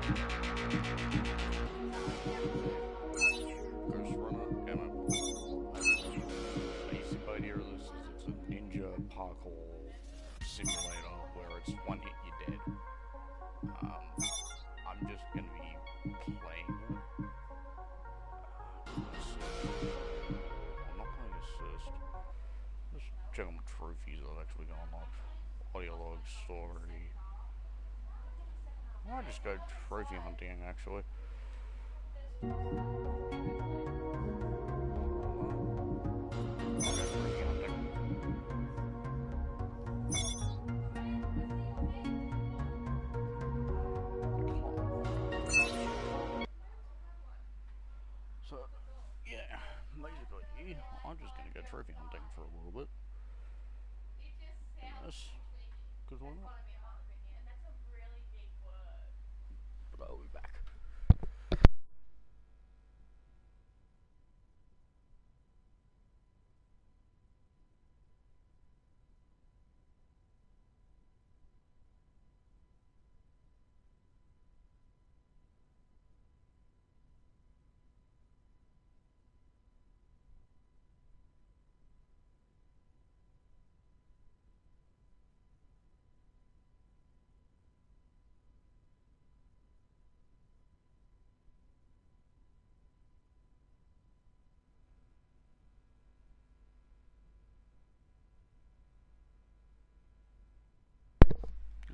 Ghostrunner, basic idea of this is it's a ninja parkour simulator where it's one hit you're dead. I'm just gonna be playing it. I'm not playing assist. Just check on my trophies I've actually got unlocked. Audio log, story. I might just go trophy hunting actually. So, yeah, basically, I'm just gonna go trophy hunting for a little bit. Yes, because why not? But I'll be back.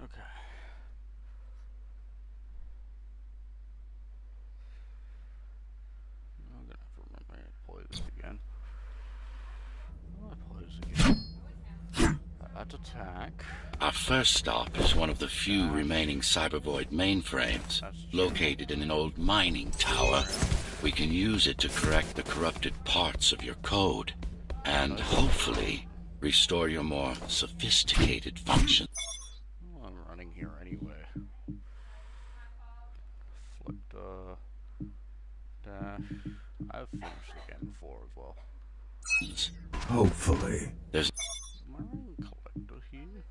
Okay. I'm gonna have to remember to play this again. Play this again. At attack. Our first stop is one of the few remaining Cybervoid mainframes, located in an old mining tower. We can use it to correct the corrupted parts of your code, and hopefully restore your more sophisticated functions. Well, I'm running here anyway. Flipped, dash. I've finished the game before as well. Hopefully. There's Am I running collector here?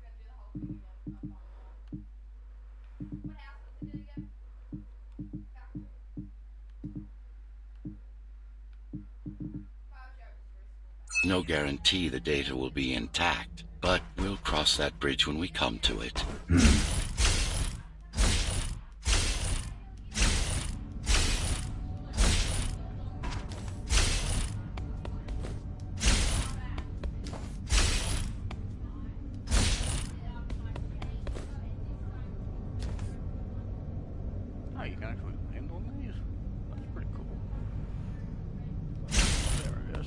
no guarantee the data will be intact, but we'll cross that bridge when we come to it. Oh, you can actually land on these? That's pretty cool. There it is.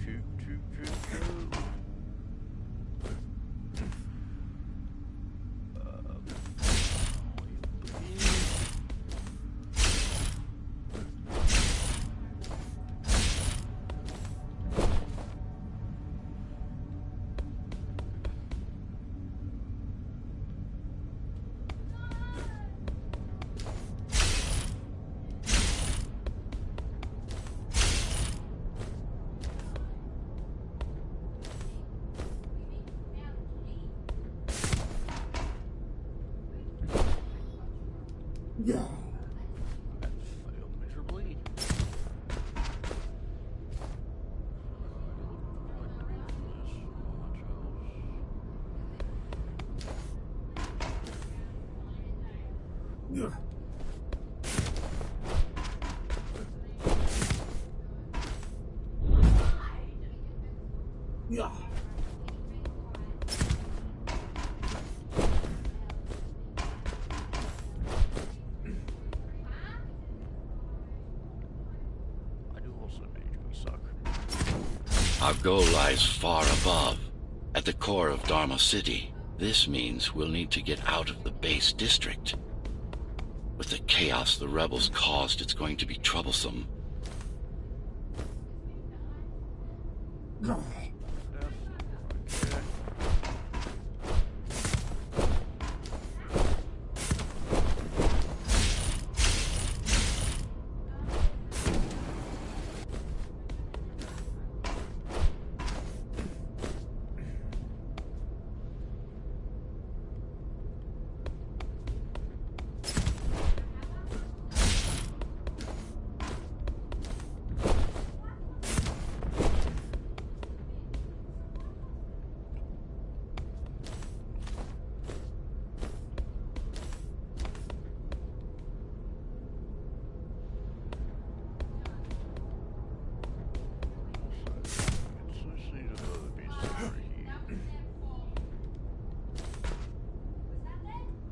Shoot, shoot, shoot, shoot. Yeah. That failed miserably. Yeah. Yeah. Our goal lies far above, at the core of Dharma City. This means we'll need to get out of the base district. With the chaos the rebels caused, it's going to be troublesome.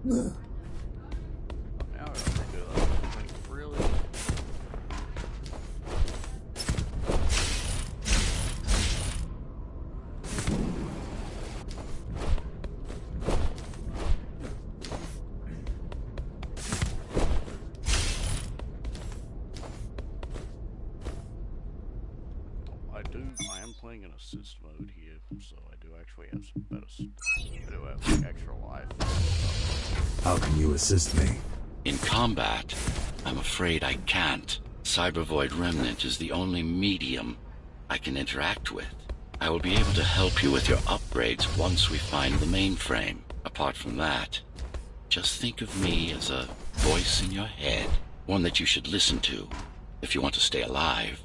Now I gotta redo that. Like, really? I am playing in assist mode here, so I do actually have some better stuff. I do have like extra life. How can you assist me? In combat, I'm afraid I can't. Cybervoid Remnant is the only medium I can interact with. I will be able to help you with your upgrades once we find the mainframe. Apart from that, just think of me as a voice in your head, one that you should listen to if you want to stay alive.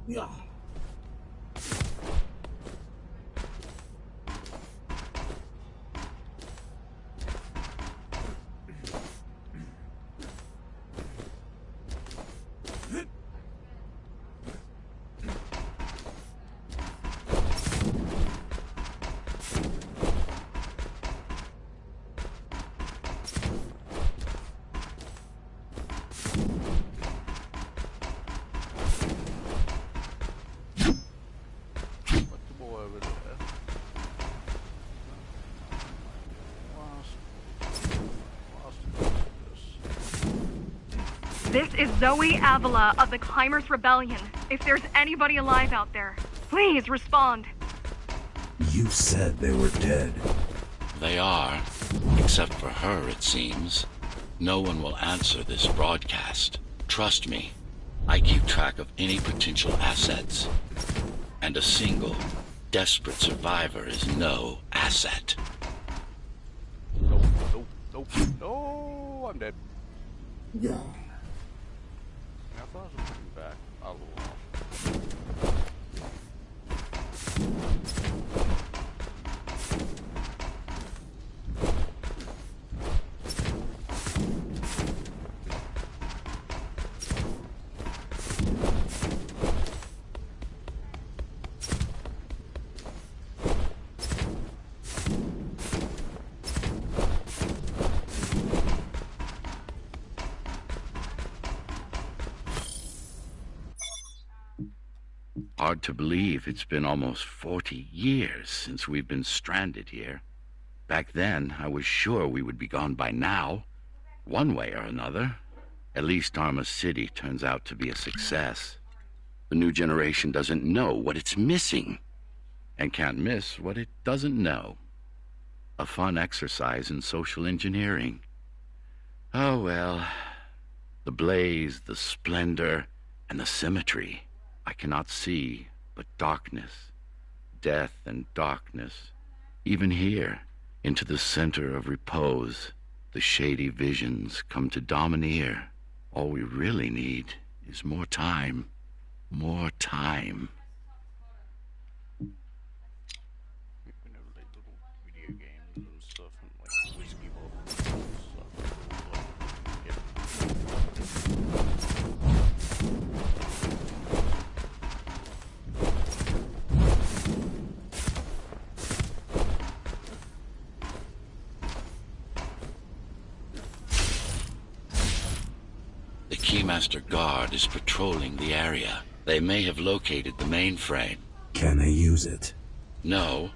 Yeah. This is Zoe Avila of the Climbers Rebellion. If there's anybody alive out there, please respond. You said they were dead. They are, except for her, it seems. No one will answer this broadcast. Trust me, I keep track of any potential assets. And a single, desperate survivor is no asset. No, I'm dead. Yeah. I thought I was putting back a little off. Hard to believe it's been almost 40 years since we've been stranded here. Back then, I was sure we would be gone by now, one way or another. At least Arma City turns out to be a success. The new generation doesn't know what it's missing, and can't miss what it doesn't know. A fun exercise in social engineering. Oh well, the blaze, the splendor, and the symmetry. I cannot see but darkness, death and darkness. Even here, into the center of repose, the shady visions come to domineer. All we really need is more time. More time. We never played little video games and stuff and like whiskey bottles and The Keymaster Guard is patrolling the area. They may have located the mainframe. Can they use it? No,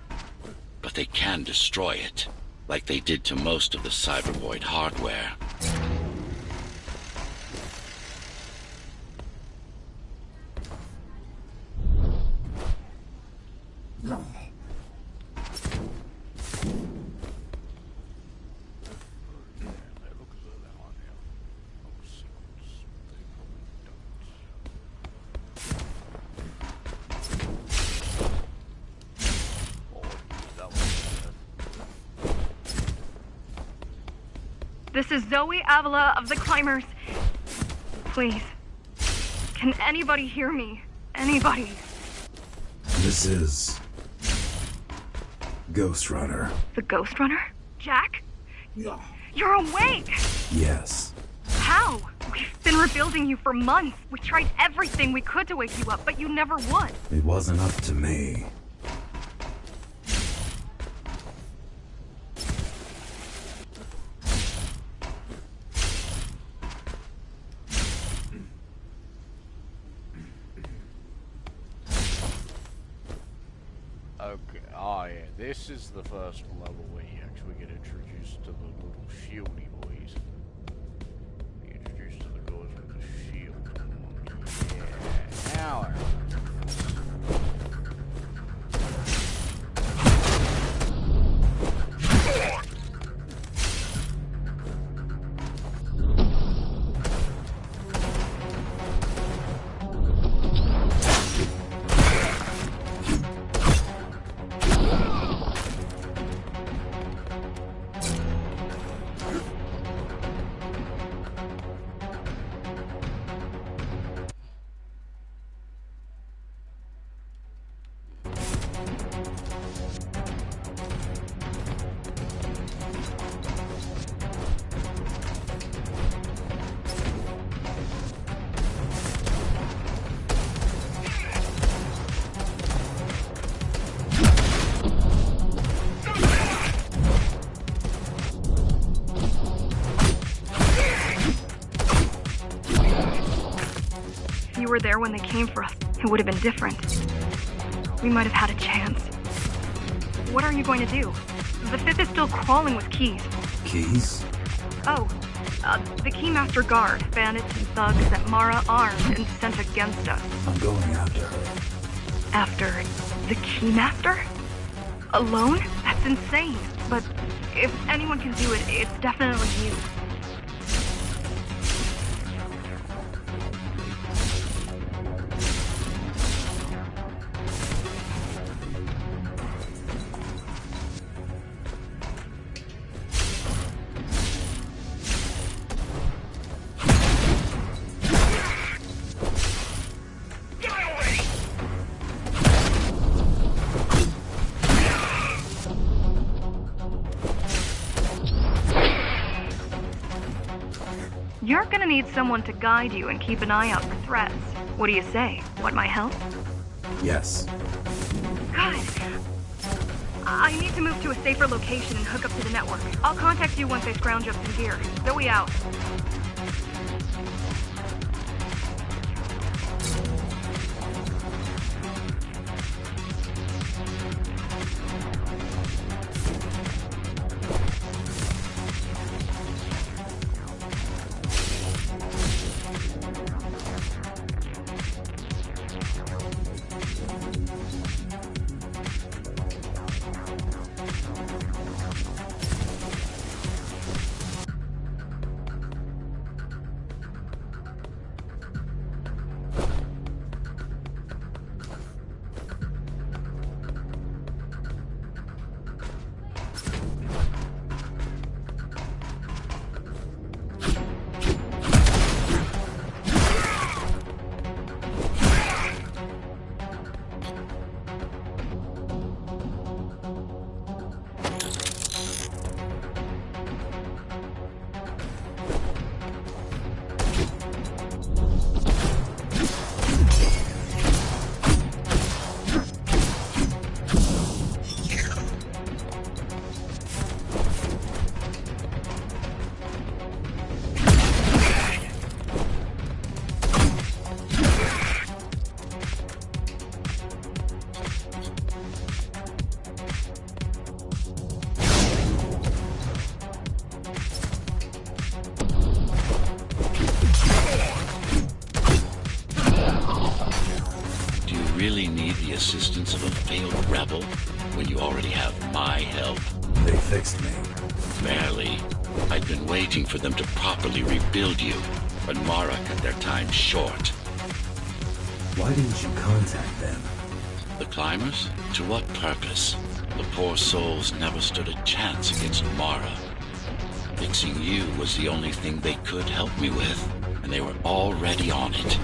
but they can destroy it, like they did to most of the Cybervoid hardware. This is Zoe Avila of the Climbers. Please, Can anybody hear me? Anybody? This is... Ghostrunner. The Ghostrunner? Jack? You're awake! Yes. How? We've been rebuilding you for months. We tried everything we could to wake you up, but you never would. It wasn't up to me. Okay, oh yeah, this is the first level where you actually get introduced to the little shieldy boys. You get introduced to the guys with the shield. Yeah, now. If you were there when they came for us, it would have been different. We might have had a chance. What are you going to do? The Fifth is still crawling with keys. Keys? Oh, the Keymaster Guard, bandits and thugs that Mara armed and sent against us. I'm going after her. After the Keymaster? Alone? That's insane. But if anyone can do it, it's definitely you. You're gonna need someone to guide you and keep an eye out for threats. What do you say? Want my help? Yes. Good. I need to move to a safer location and hook up to the network. I'll contact you once I scrounge up some gear. Zoe out. Really need the assistance of a failed rebel when you already have my help? They fixed me. Barely. I'd been waiting for them to properly rebuild you, but Mara cut their time short. Why didn't you contact them? The climbers? To what purpose? The poor souls never stood a chance against Mara. Fixing you was the only thing they could help me with, and they were already on it.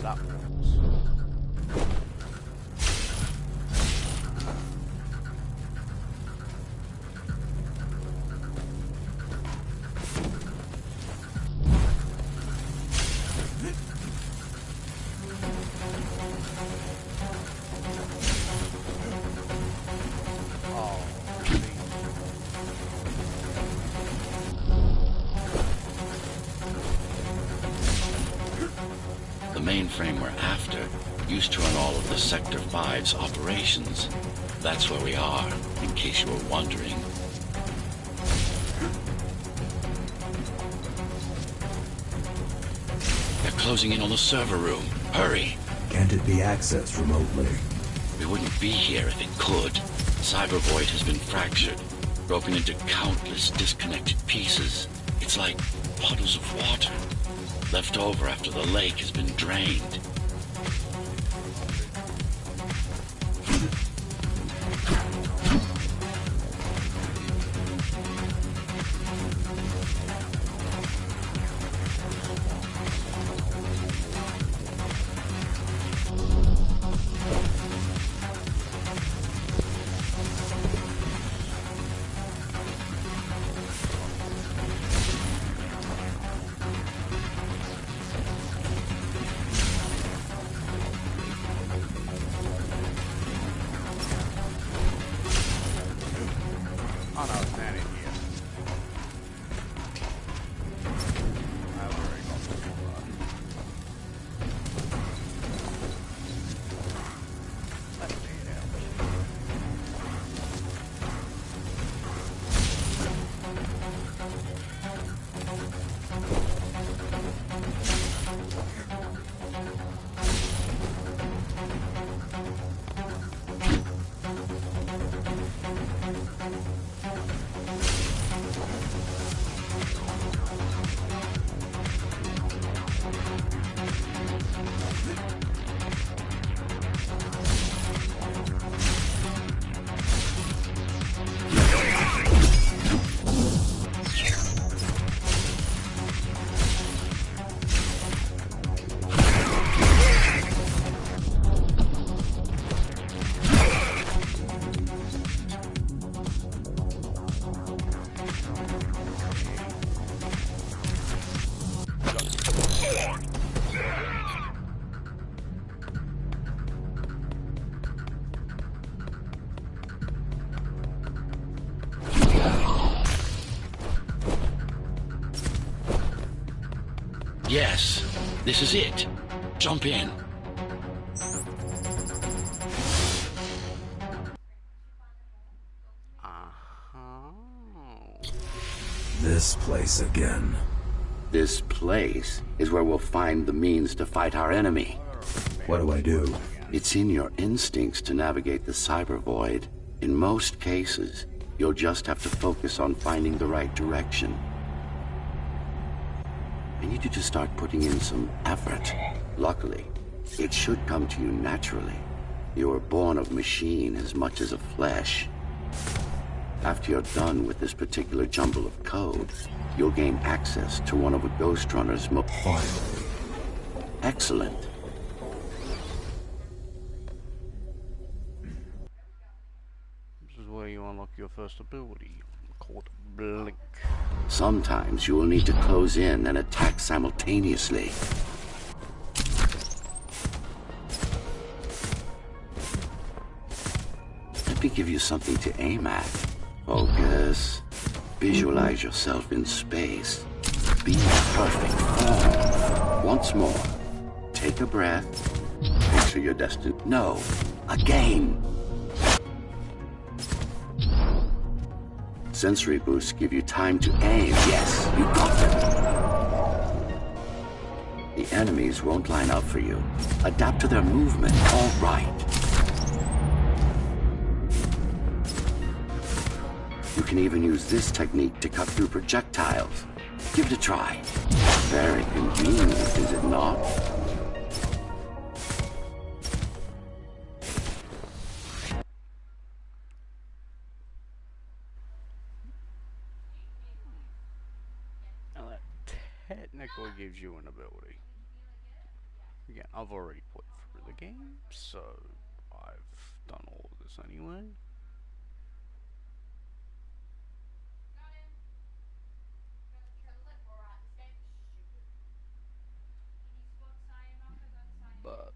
that was. The mainframe we're after used to run all of the Sector 5's operations. That's where we are, in case you were wondering. They're closing in on the server room. Hurry! Can't it be accessed remotely? We wouldn't be here if it could. Cyber Void has been fractured, broken into countless disconnected pieces. It's like puddles of water, left over after the lake has been drained. Oh no, it's not in here. I've already got this one. Let me Yes, this is it. Jump in. This place again. This place is where we'll find the means to fight our enemy. What do I do? It's in your instincts to navigate the cyber void. In most cases, you'll just have to focus on finding the right direction. I need you to start putting in some effort. Luckily, it should come to you naturally. You were born of machine as much as of flesh. After you're done with this particular jumble of code, you'll gain access to one of a Ghostrunner's Finally. Excellent. This is where you unlock your first ability, called Blink. Sometimes you will need to close in and attack simultaneously. Let me give you something to aim at. Focus. Visualize yourself in space. Be in perfect form. Once more. Take a breath. Picture your destined... No. Again. Sensory boosts give you time to aim. Yes, you got them. The enemies won't line up for you. Adapt to their movement. All right. You can even use this technique to cut through projectiles. Give it a try. Very convenient, is it not? Now that technically gives you an ability. Again, I've already played through the game, so I've done all of this anyway. But,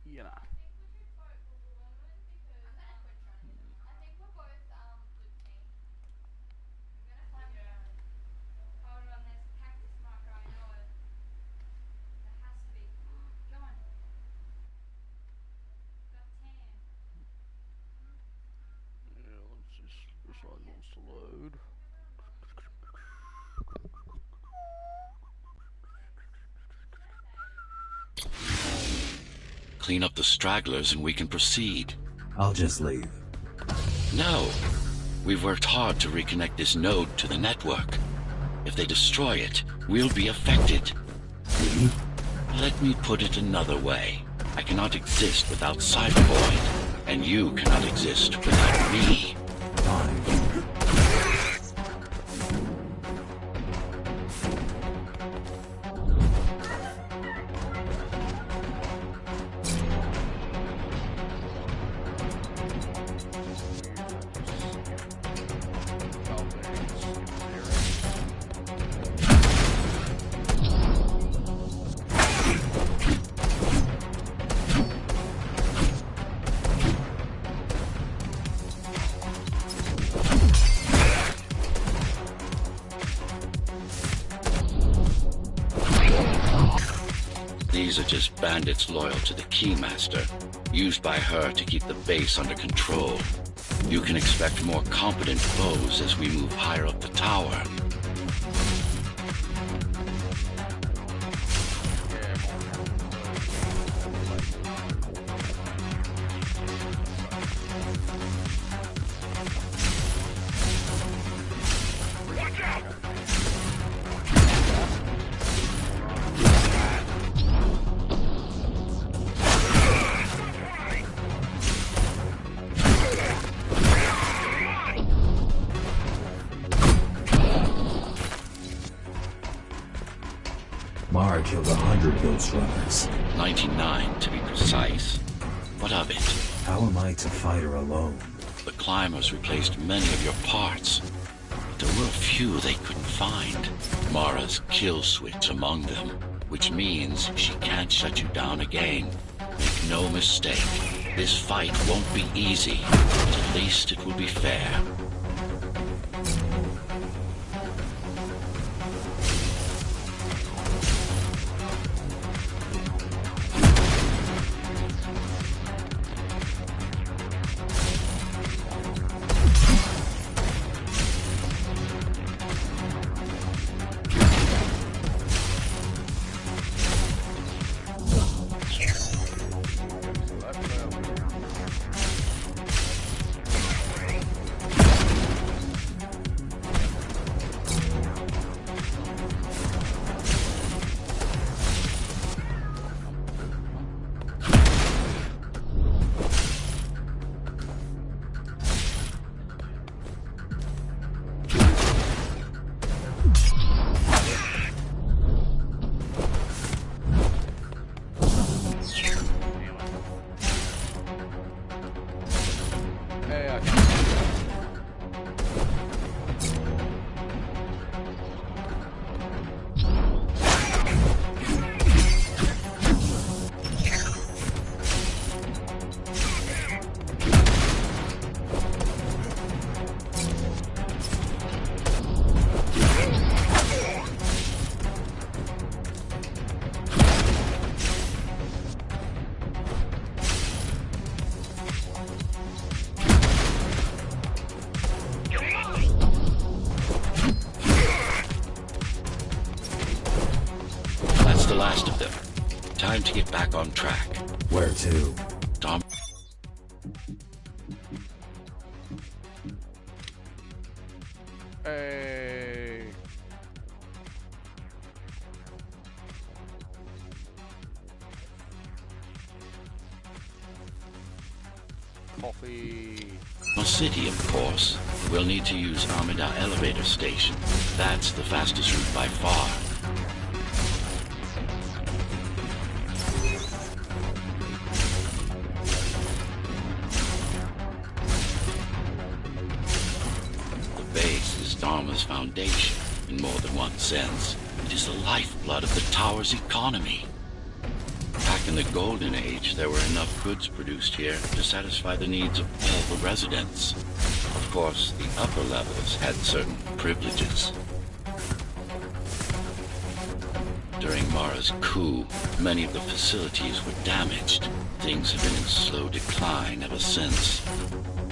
you know. Yeah, let's just, this one wants to load. Clean up the stragglers and we can proceed. I'll just leave. No. We've worked hard to reconnect this node to the network. If they destroy it, we'll be affected. Me? Let me put it another way. I cannot exist without Cybervoid, and you cannot exist without me. Fine. These are just bandits loyal to the Keymaster, used by her to keep the base under control. You can expect more competent foes as we move higher up the tower. Mara killed 100 Ghostrunners. 99 to be precise. What of it? How am I to fight her alone? The climbers replaced many of your parts. But there were a few they couldn't find. Mara's kill switch among them, which means she can't shut you down again. Make no mistake, this fight won't be easy, but at least it will be fair. Last of them. Time to get back on track. Where to? Dom. Hey. Coffee. A city, of course. We'll need to use Amida Elevator Station. That's the fastest route by far. tower's foundation, in more than one sense. It is the lifeblood of the tower's economy. Back in the Golden Age, there were enough goods produced here to satisfy the needs of all the residents. Of course, the upper levels had certain privileges. During Mara's coup, many of the facilities were damaged. Things have been in slow decline ever since.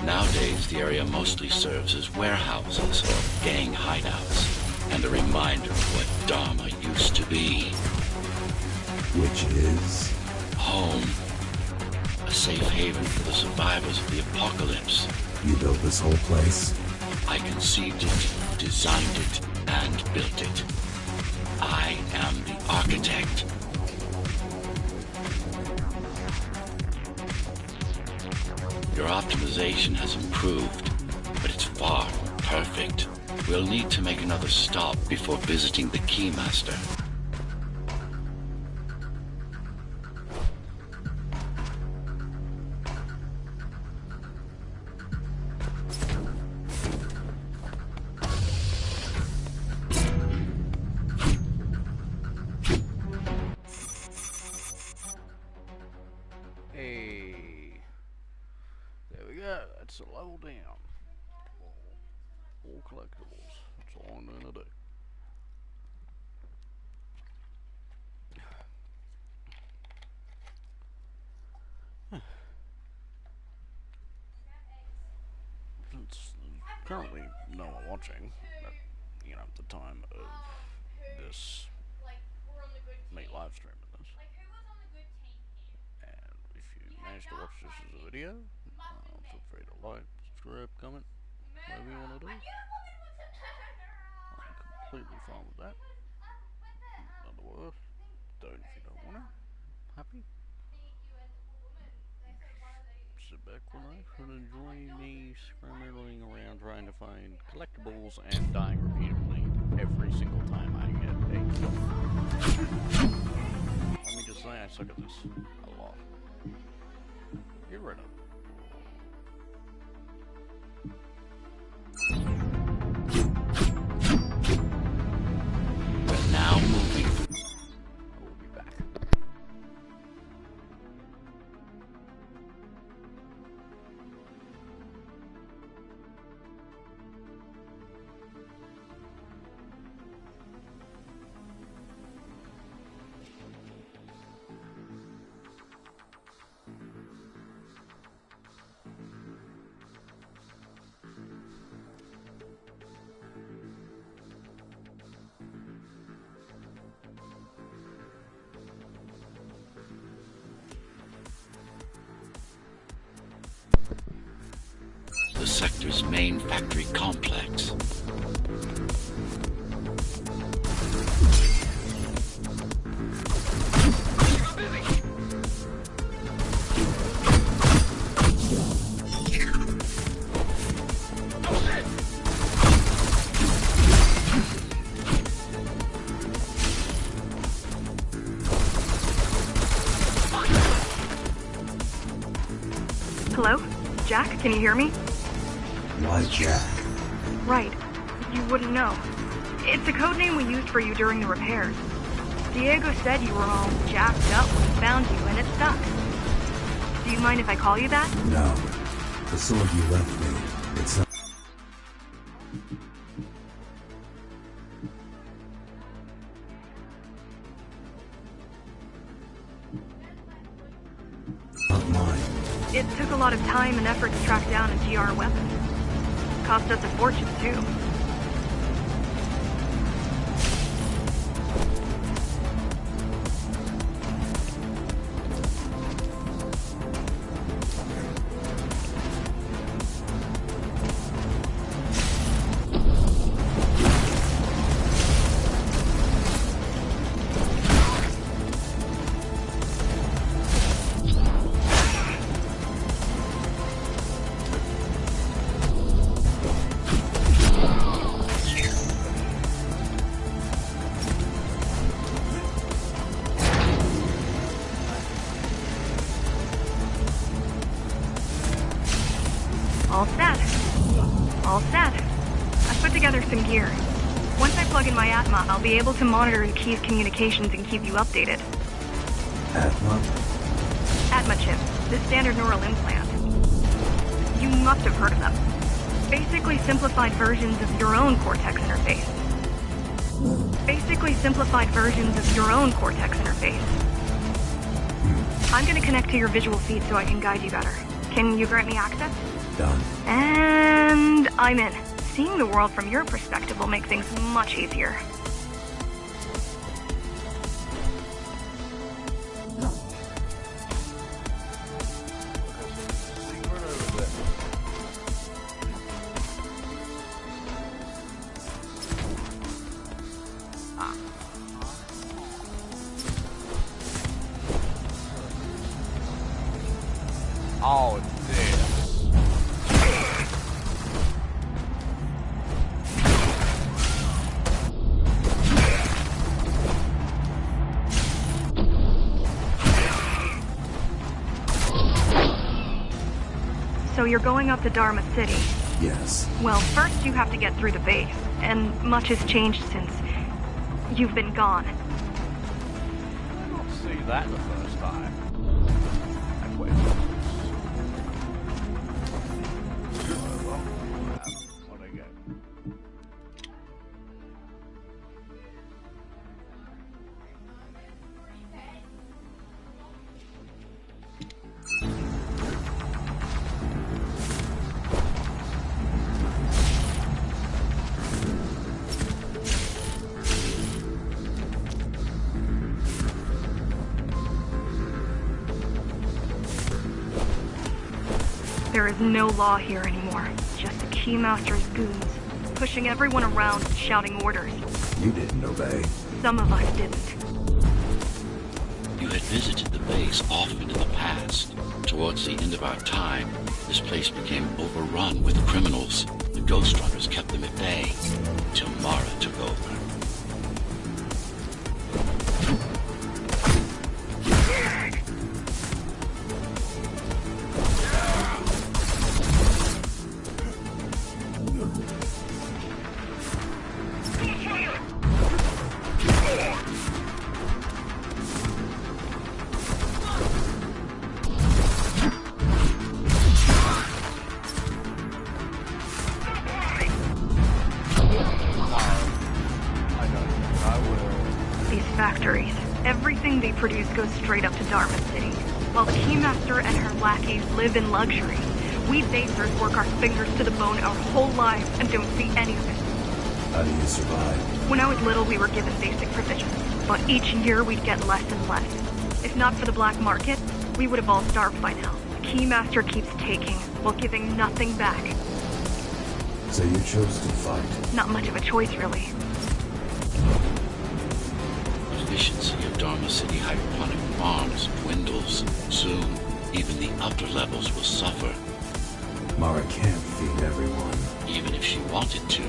Nowadays, the area mostly serves as warehouses or gang hideouts, and a reminder of what Dharma used to be. Which is? Home. A safe haven for the survivors of the apocalypse. You built this whole place? I conceived it, designed it, and built it. I am the architect. Your optimization has improved, but it's far from perfect. We'll need to make another stop before visiting the Keymaster. Hey, there we go. That's a level down. All collectibles. That's all I'm gonna do. Since currently no one watching at the time of this me live streaming this. And if you manage to watch this as a video, feel free to like, subscribe, comment, whatever you want to do. I'm completely fine with that. In other words, don't if you don't want to. Happy? Sit back, relax, and enjoy me scrambling around trying to find collectibles and dying repeatedly every single time I get a kill. Let me just say I suck at this a lot. Get rid of it. We're now moving. I will be back. The sector's main factory complex. Hello? Jack, can you hear me? Why Jack? Right. You wouldn't know. It's a code name we used for you during the repairs. Diego said you were all jacked up when he found you, and it stuck. Do you mind if I call you that? No. The sword you left me, it's not... not mine. It took a lot of time and effort to track down a GR weapon. Cost us a fortune, too. All set. All set. I've put together together some gear. Once I plug in my Atma, I'll be able to monitor the key's communications and keep you updated. Atma? Atma chip, the standard neural implant. You must have heard of them. Basically simplified versions of your own Cortex interface. I'm gonna connect to your visual feed so I can guide you better. Can you grant me access? Done. And I'm in. Seeing the world from your perspective will make things much easier. Oh, it's this. So you're going up to Dharma City. Yes. Well, first you have to get through the base, and much has changed since you've been gone. I did not see that the first time. And wait. What I get? There is no law here anymore. Just the Keymaster's goons, pushing everyone around and shouting orders. You didn't obey. Some of us didn't. You had visited the base often in the past. Towards the end of our time, this place became overrun with criminals. The Ghostrunners kept them at bay, till Mara took over. Everything they produce goes straight up to Dharma City. While the Keymaster and her lackeys live in luxury, we Dacers work our fingers to the bone our whole lives and don't see any of it. How do you survive? When I was little, we were given basic provisions, but each year we'd get less and less. If not for the black market, we would have all starved by now. The Keymaster keeps taking, while giving nothing back. So you chose to fight? Not much of a choice, really. Efficiency of Dharma City hydroponic farms dwindles. Soon, even the upper levels will suffer. Mara can't feed everyone. Even if she wanted to.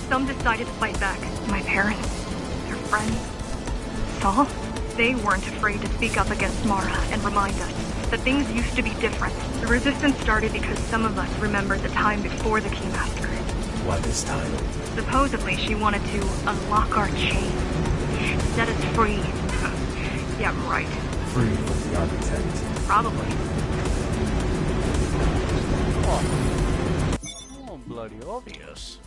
Some decided to fight back. My parents, their friends, Saul. They weren't afraid to speak up against Mara and remind us that things used to be different. The resistance started because some of us remembered the time before the Keymaster. Why this time? Supposedly, she wanted to unlock our chains. Set us free. Yeah, right. Free from the architect. Probably. Oh, bloody obvious.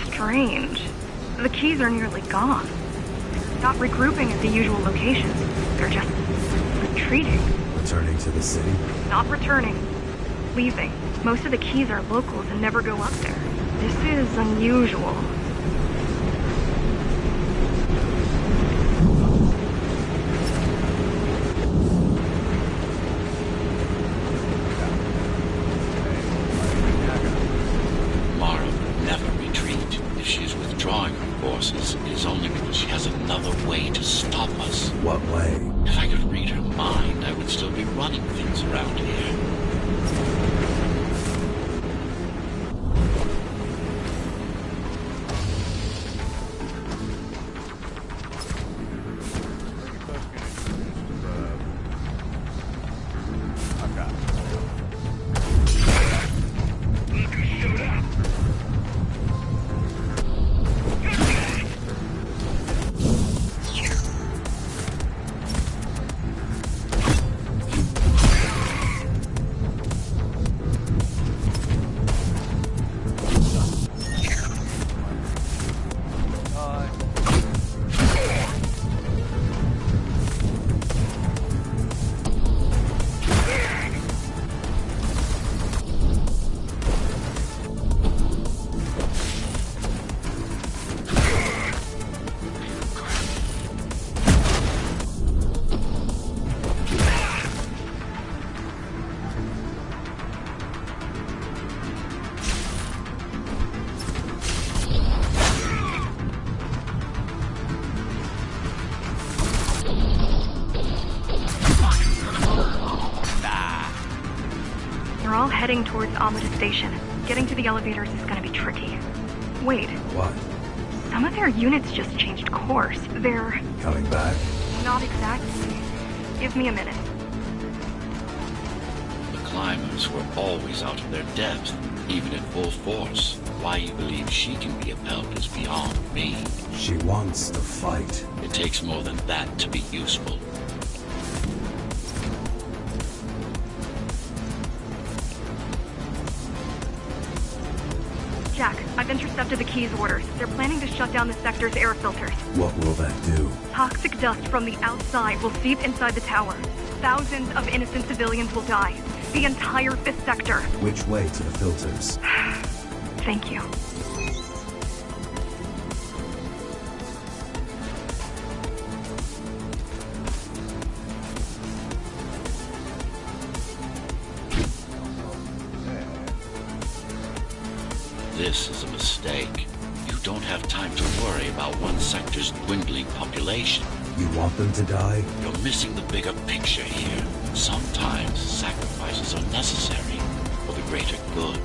Strange. The keys are nearly gone. Not regrouping at the usual locations. They're just retreating. Returning to the city? Not returning. Leaving. Most of the keys are locals and never go up there. This is unusual. forces, it is only because she has another way to stop us. What way? If I could read her mind, I would still be running things around here. Heading towards Amada Station. Getting to the elevators is gonna be tricky. Wait. What? Some of their units just changed course. They're... Coming back? Not exactly. Give me a minute. The climbers were always out of their depth, even at full force. Why you believe she can be upheld is beyond me. She wants to fight. It takes more than that to be useful. Jack, I've intercepted the Key's orders. They're planning to shut down the sector's air filters. What will that do? Toxic dust from the outside will seep inside the tower. Thousands of innocent civilians will die. The entire 5th sector. Which way to the filters? Thank you. This is a mistake. You don't have time to worry about one sector's dwindling population. You want them to die? You're missing the bigger picture here. Sometimes sacrifices are necessary for the greater good.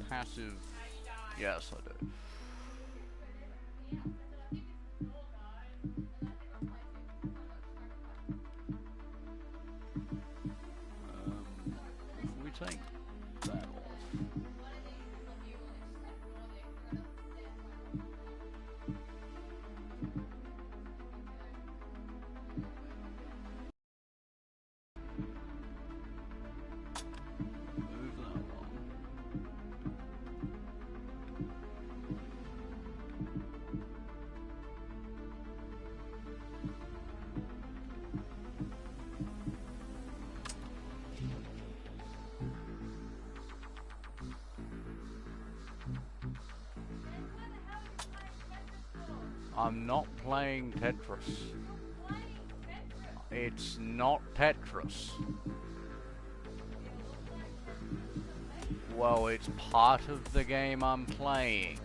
Passive. Yes, I do. If we take that off. Move that one. I'm not playing Tetris. It's not Tetris. Well, it's part of the game I'm playing.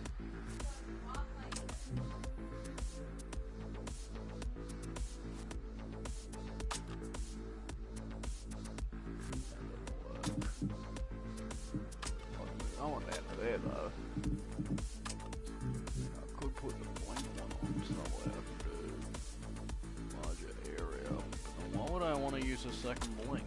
I want that there though. I could put the blink one on somewhere to larger area. And why would I want to use a second blink?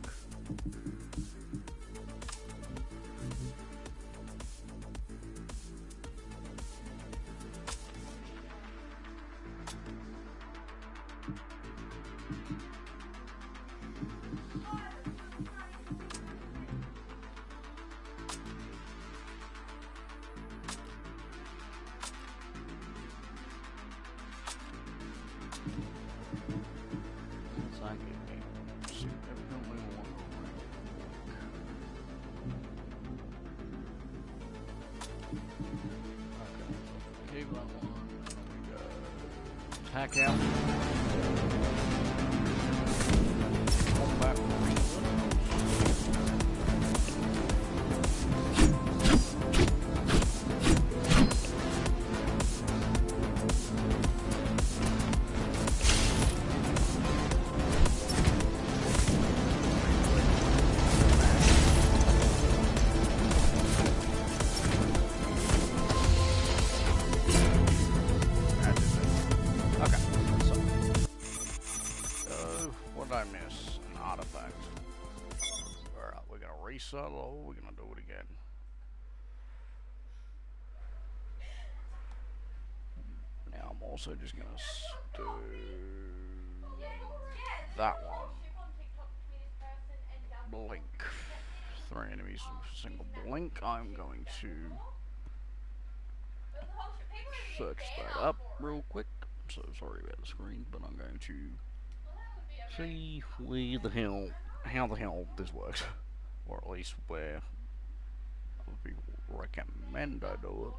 heck out. Combat reason. I miss an artifact. Alright, we're gonna reset or we're gonna do it again. Now I'm also just gonna do that one. Blink. 3 enemies with a single blink. I'm going to search that up real quick. So sorry about the screen, but I'm going to see how the hell this works, or at least where other people recommend I do it.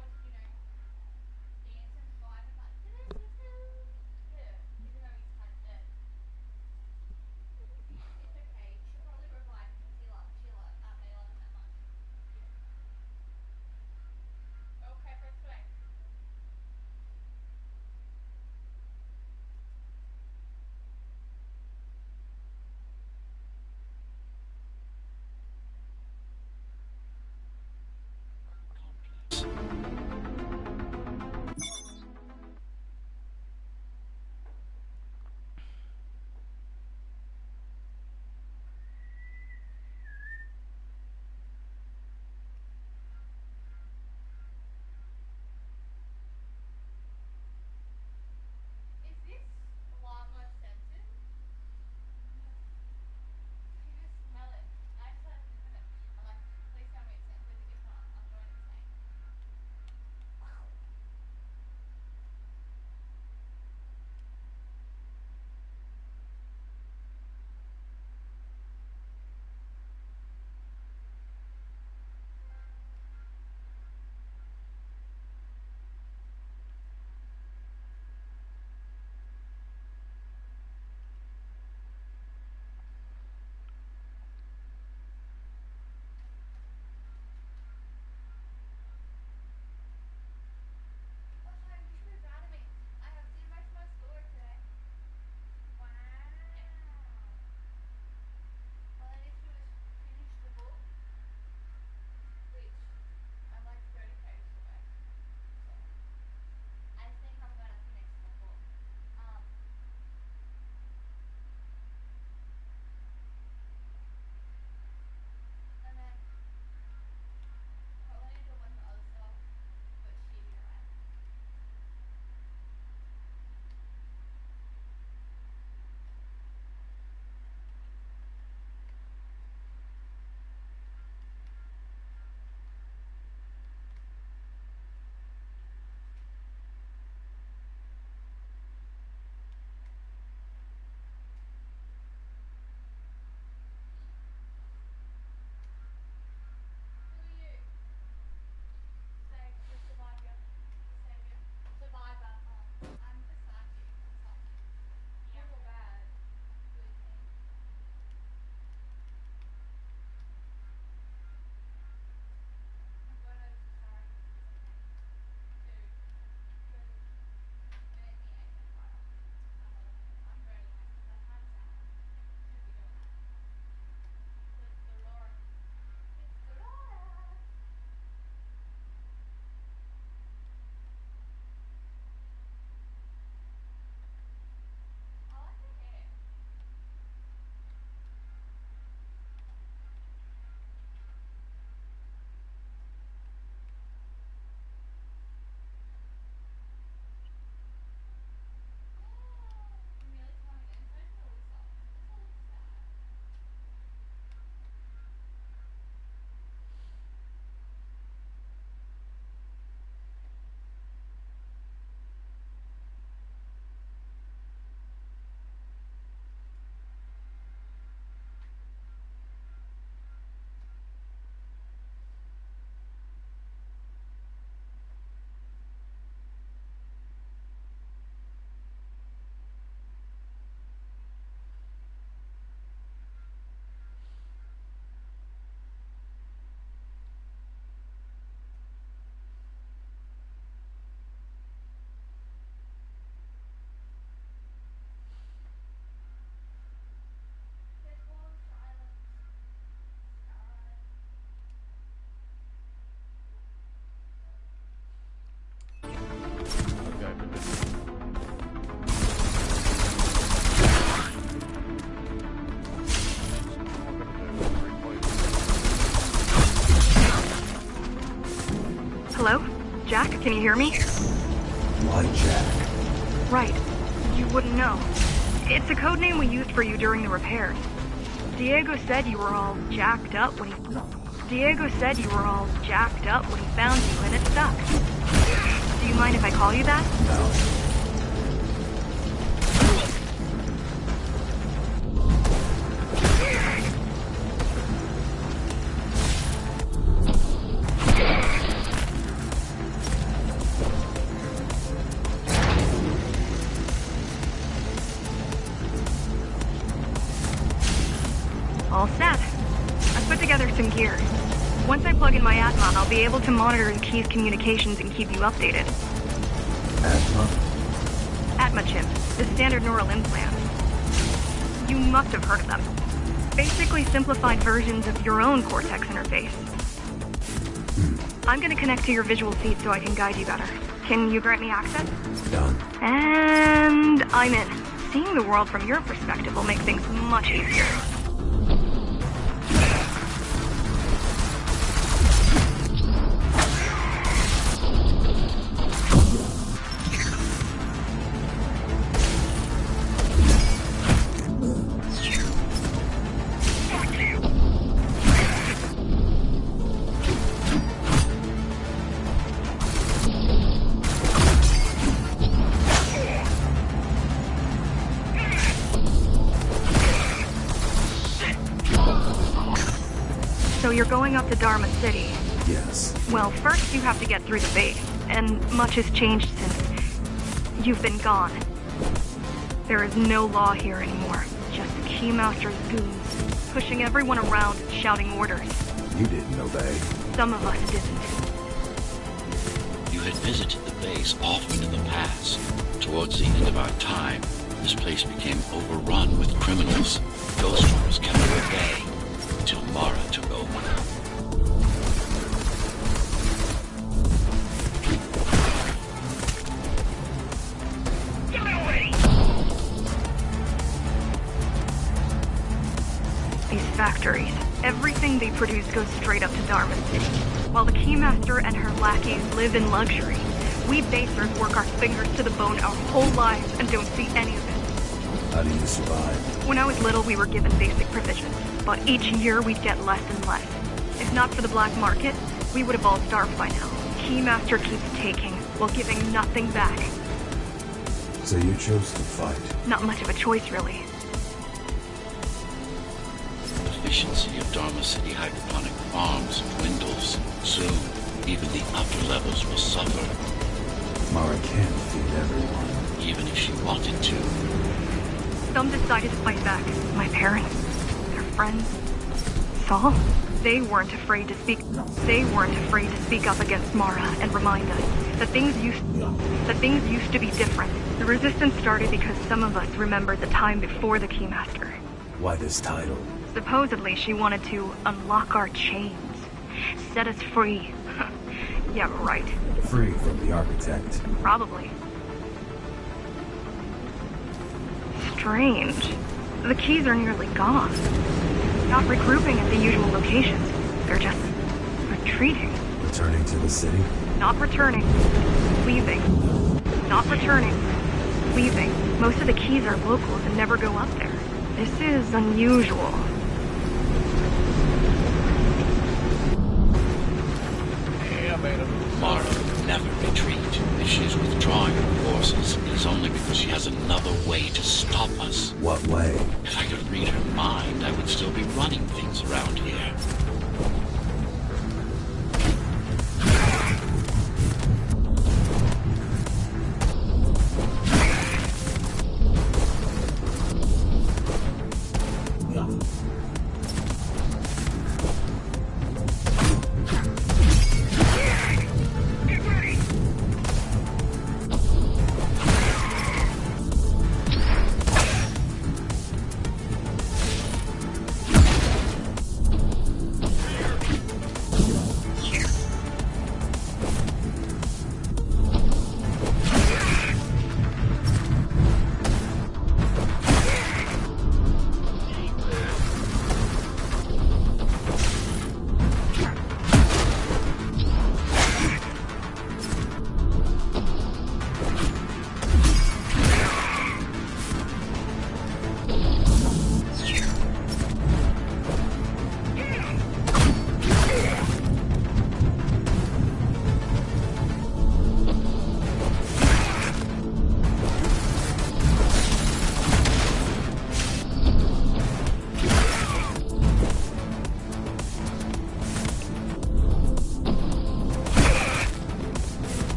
Can you hear me? Why Jack? Right. You wouldn't know. It's a code name we used for you during the repairs. Diego said you were all jacked up when he found you and it stuck. Do you mind if I call you that? No. All set. I've put together some gear. Once I plug in my Atma, I'll be able to monitor the key's communications and keep you updated. Atma? Atma chip, the standard neural implant. You must have heard of them. Basically simplified versions of your own Cortex interface. I'm gonna connect to your visual feed so I can guide you better. Can you grant me access? Done. And I'm in. Seeing the world from your perspective will make things much easier. So you're going up to Dharma City. Yes. Well, first you have to get through the base, and much has changed since you've been gone. There is no law here anymore, just Keymaster's goons, pushing everyone around and shouting orders. You didn't obey. Some of us didn't. You had visited the base often in the past. Towards the end of our time, this place became overrun with criminals. Ghostrunners kept her at bay, until Mara took over. These factories, everything they produce goes straight up to Dharma City. While the Keymaster and her lackeys live in luxury, we basers work our fingers to the bone our whole lives and don't see any of it. How do you survive? When I was little, we were given basic provisions, but each year we'd get less and less. If not for the black market, we would have all starved by now. Keymaster keeps taking, while giving nothing back. So you chose to fight. Not much of a choice, really. Efficiency of Dharma City hydroponic farms dwindles. Soon, even the upper levels will suffer. Mara can't feed everyone. Even if she wanted to. Some decided to fight back. My parents, their friends, Saul. They weren't afraid to speak up against Mara and remind us that things used to be different. The resistance started because some of us remembered the time before the Keymaster. Why this title? Supposedly she wanted to unlock our chains, set us free. Yeah, right. Free from the architect. Probably. Strange. The keys are nearly gone. Not regrouping at the usual locations. They're just retreating. Returning to the city? Not returning. Leaving. Not returning. Leaving. Most of the keys are locals and never go up there. This is unusual. Mara would never retreat. If she's withdrawing her forces, it is only because she has another way to stop us. What way? If I could read her mind, I would still be running things around here.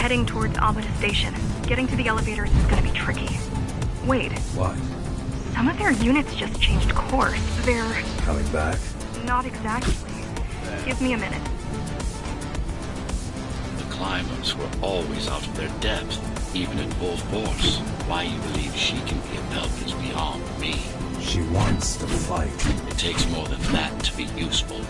heading towards Amada Station. Getting to the elevators is gonna be tricky. Wait, What? some of their units just changed course. They're... Coming back? not exactly. Give me a minute. The climbers were always out of their depth, even at full force. Why you believe she can be of help is beyond me. She wants to fight. It takes more than that to be useful.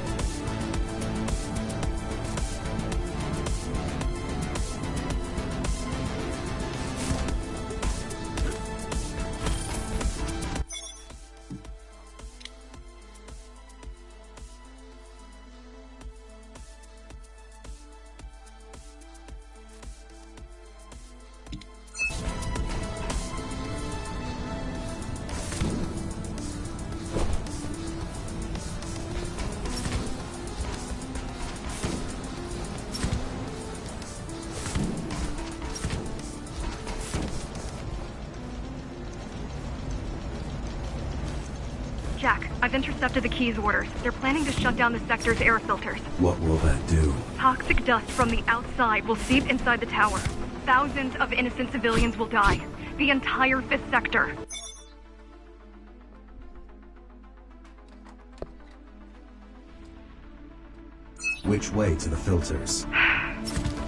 Jack, I've intercepted the Key's orders. They're planning to shut down the sector's air filters. What will that do? Toxic dust from the outside will seep inside the tower. Thousands of innocent civilians will die. The entire 5th sector. Which way to the filters?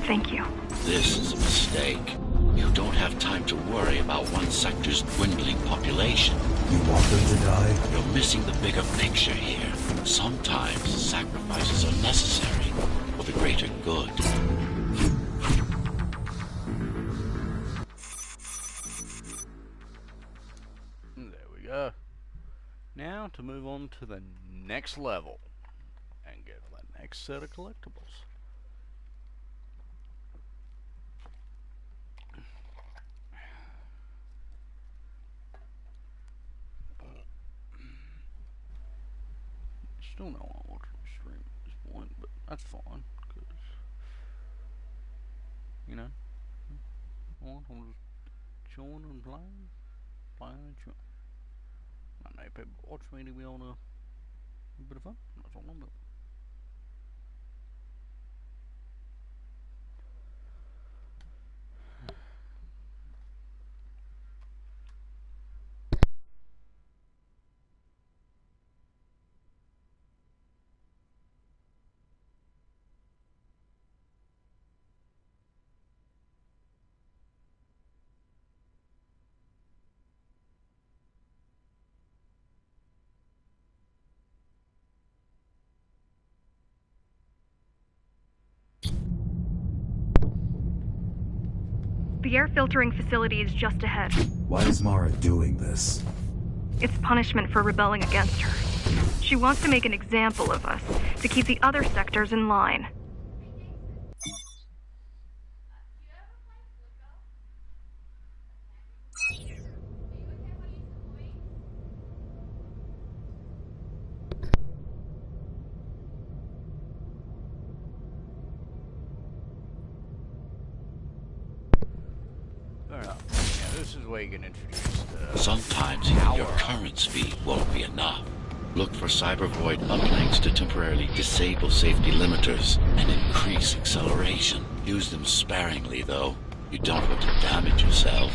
Thank you. This is a mistake. You don't have time to worry about one sector's dwindling population. You want them to die? You're missing the bigger picture here. Sometimes sacrifices are necessary for the greater good. There we go. Now to move on to the next level and get the next set of collectibles. Still no one watching the stream at this point, but that's fine, because, you know, I'm just chilling and playing and chilling. I know people watch me to be on a bit of fun, that's all I'm doing. The air filtering facility is just ahead. Why is Mara doing this? It's punishment for rebelling against her. She wants to make an example of us, to keep the other sectors in line. Fair enough. Yeah, this is where you can introduce the... Sometimes even your current speed won't be enough. Look for cyber void uplinks to temporarily disable safety limiters and increase acceleration. Use them sparingly, though. You don't want to damage yourself.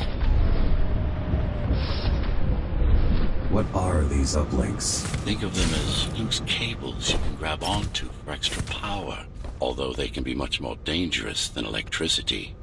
What are these uplinks? Think of them as loose cables you can grab onto for extra power, although they can be much more dangerous than electricity.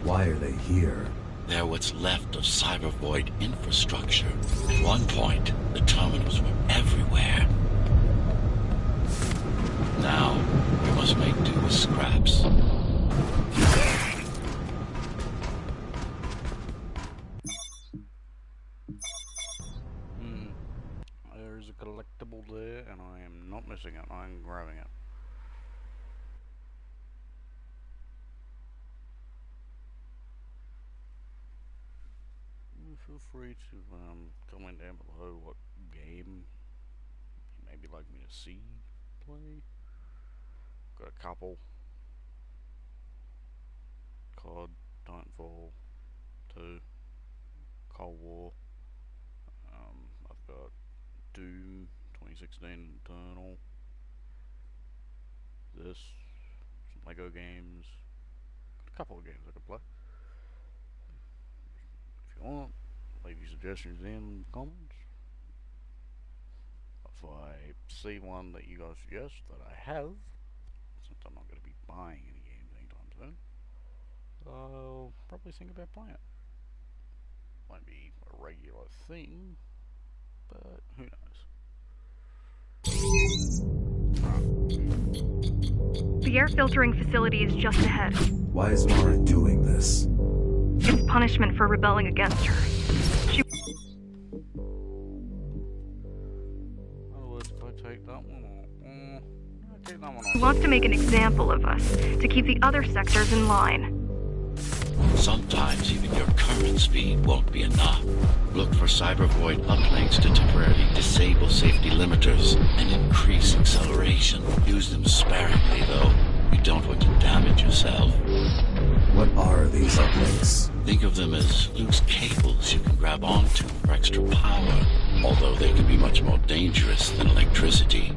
Why are they here? They're what's left of cyber void infrastructure. At one point, the terminals were everywhere. Now, we must make do with scraps. There's a collectible there, and I am not missing it. I'm grabbing it. Feel free to comment down below what game you maybe like me to see play. Got a couple. COD, Titanfall 2. Cold War. I've got Doom 2016 Eternal. This, some Lego games. Got a couple of games I could play. If you want, leave your suggestions in the comments. If I see one that you guys suggest that I have, since I'm not going to be buying any games anytime soon, I'll probably think about playing it. Won't be a regular thing, but who knows. The air filtering facility is just ahead. Why is Mara doing this? It's punishment for rebelling against her. Take that one off. Take that one off. She wants to make an example of us, to keep the other sectors in line. Sometimes even your current speed won't be enough. Look for cybervoid uplinks to temporarily disable safety limiters and increase acceleration. Use them sparingly, though. You don't want to damage yourself. What are these uplinks? Think of them as loose cables you can grab onto for extra power, although they can be much more dangerous than electricity.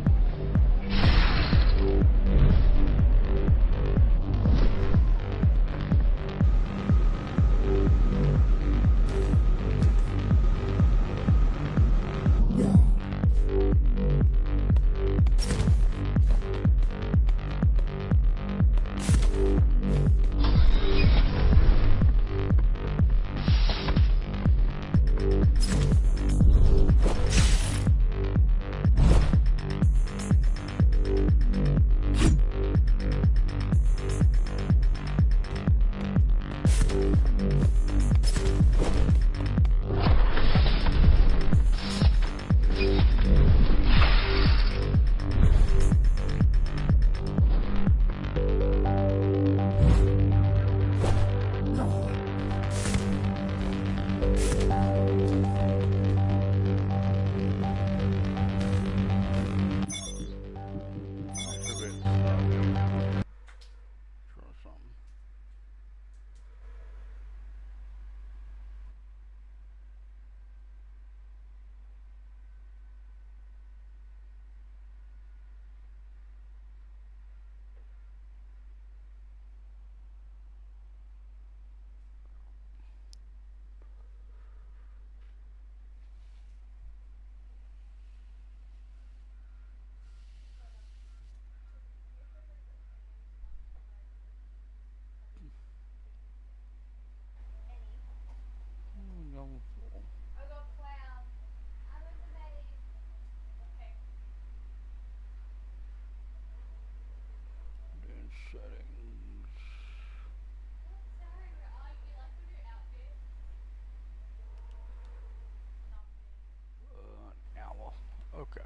Okay.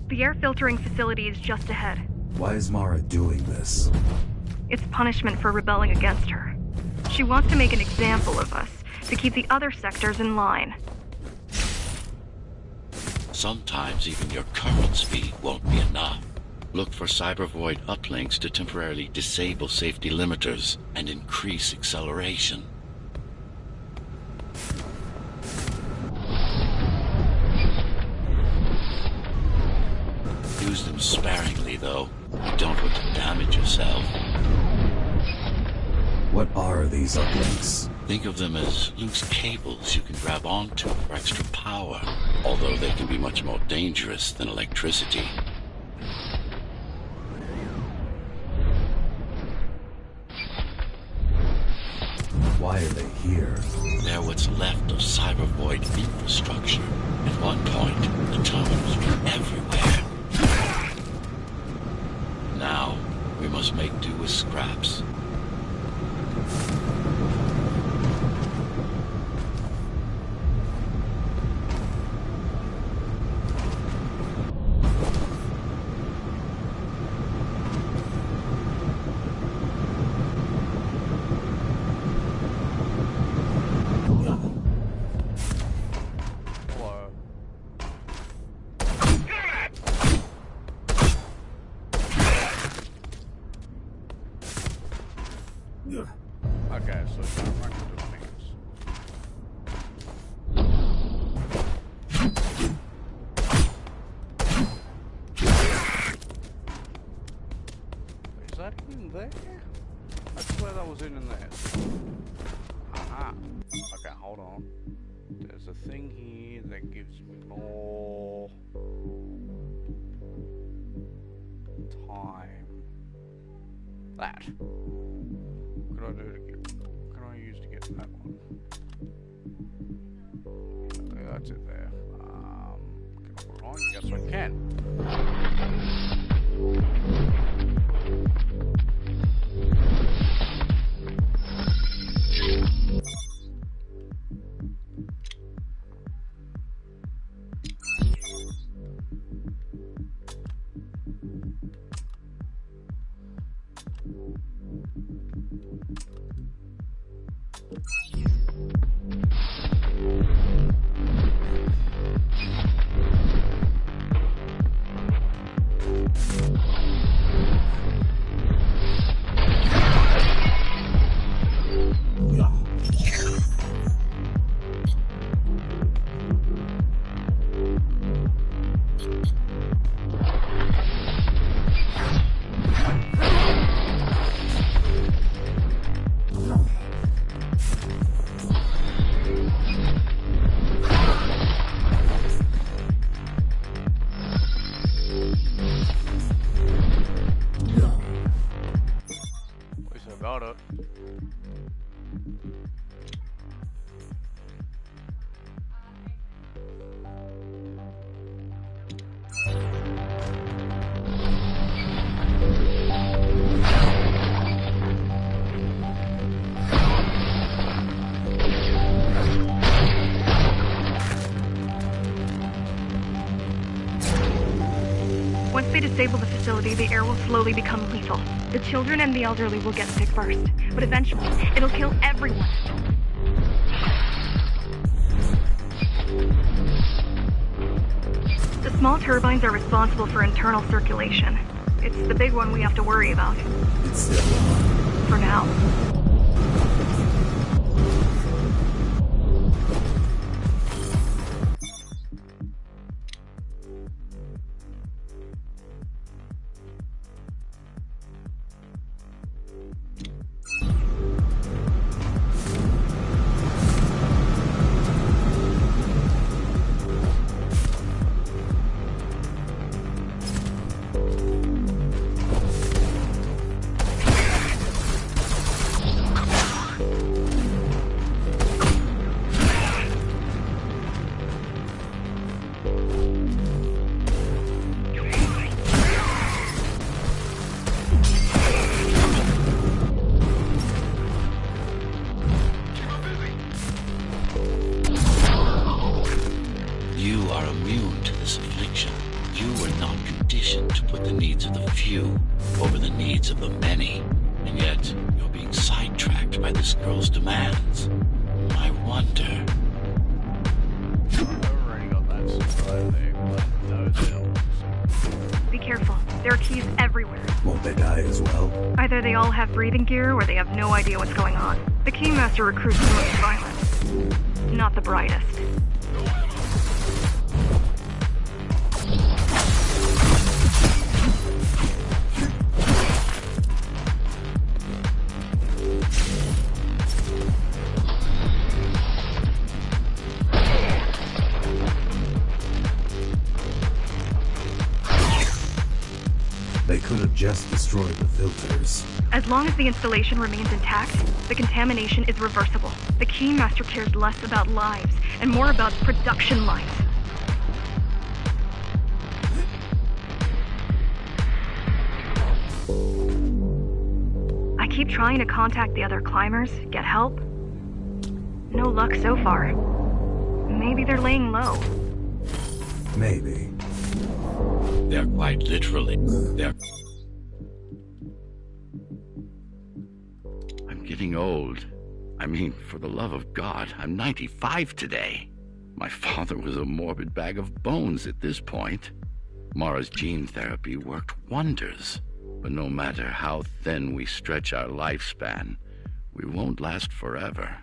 The air filtering facility is just ahead. Why is Mara doing this? It's punishment for rebelling against her. She wants to make an example of us, to keep the other sectors in line. Sometimes even your current speed won't be enough. Look for cybervoid uplinks to temporarily disable safety limiters and increase acceleration. Use them sparingly, though. You don't want to damage yourself. What are these uplinks? Think of them as loose cables you can grab onto for extra power, although they can be much more dangerous than electricity. Why are they here? They're what's left of cybervoid infrastructure. At one point, the tunnels were everywhere. Now, we must make do with scraps. Okay, so it's not right to the things. Is that in there? I swear that was in there. Aha. Okay, hold on. There's a thing here that gives me more time. That. What can I do to get? What can I use to get that one? Okay, that's it there. Can I put it on? Yes, I can. Got it. Once they disable the facility, the air will slowly become lethal. The children and the elderly will get sick first, but eventually, it'll kill everyone. The small turbines are responsible for internal circulation. It's the big one we have to worry about. It's still on. For now. You are immune to this affliction. You were not conditioned to put the needs of the few over the needs of the many. And yet, you're being sidetracked by this girl's demands. I wonder. I've already got that supply there, but those helps. Be careful. There are keys everywhere. Won't they die as well? Either they all have breathing gear or they have no idea what's going on. The Keymaster recruits the most violent. Not the brightest. They could have just destroyed the filters. As long as the installation remains intact, the contamination is reversible. The Keymaster cares less about lives and more about production lines. I keep trying to contact the other climbers, get help. No luck so far. Maybe they're laying low. Maybe. They're quite literally. I'm getting old. I mean, for the love of God, I'm 95 today. My father was a morbid bag of bones at this point. Mara's gene therapy worked wonders. But no matter how thin we stretch our lifespan, We won't last forever.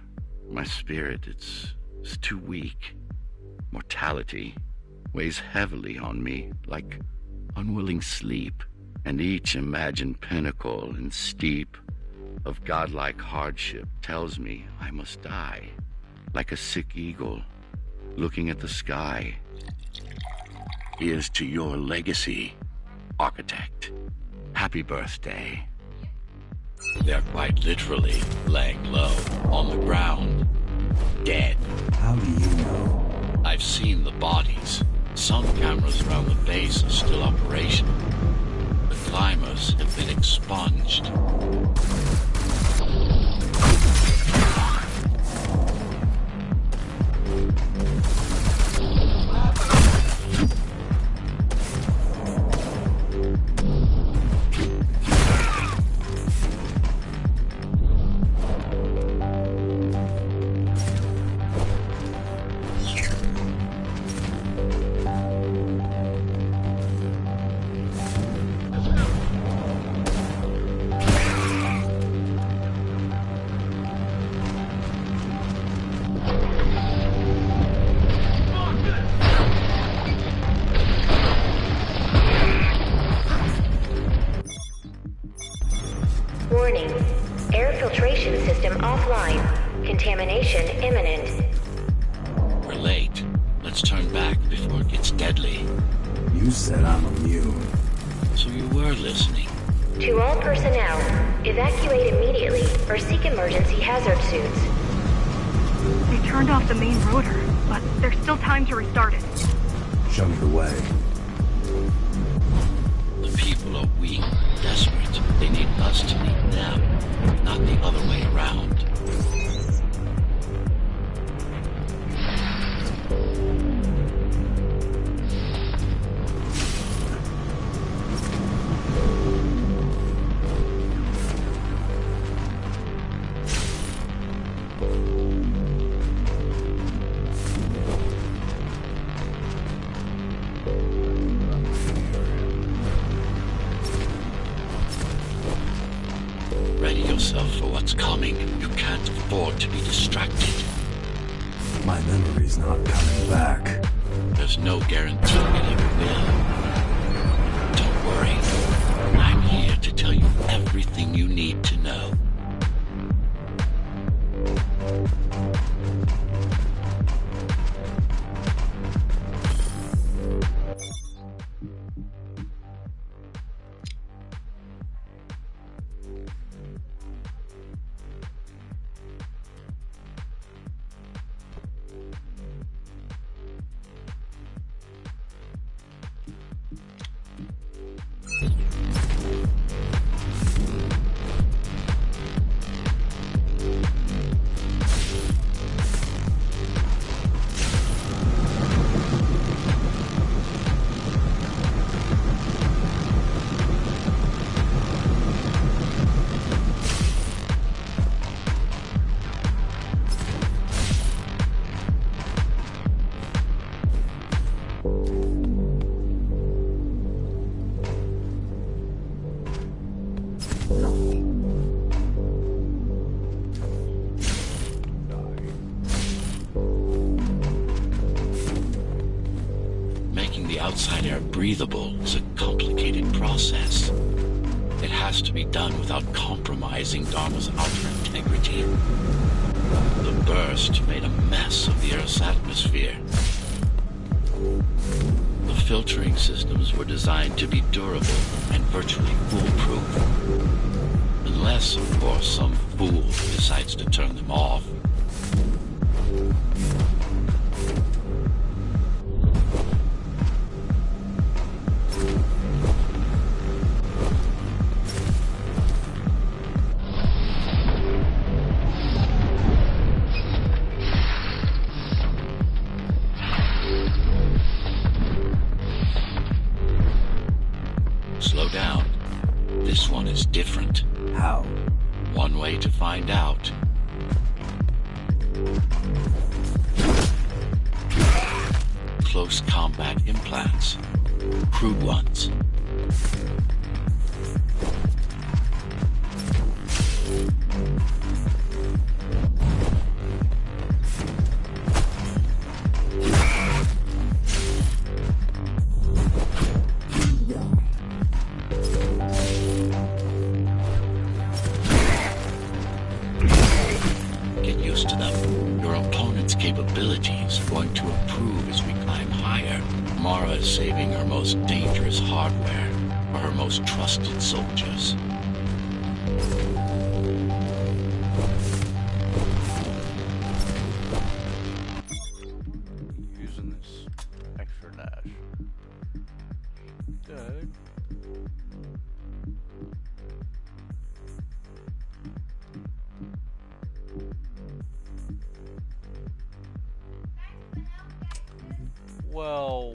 My spirit, it's too weak. Mortality weighs heavily on me, like unwilling sleep. And each imagined pinnacle and steep of godlike hardship tells me I must die, like a sick eagle looking at the sky. Here's to your legacy, architect. Happy birthday. They're quite literally laying low on the ground, dead. How do you know? I've seen the bodies. Some cameras around the base are still operational. The climbers have been expunged. Warning. Air filtration system offline. Contamination imminent. We're late. Let's turn back before it gets deadly. You said I'm immune. So you were listening. To all personnel, evacuate immediately or seek emergency hazard suits. They turned off the main rotor, but there's still time to restart it. Show me the way. The people are weak, desperate. They need us to need them, not the other way around. Ready yourself for what's coming. You can't afford to be distracted. My memory's not coming back. There's no guarantee it ever will. Don't worry. I'm here to tell you everything you need to know. Outside air breathable is a complicated process. It has to be done without compromising Dharma's outer integrity. The burst made a mess of the Earth's atmosphere. The filtering systems were designed to be durable and virtually foolproof. Unless, of course, some fool decides to turn them off. Slow down. This one is different. How? One way to find out. Close combat implants. Crude ones. capabilities are going to improve as we climb higher. Mara is saving her most dangerous hardware for her most trusted soldiers. Using this extra dash. Good. Well,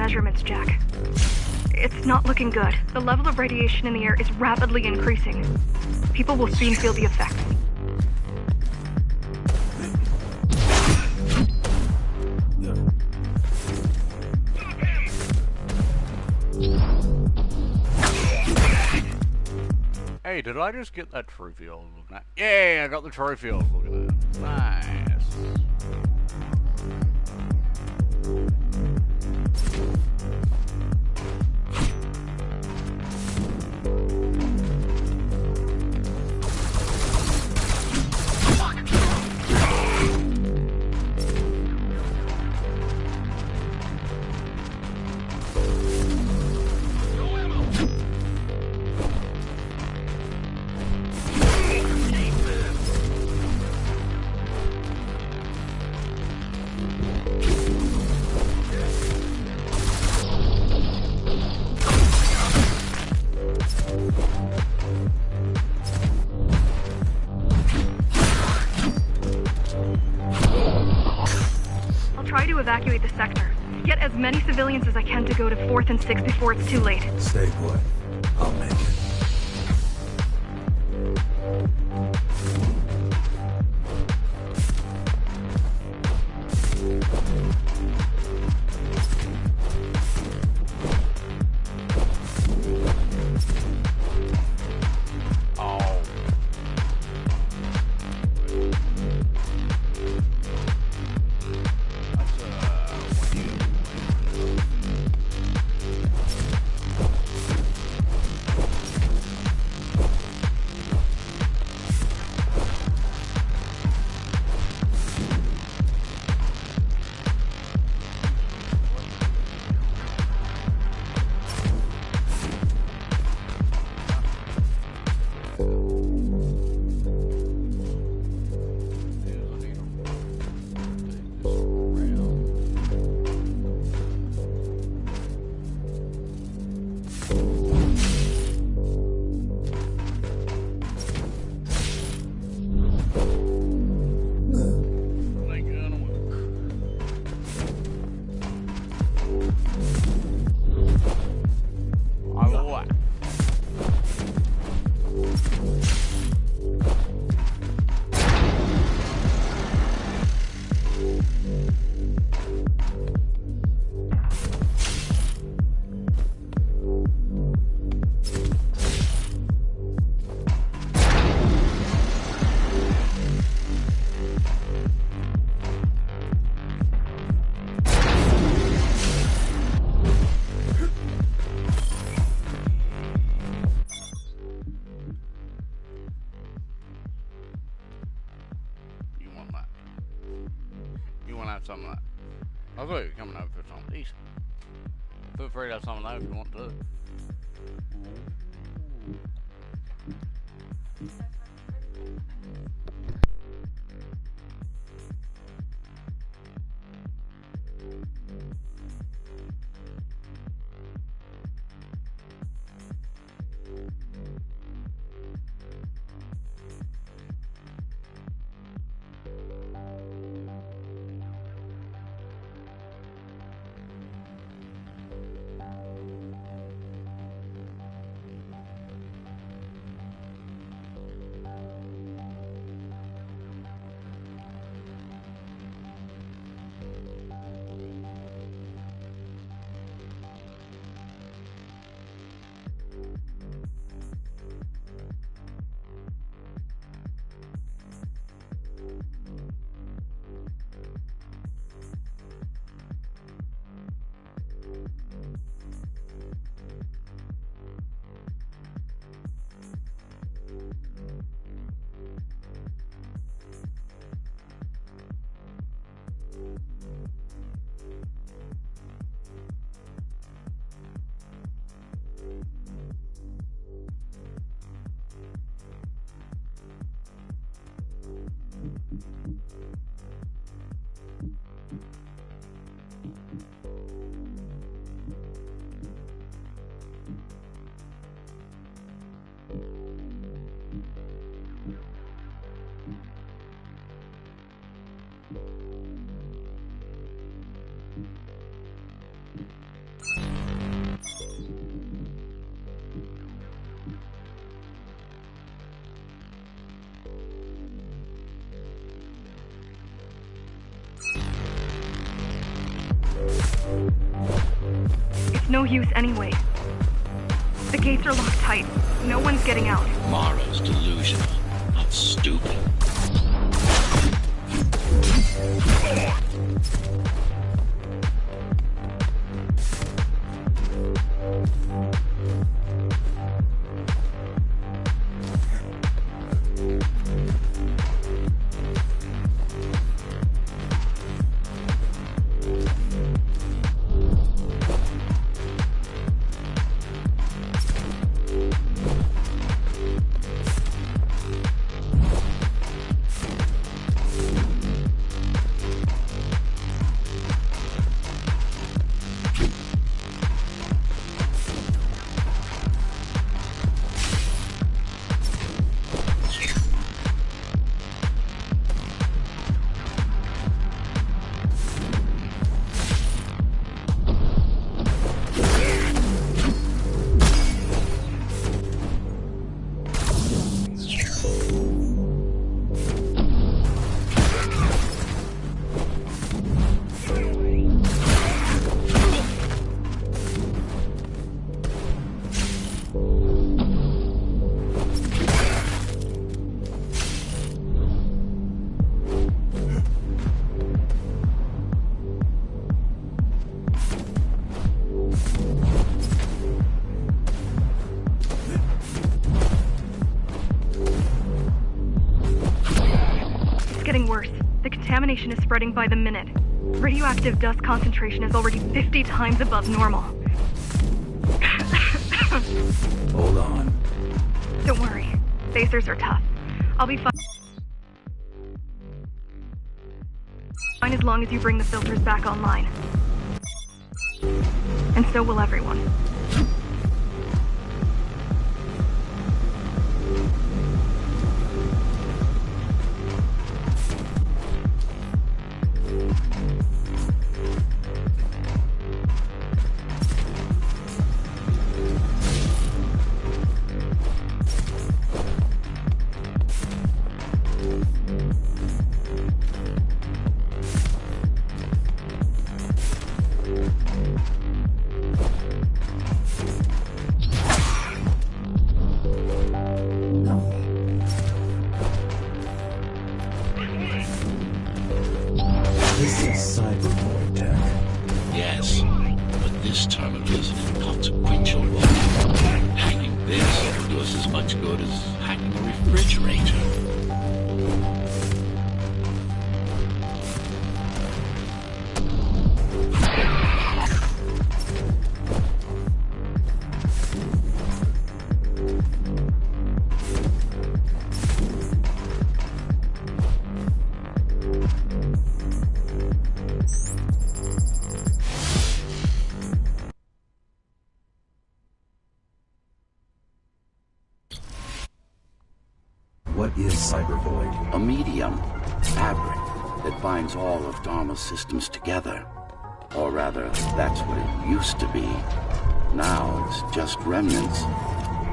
measurements, Jack. It's not looking good. The level of radiation in the air is rapidly increasing. People will soon feel the effects. Hey, did I just get that trophy I was looking at? Yeah, I got the trophy I was looking at. Nice. to evacuate the sector. Get as many civilians as I can to go to 4th and 6th before it's too late. Stay put. I'll make it. Something like that. I thought you were coming over for some of these. Feel free to have some of those if you want to. It's no use anyway. The gates are locked tight. No one's getting out. Mara's delusional, not stupid. getting worse. The contamination is spreading by the minute. Radioactive dust concentration is already 50 times above normal. Hold on. Don't worry. Spacers are tough. I'll be fine as long as you bring the filters back online. And so will everyone. This is cyberboy tech. Yes, but this terminal is an inconsequential one. Hacking this will do us as much good as hacking a refrigerator. What is cybervoid? A medium, fabric, that binds all of Dharma's systems together. Or rather, that's what it used to be. Now it's just remnants,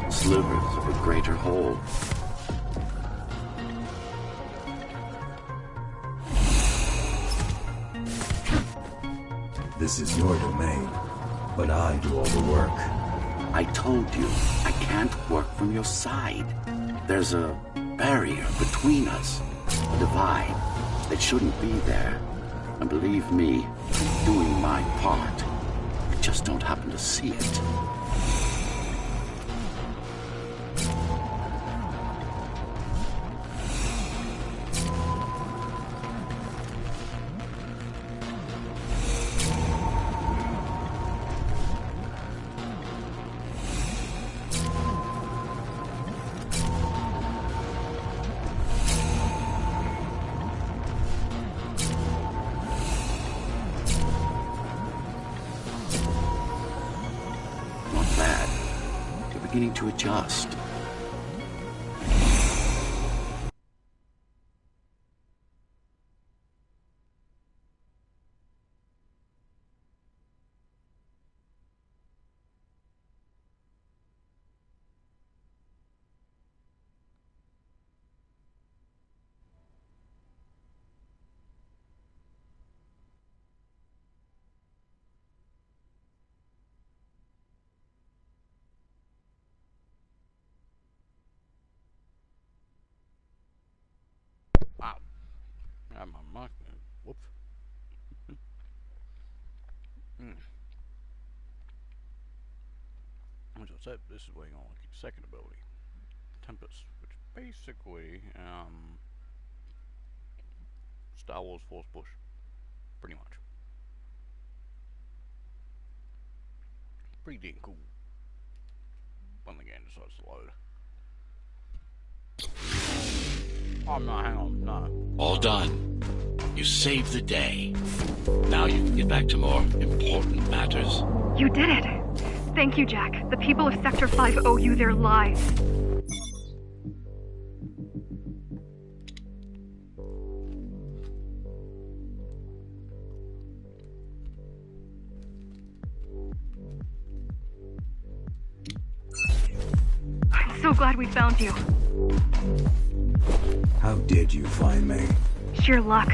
slivers of a greater whole. This is your domain, but I do all the work. I told you, I can't work from your side. There's a barrier between us, a divide that shouldn't be there. And believe me, I'm doing my part. I just don't happen to see it. Beginning to adjust. Whoops. As I said, this is waiting on like second ability, Tempest, which basically Star Wars Force Push, pretty much. Pretty damn cool. When the game decides to load. Oh no, hang on, no. All done. You saved the day. Now you can get back to more important matters. You did it! Thank you, Jack. The people of Sector 5 owe you their lives. I'm so glad we found you. How did you find me? Sheer luck.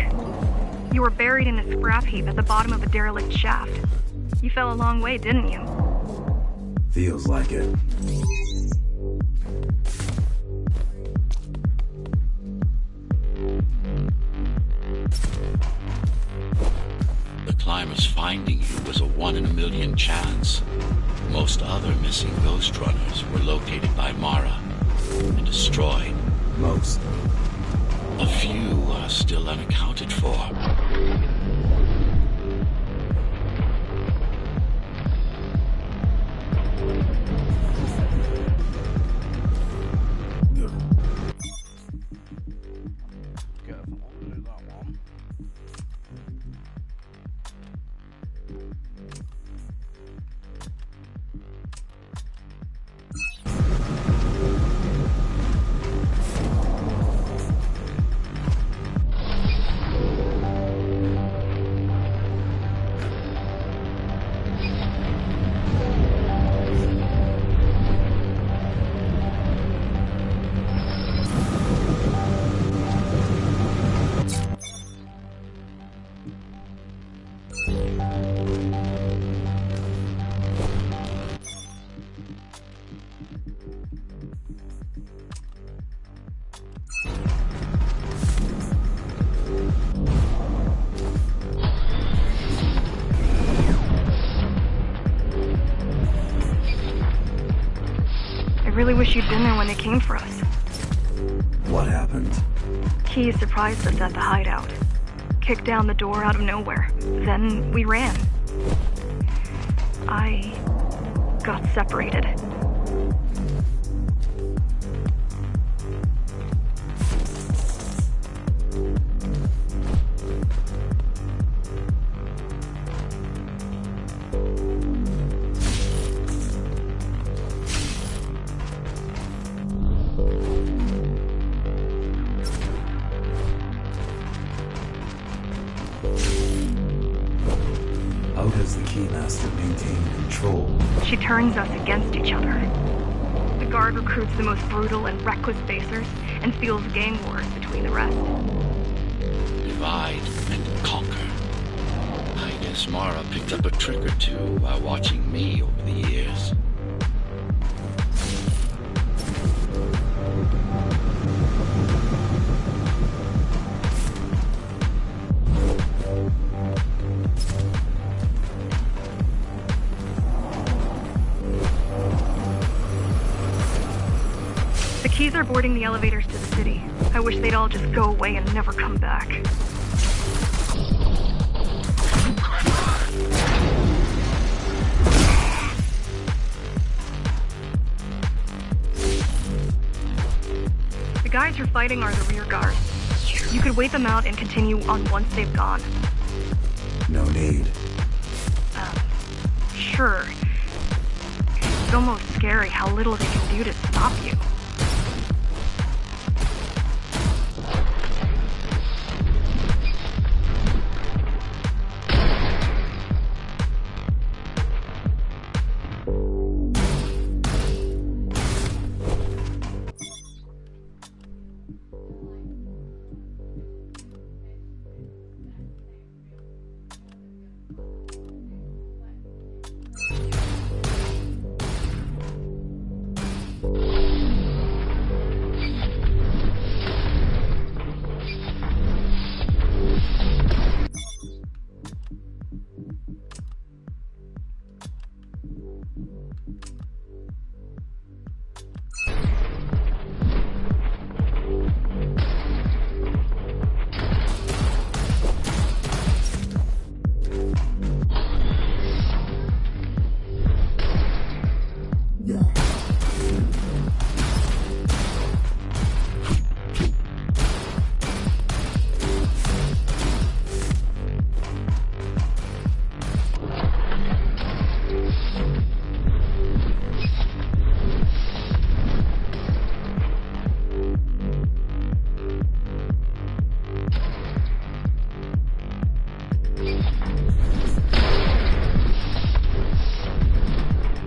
You were buried in a scrap heap at the bottom of a derelict shaft. You fell a long way, didn't you? Feels like it. The climbers finding you was a 1 in a million chance. Most other missing Ghostrunners were located by Mara and destroyed. Most. A few are still unaccounted for. Careful, I'll do that one. I really wish you'd been there when they came for us. What happened? Key surprised us at the hideout. Kicked down the door out of nowhere. Then we ran. I got separated. How does the Keymaster maintain control? She turns us against each other. The guard recruits the most brutal and reckless basers and fuels gang wars between the rest. Divide and conquer. I guess Mara picked up a trick or two while watching me over the years. The Keys are boarding the elevators to the city. I wish they'd all just go away and never come back. The guys you're fighting are the rear guard. You could wait them out and continue on once they've gone. No need. Sure. It's almost scary how little they can do to stop you.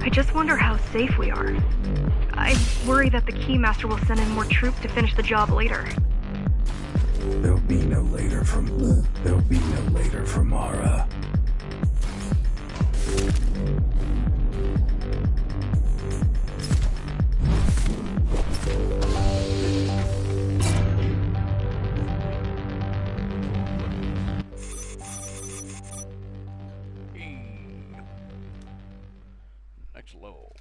I just wonder how safe we are. I worry that the Keymaster will send in more troops to finish the job later. There'll be no later from Mara. Next level.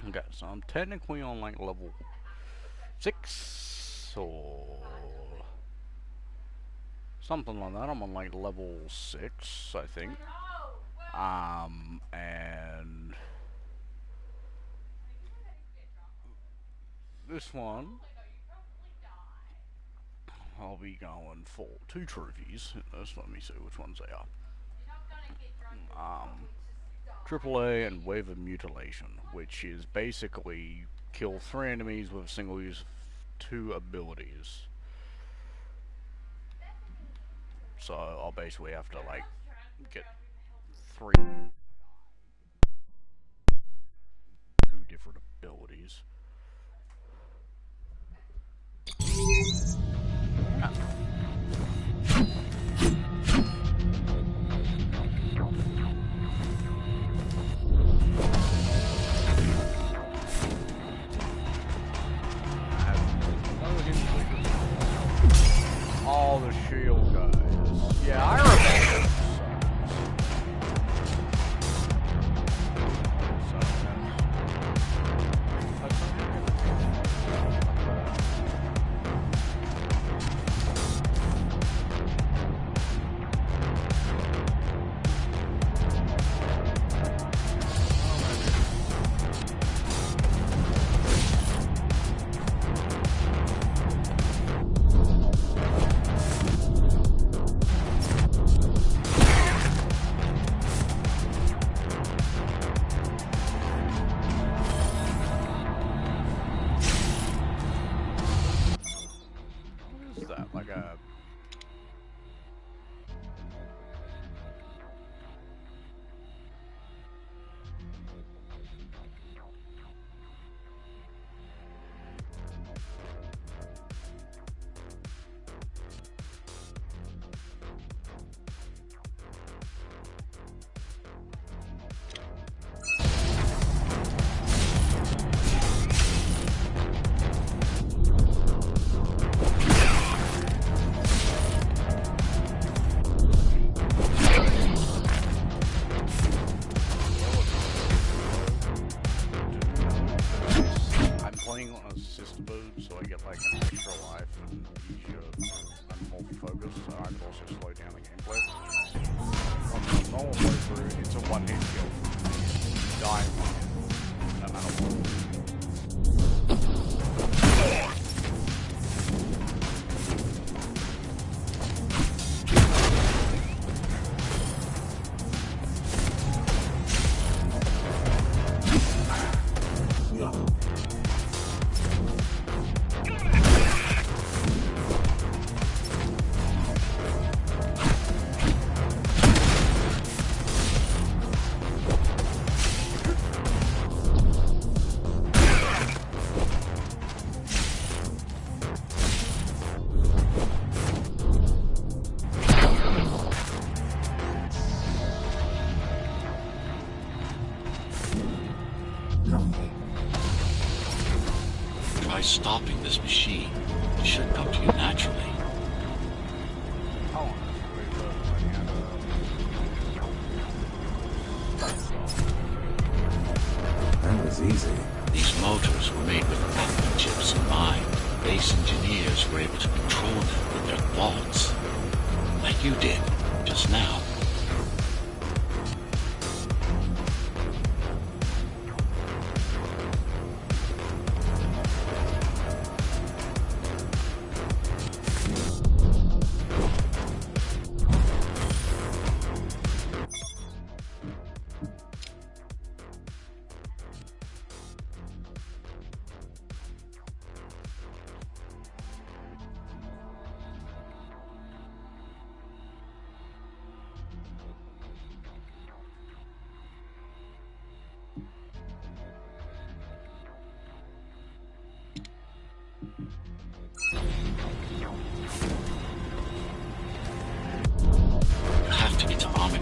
Okay, so I'm technically on like level 6 or something like that. I'm on like level 6, I think. And this one, I'll be going for 2 trophies. Let me see which ones they are. AAA and Wave of Mutilation, which is basically kill 3 enemies with a single use of 2 abilities. So I'll basically have to like get 3 2 different abilities. Yeah. All the shield guys. Yeah, I remember. Try stopping this machine. It should come to you naturally. That was easy. These motors were made with quantum chips in mind. Base engineers were able to control them with their thoughts. Like you did, just now.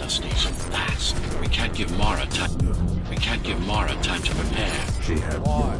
Station fast. We can't give Mara time to prepare. She had Why?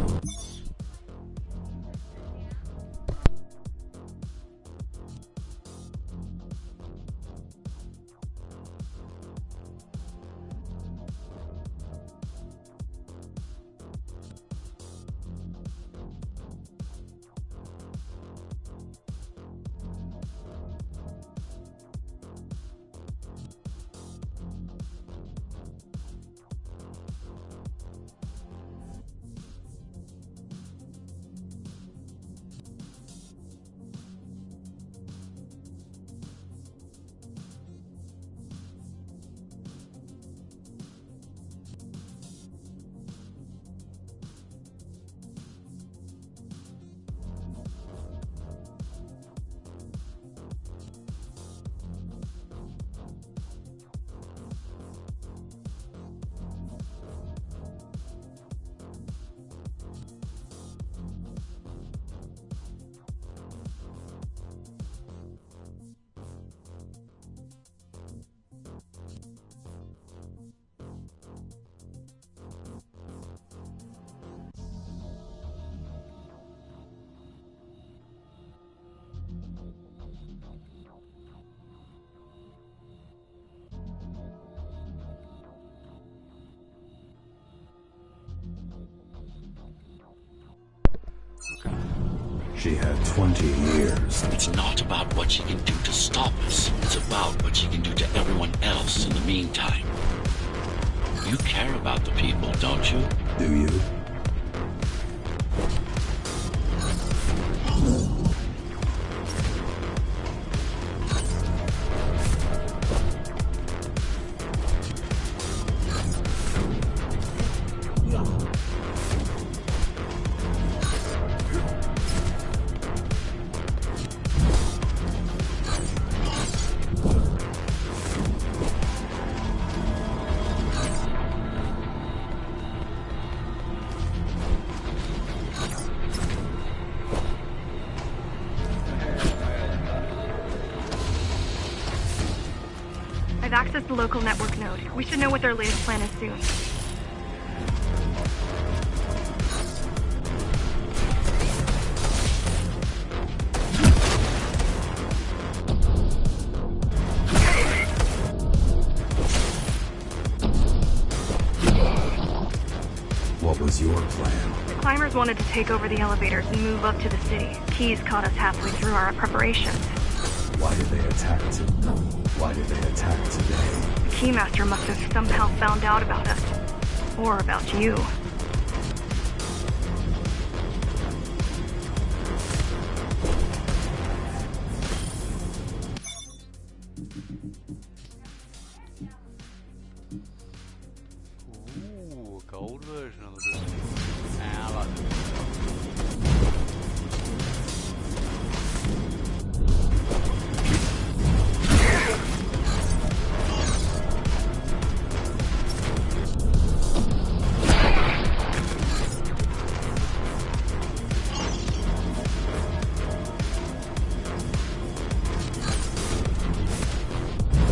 She had 20 years. It's not about what she can do to stop us. It's about what she can do to everyone else in the meantime. You care about the people, don't you? Do you? I've accessed the local network node. We should know what their latest plan is soon. What was your plan? The climbers wanted to take over the elevators and move up to the city. Keys caught us halfway through our preparations. Why did they attack Why did they attack today? The Keymaster must have somehow found out about us. Or about you. Ooh, a gold version of the building. I like this.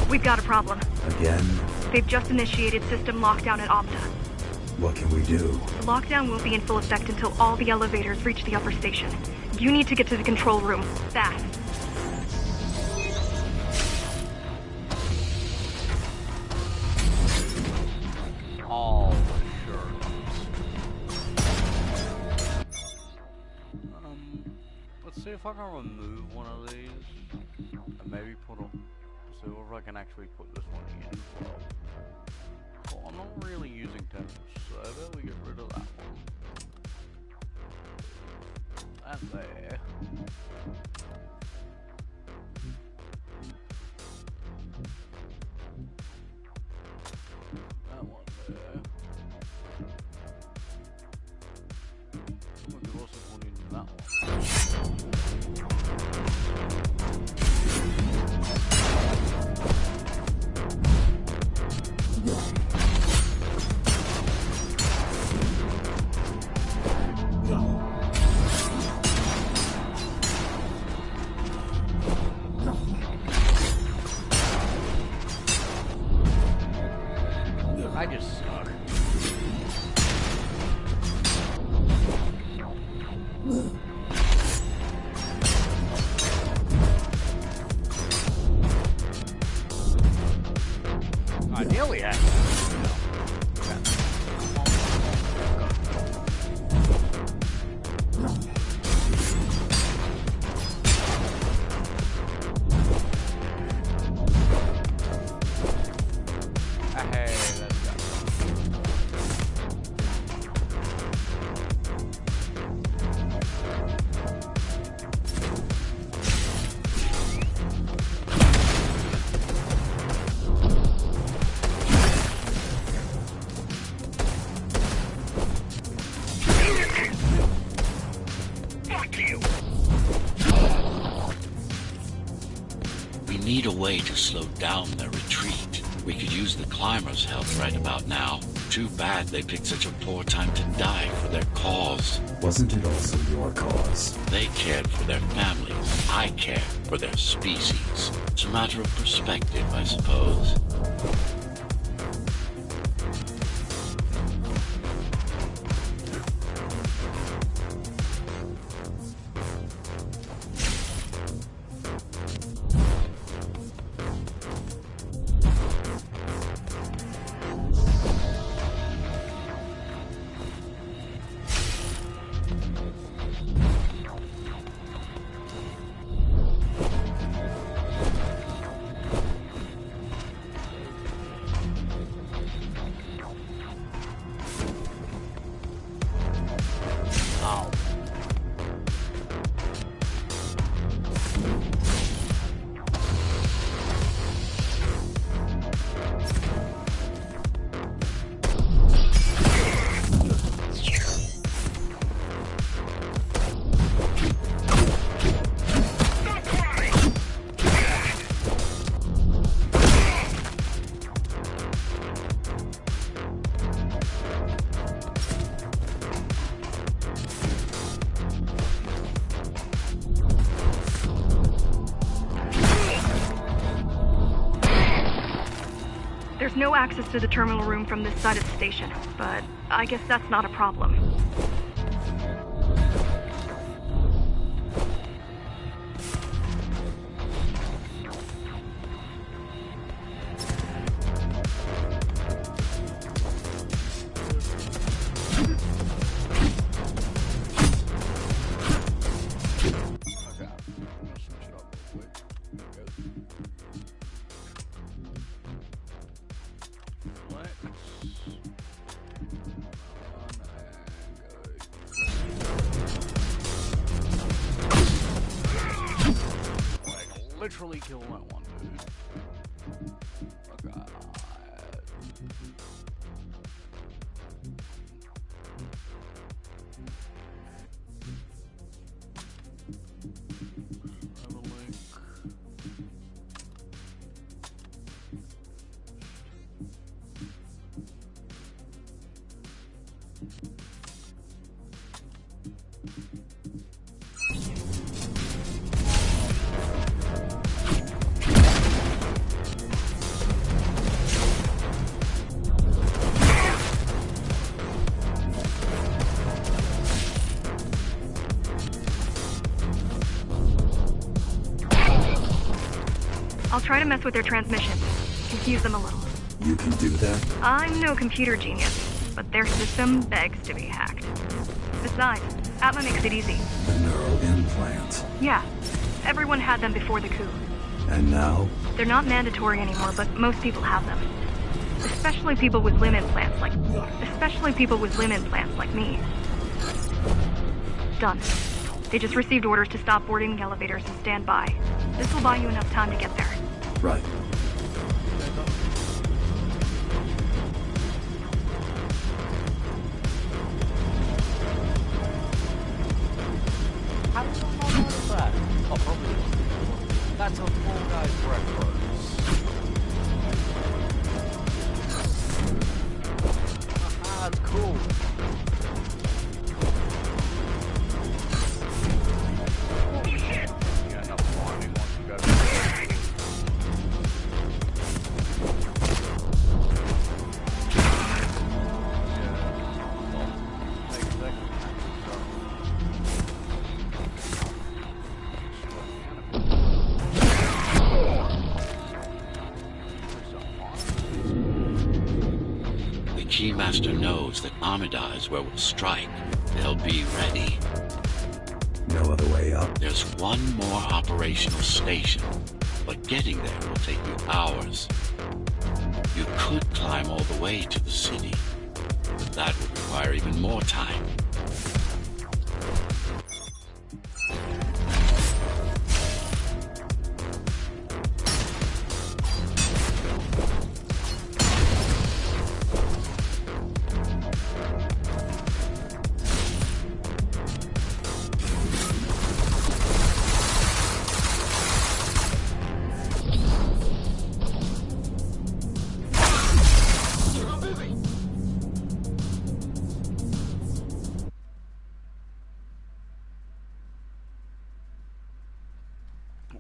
We've got a problem. Again? They've just initiated system lockdown at Opta. What can we do? The lockdown won't be in full effect until all the elevators reach the upper station. You need to get to the control room, fast. Oh, sure. Let's see if I can remove one of these and maybe put them. See if I can actually put this one in as well. Well, I'm not really using tennis, so I bet we get rid of that one. And there. That one there. We could also put in that one. I just suck. I nearly had Need a way to slow down their retreat. We could use the climbers' help right about now. Too bad they picked such a poor time to die for their cause. Wasn't it also your cause? They cared for their families. I care for their species. It's a matter of perspective, I suppose. There's no access to the terminal room from this side of the station, but I guess that's not a problem. Literally kill that one dude. Oh god. Have a link. I'll try to mess with their transmission. Confuse them a little. You can do that? I'm no computer genius, but their system begs to be hacked. Besides, Atma makes it easy. The neural implants. Yeah. Everyone had them before the coup. And now? They're not mandatory anymore, but most people have them. Especially people with limb implants like me. Done. They just received orders to stop boarding the elevators and stand by. This will buy you enough time to get there. Right. How does someone know that? Oh, probably. That's a Fall Guys reference. Ah, that's cool. Yeah, no climbing once you go to the Keymaster knows that Armada is where we'll strike. They'll be ready. No other way up? There's one more operational station, but getting there will take you hours. You could climb all the way to the city, but that would require even more time.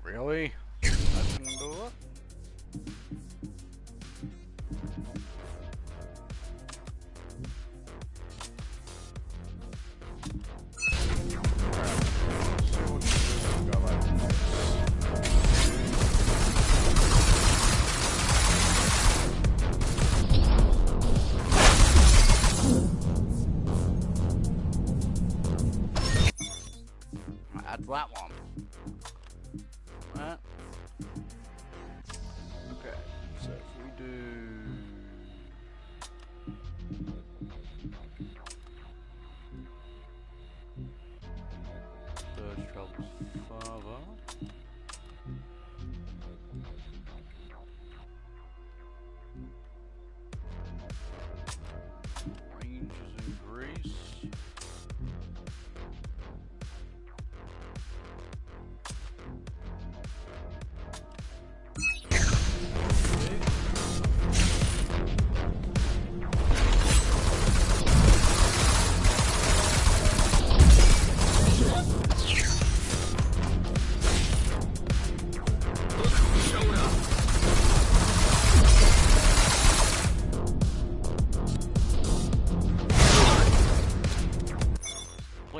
Really? That's gonna do it? Add that one. Right. Okay, so if we do Surge travels further. Range is increased.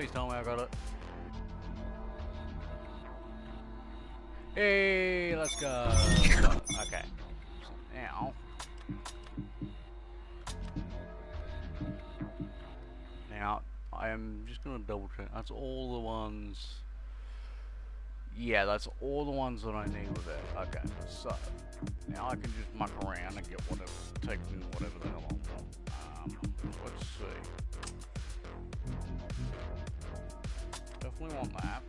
Please tell me I got it. Hey, let's go. Okay. So now I am just gonna double check. That's all the ones. Yeah, that's all the ones that I need with it. Okay, so now I can just muck around and get whatever, take whatever the hell I want. Let's see. Definitely want that.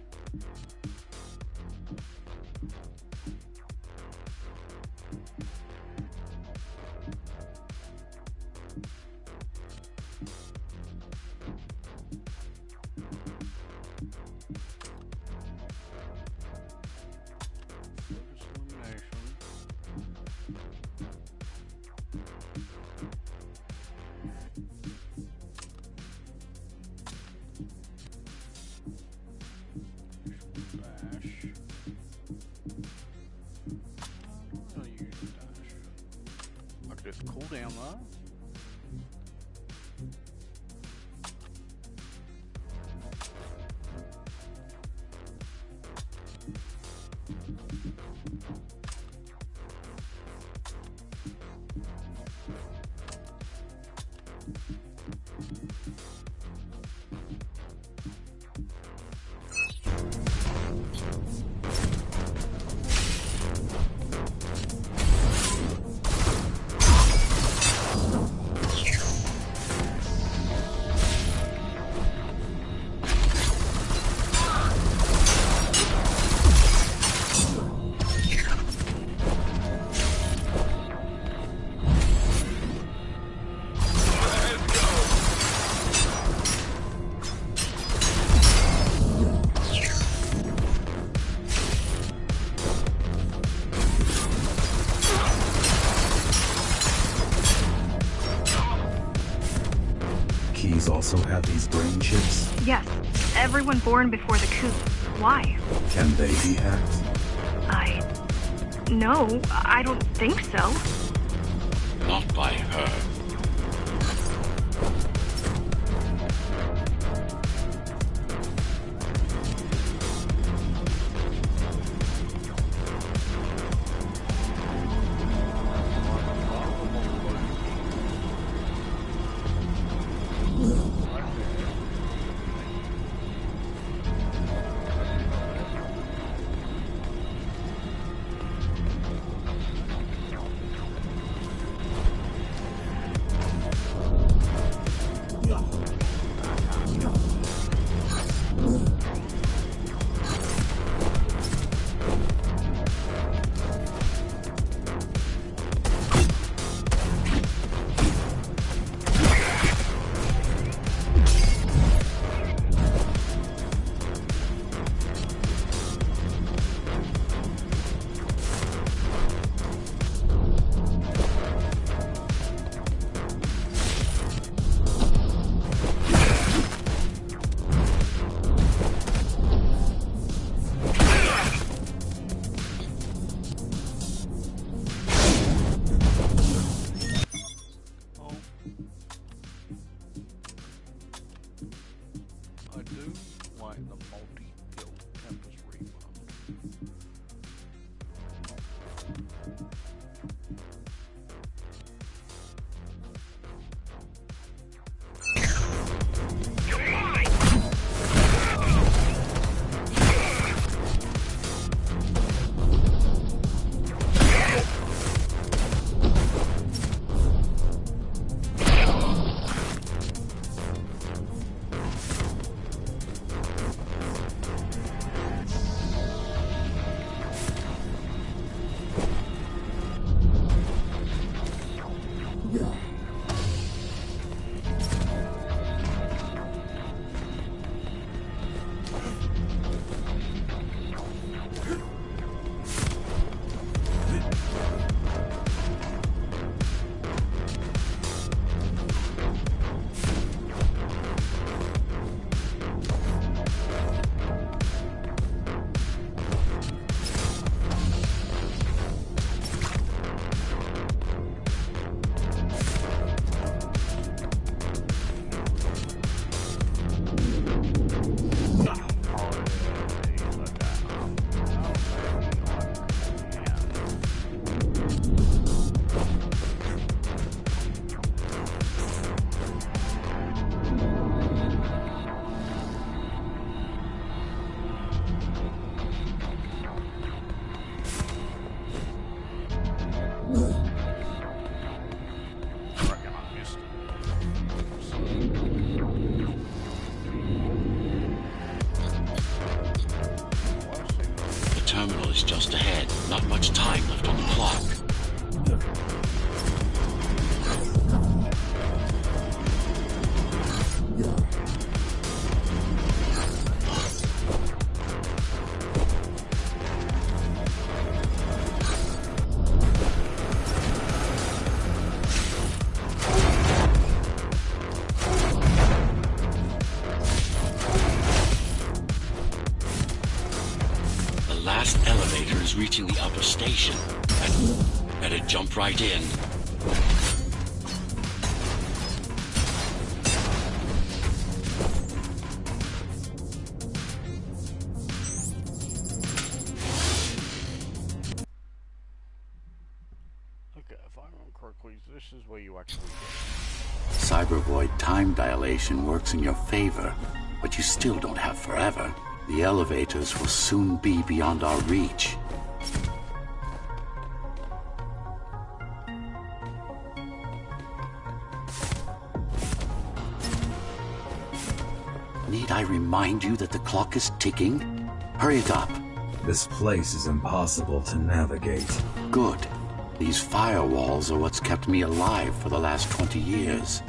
Cool down there. Also have these brain chips? Yes. Everyone born before the coup. Why? Can they be hacked? No, I don't think so. Not by her. Not much time left on the clock. Reaching the upper station. Better jump right in. Okay, if I remember correctly, this is where you actually Cybervoid time dilation works in your favor, but you still don't have forever. The elevators will soon be beyond our reach. Need I remind you that the clock is ticking? Hurry it up. This place is impossible to navigate. Good. These firewalls are what's kept me alive for the last 20 years.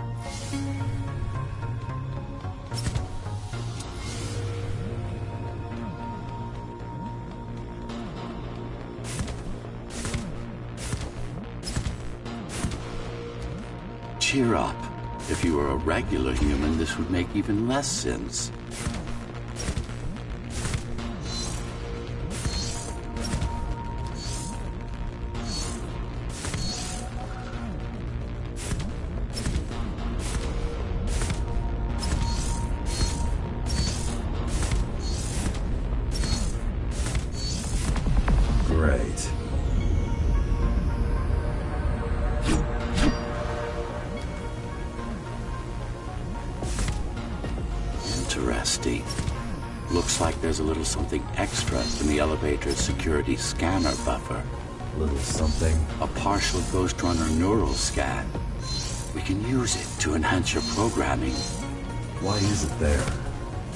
Cheer up. If you were a regular human, this would make even less sense. Great. Interesting. Looks like there's a little something extra in the elevator's security scanner buffer. Little something? A partial Ghostrunner neural scan. We can use it to enhance your programming. Why is it there?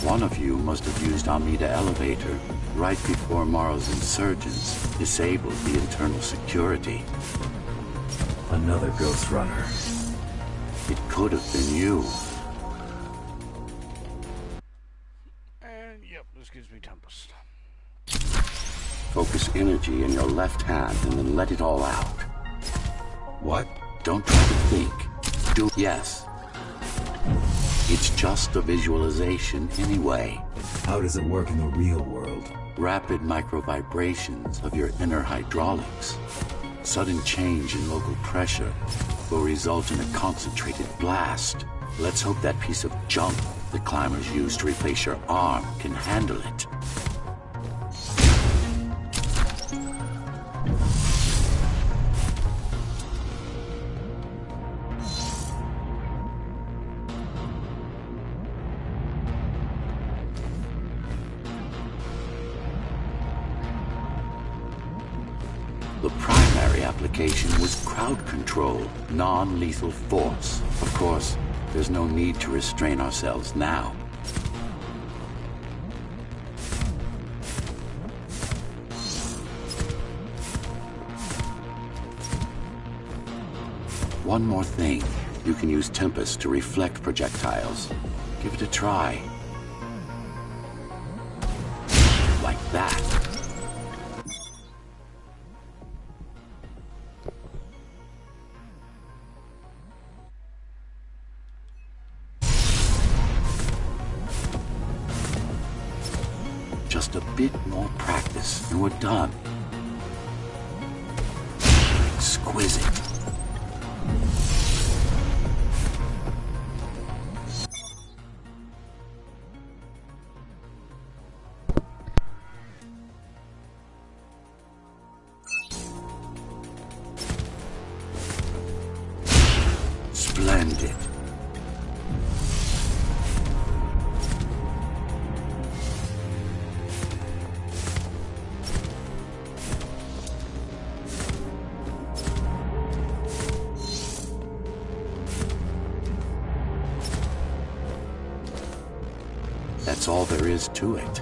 One of you must have used Amida Elevator right before Morrow's insurgents disabled the internal security. Another Ghostrunner. It could have been you. And yep, this gives me Tempest. Focus energy in your left hand and then let it all out. What? Don't try to think. Do yes. It's just a visualization anyway. How does it work in the real world? Rapid microvibrations of your inner hydraulics. Sudden change in local pressure will result in a concentrated blast. Let's hope that piece of junk the climbers use to replace your arm can handle it. The primary application was crowd control, non-lethal force. Of course, there's no need to restrain ourselves now. One more thing. You can use Tempest to reflect projectiles. Give it a try. Like that. Just a bit more practice, and we're done. Exquisite. Splendid. That's all there is to it.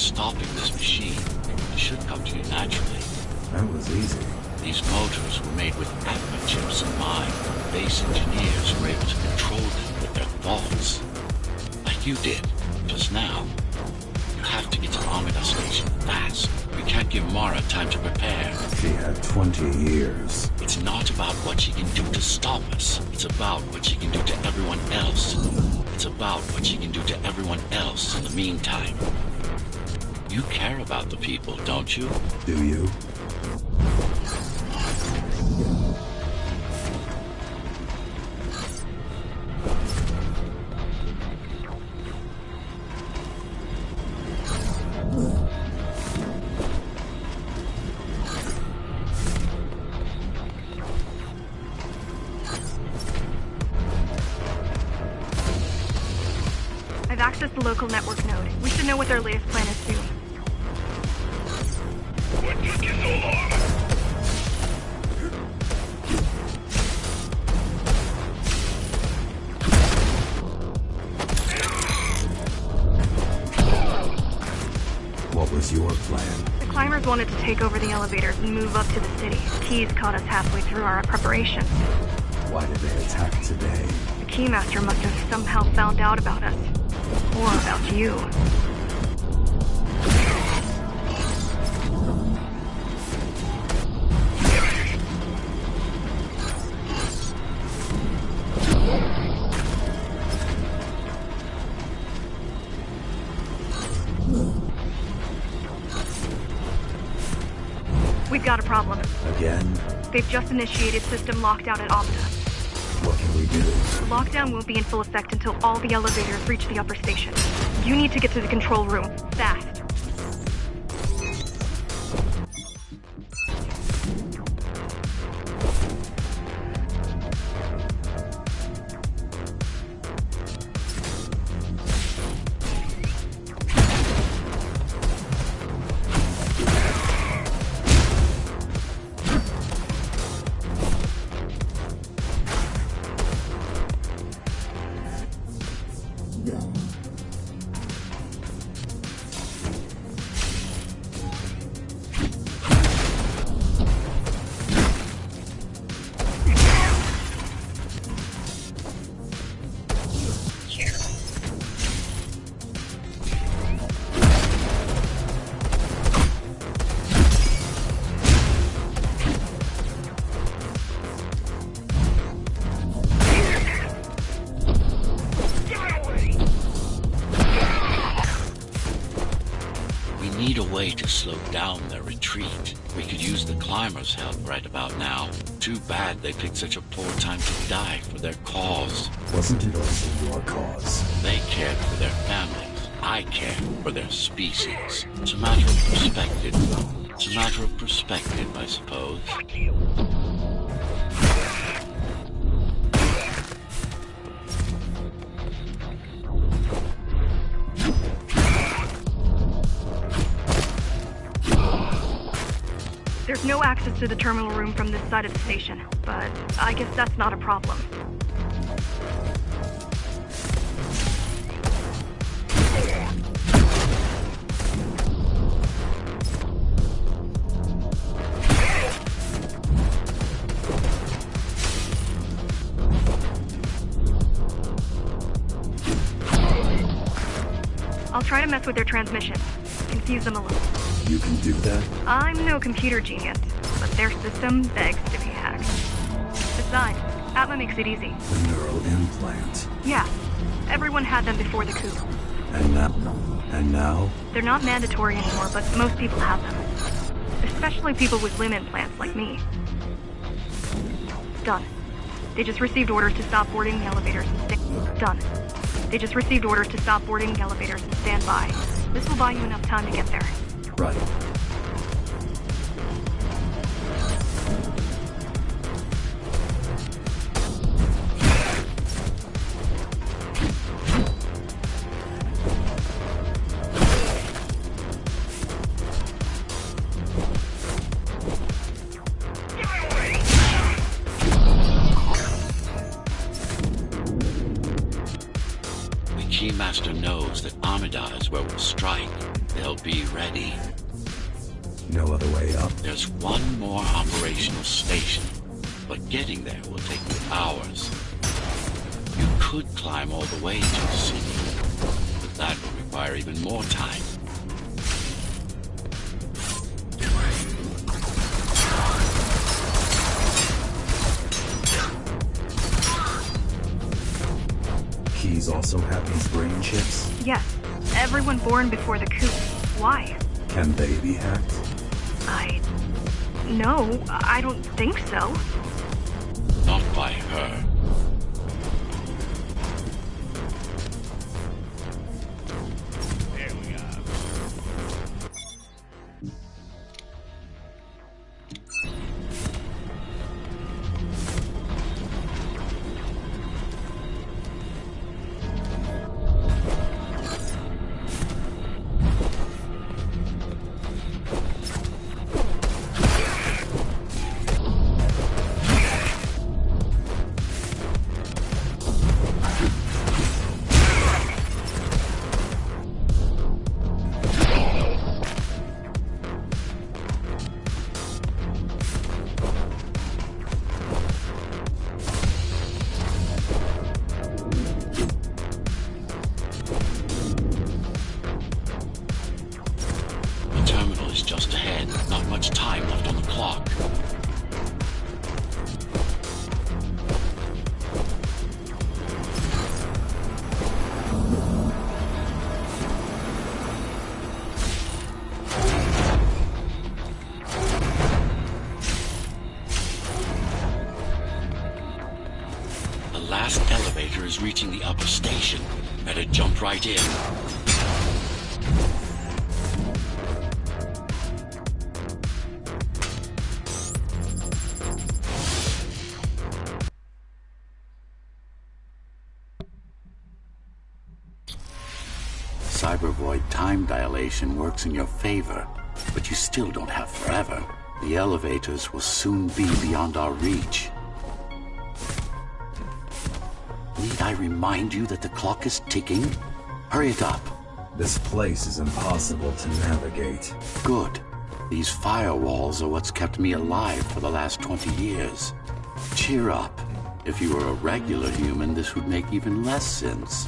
stopping this machine, it should come to you naturally. That was easy. These motors were made with Atma chips in mind. Base engineers were able to control them with their thoughts. Like you did, just now. You have to get to Amida Station fast. We can't give Mara time to prepare. She had 20 years. It's not about what she can do to stop us. It's about what she can do to everyone else. It's about what she can do to everyone else in the meantime. You care about the people, don't you? Do you? I've accessed the local network node. We should know what their latest plan is soon. What took you so long? What was your plan? The climbers wanted to take over the elevators and move up to the city. Keys caught us halfway through our preparations. Why did they attack today? The Keymaster must have somehow found out about us. Or about you. We've got a problem. Again? They've just initiated system lockdown at Amida. What can we do? The lockdown won't be in full effect until all the elevators reach the upper station. You need to get to the control room, fast. Need a way to slow down their retreat. We could use the climbers' help right about now. Too bad they picked such a poor time to die for their cause. Wasn't it also your cause? They cared for their families. I cared for their species. It's a matter of perspective. It's a matter of perspective, I suppose. There's no access to the terminal room from this side of the station, but I guess that's not a problem. I'll try to mess with their transmission. Confuse them a little. You can do that? I'm no computer genius, but their system begs to be hacked. Besides, Atma makes it easy. The neural implant. Yeah. Everyone had them before the coup. And now? And now? They're not mandatory anymore, but most people have them. Especially people with limb implants like me. Done. They just received orders to stop boarding the elevators and stay. Done. They just received orders to stop boarding the elevators and stand by. This will buy you enough time to get there. Right. The Keymaster knows that Amida is where we'll strike. They'll be ready. No other way up? There's one more operational station, but getting there will take you hours. You could climb all the way to the city, but that will require even more time. Keys also have these brain chips? Yes. Everyone born before the coup. Why? Can they be hacked? No, I don't think so. Not by her. There we go. Is reaching the upper station. Better jump right in. Cybervoid time dilation works in your favor, but you still don't have forever. The elevators will soon be beyond our reach. Need I remind you that the clock is ticking? Hurry it up. This place is impossible to navigate. Good. These firewalls are what's kept me alive for the last 20 years. Cheer up. If you were a regular human, this would make even less sense.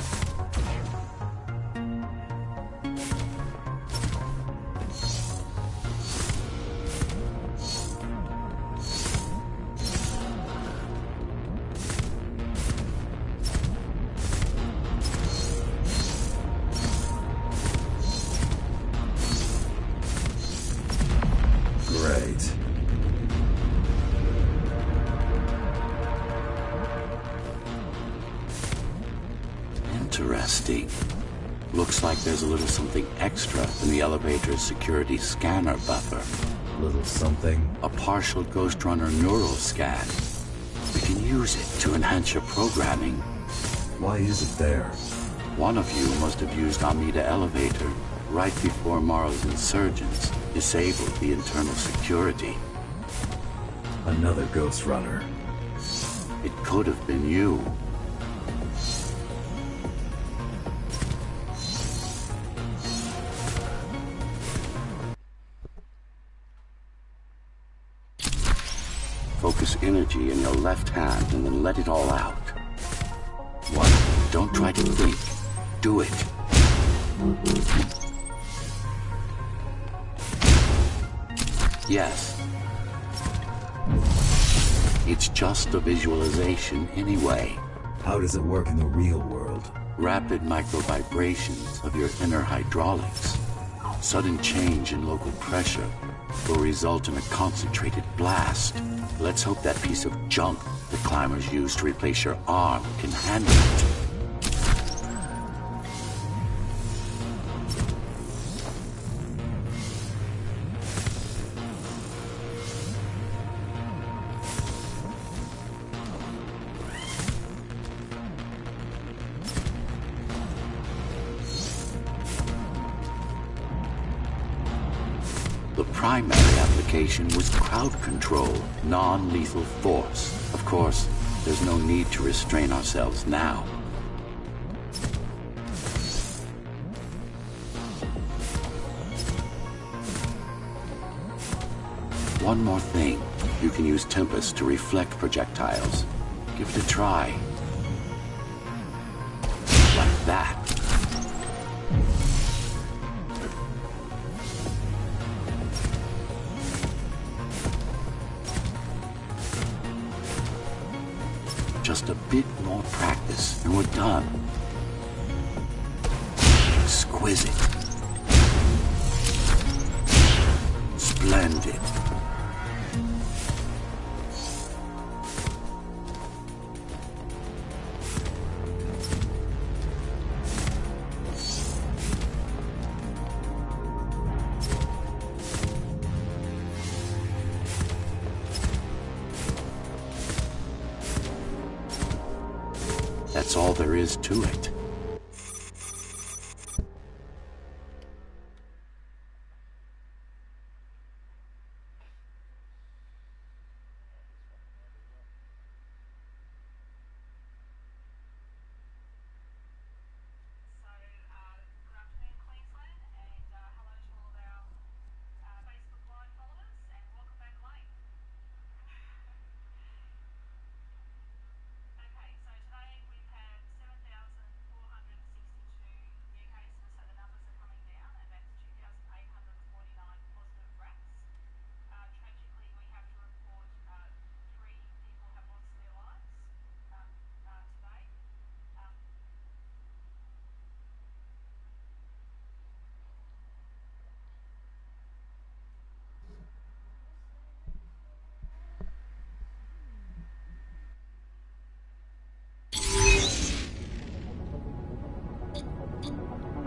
Interesting. Looks like there's a little something extra in the elevator's security scanner buffer. Little something? A partial Ghostrunner neural scan. We can use it to enhance your programming. Why is it there? One of you must have used Amida Elevator right before Morrow's insurgents disabled the internal security. Another Ghostrunner. It could have been you. Focus energy in your left hand and then let it all out. What? Don't try to think. Do it. Yes. It's just a visualization anyway. How does it work in the real world? Rapid micro-vibrations of your inner hydraulics. Sudden change in local pressure will result in a concentrated blast. Let's hope that piece of junk the climbers use to replace your arm can handle it. The primary application was crowd control, non-lethal force. Of course, there's no need to restrain ourselves now. One more thing. You can use Tempest to reflect projectiles. Give it a try. Like that. Just a bit more practice and we're done. Exquisite. Splendid. That's all there is to it.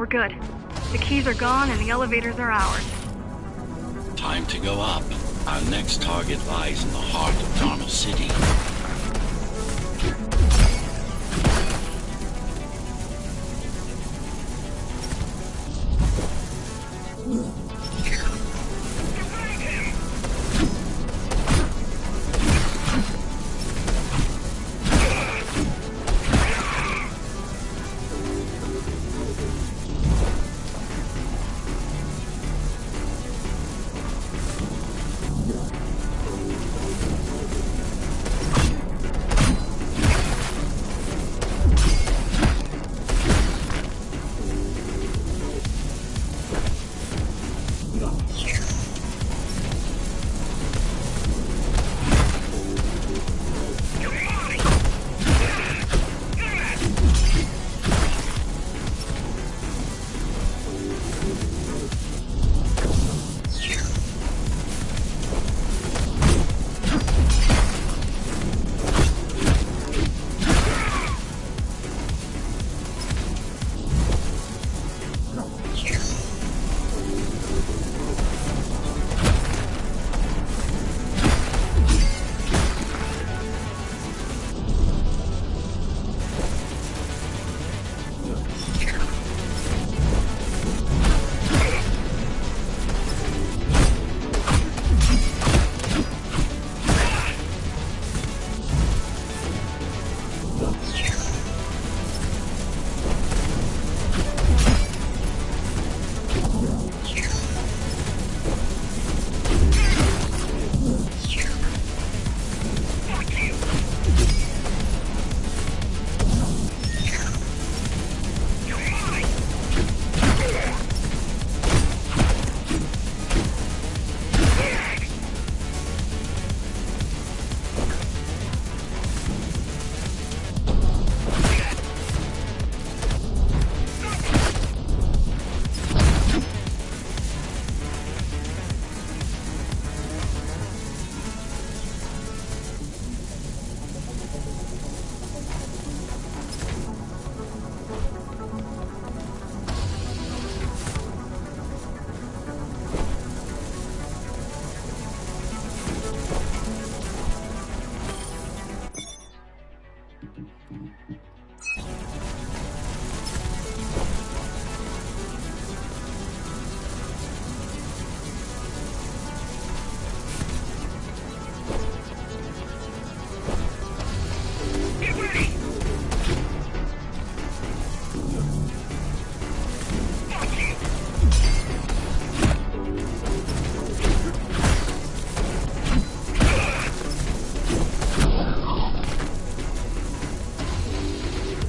We're good. The keys are gone and the elevators are ours. Time to go up. Our next target lies in the heart of Dharma City.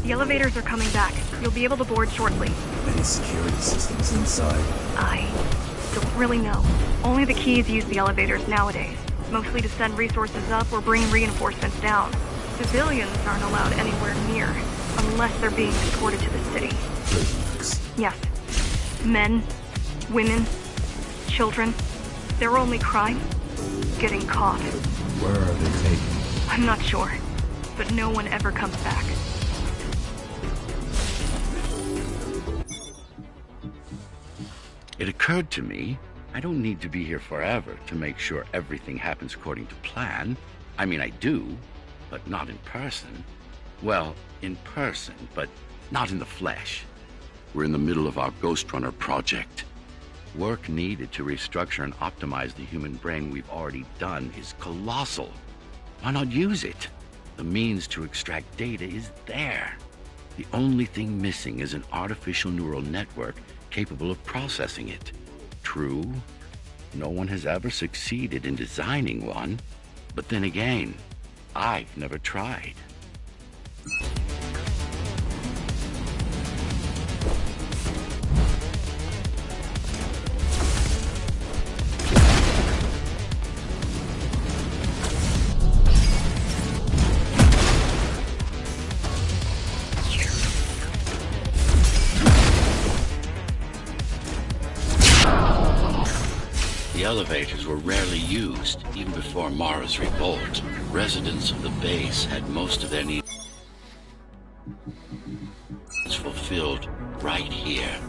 The elevators are coming back. You'll be able to board shortly. Any security systems inside? I don't really know. Only the keys use the elevators nowadays. Mostly to send resources up or bring reinforcements down. Civilians aren't allowed anywhere near, unless they're being escorted to the city. Prisoners. Yes. Men, women, children. Their only crime? Getting caught. Where are they taken? I'm not sure, but no one ever comes back. It occurred to me, I don't need to be here forever to make sure everything happens according to plan. I mean, I do, but not in person. Well, in person, but not in the flesh. We're in the middle of our Ghostrunner project. Work needed to restructure and optimize the human brain we've already done is colossal. Why not use it? The means to extract data is there. The only thing missing is an artificial neural network capable of processing it. True, no one has ever succeeded in designing one, but then again, I've never tried. The elevators were rarely used, even before Mara's revolt. Residents of the base had most of their needs fulfilled right here.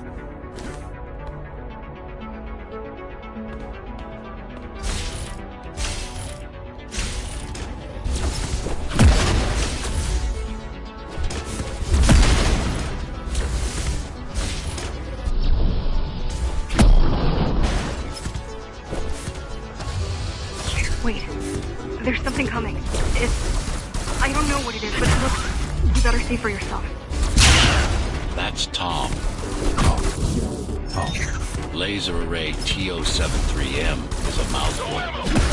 Wait, there's something coming. I don't know what it is, but it looks... You better see for yourself. That's Tom. Tom. Laser array TO73M is a mouthful.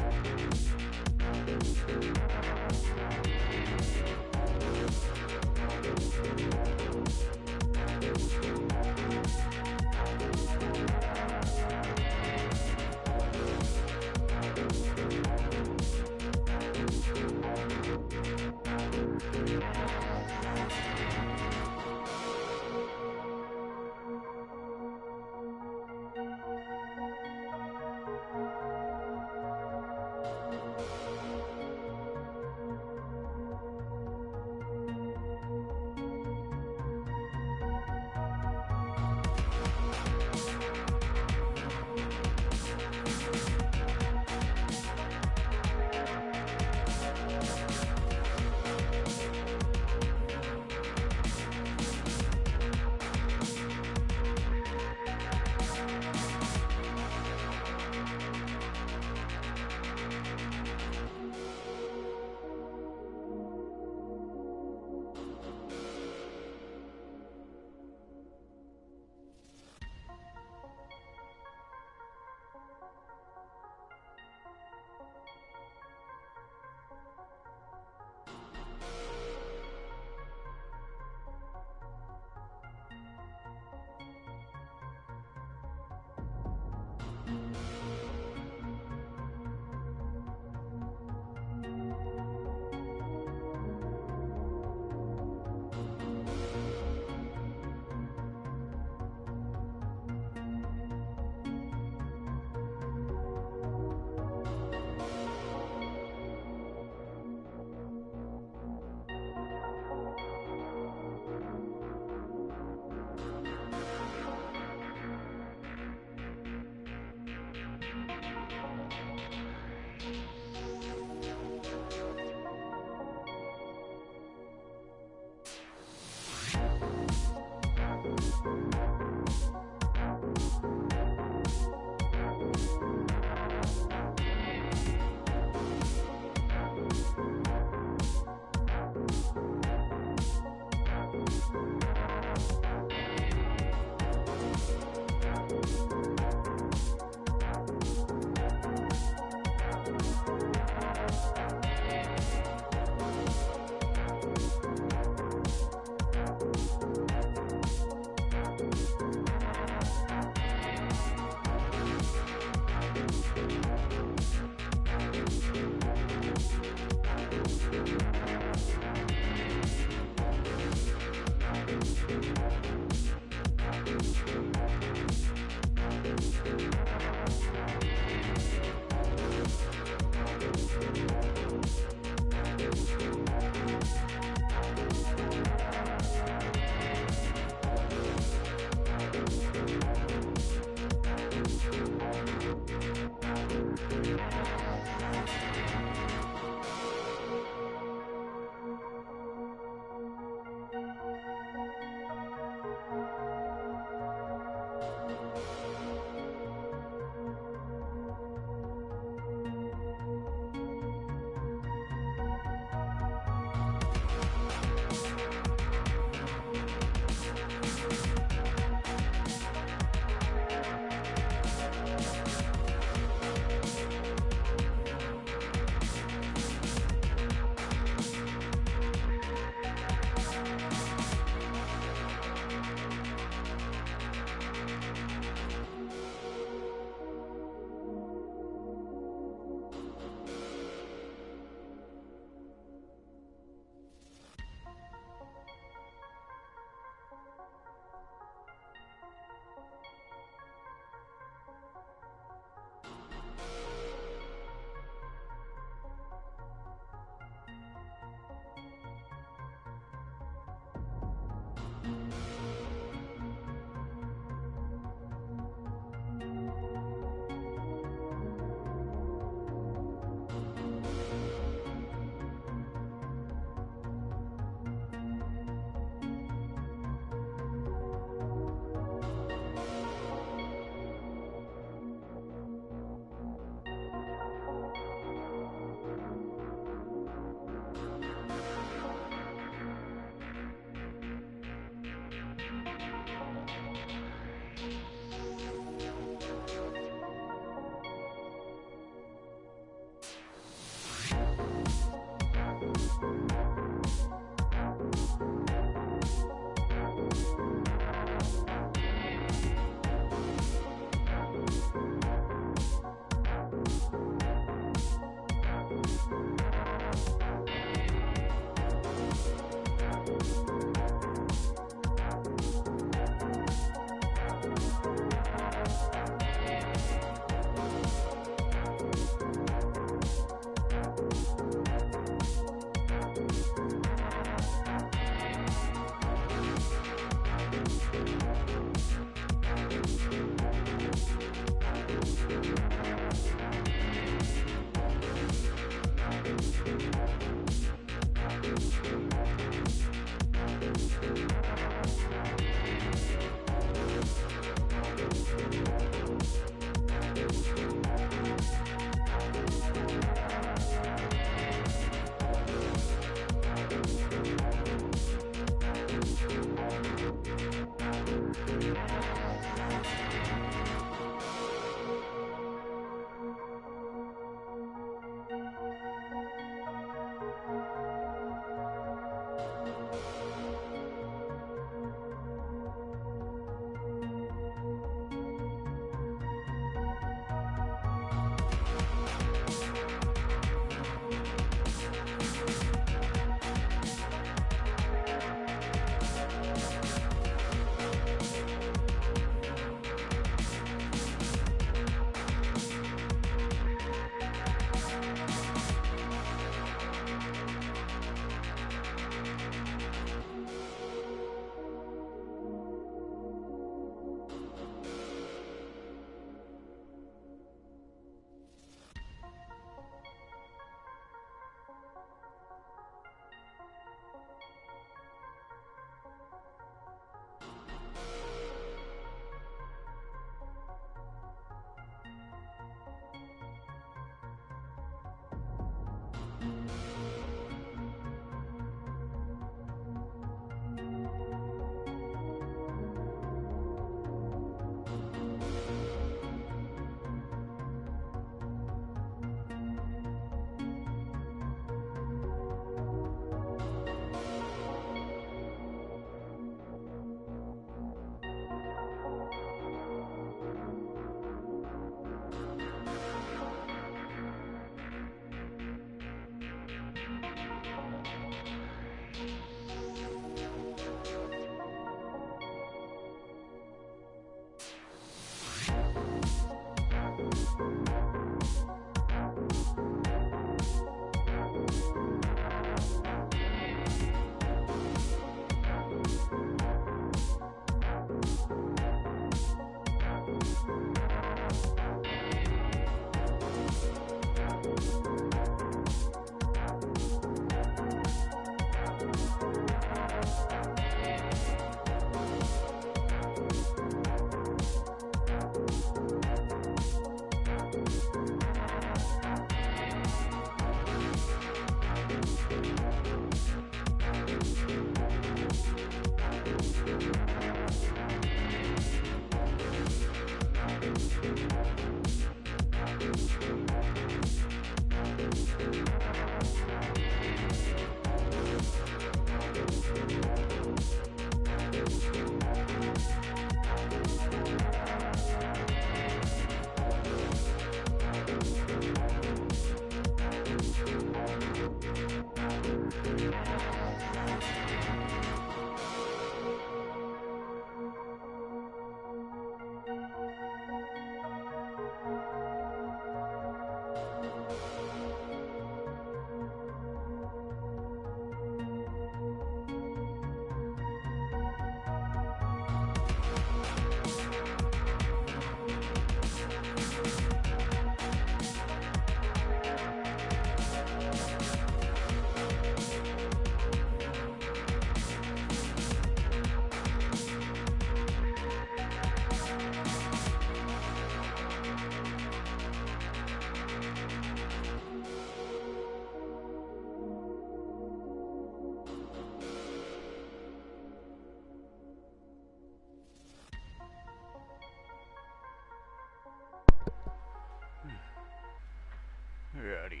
Alrighty.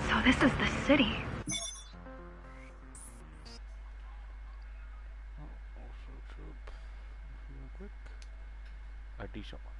So this is the city. Also troop. Real quick. A decent one.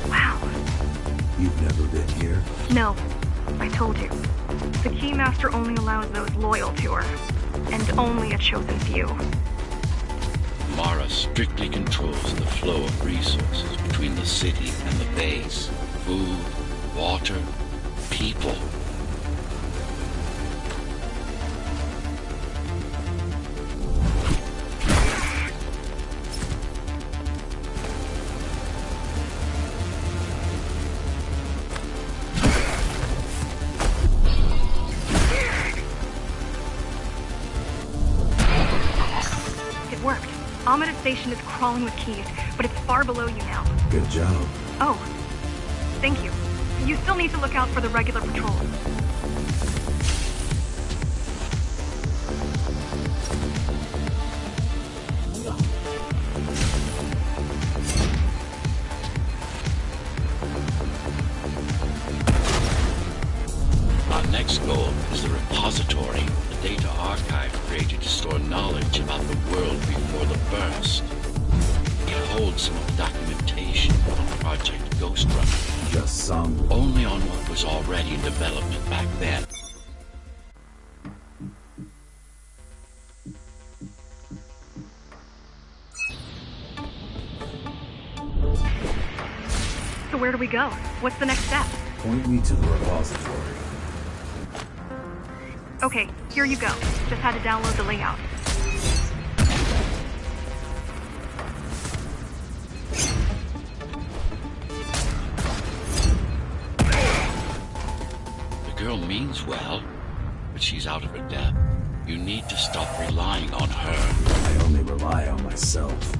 Wow. You've never been here? No, I told you. The Keymaster only allows those loyal to her, and only a chosen few. Mara strictly controls the flow of resources between the city and the base. Food, water, people. It worked. Amida Station is crawling with keys, but it's far below you now. Good job. Oh, thank you. You still need to look out for the regular patrol. Our next goal is the repository, the data archive created to store knowledge about the world before the burst. It holds some of the documentation on Project Ghostrunner. Just some. Only on what was already in development back then. So where do we go? What's the next step? Point me to the repository. Okay, here you go. Just had to download the layout. The girl means well, but she's out of her depth. You need to stop relying on her. I only rely on myself.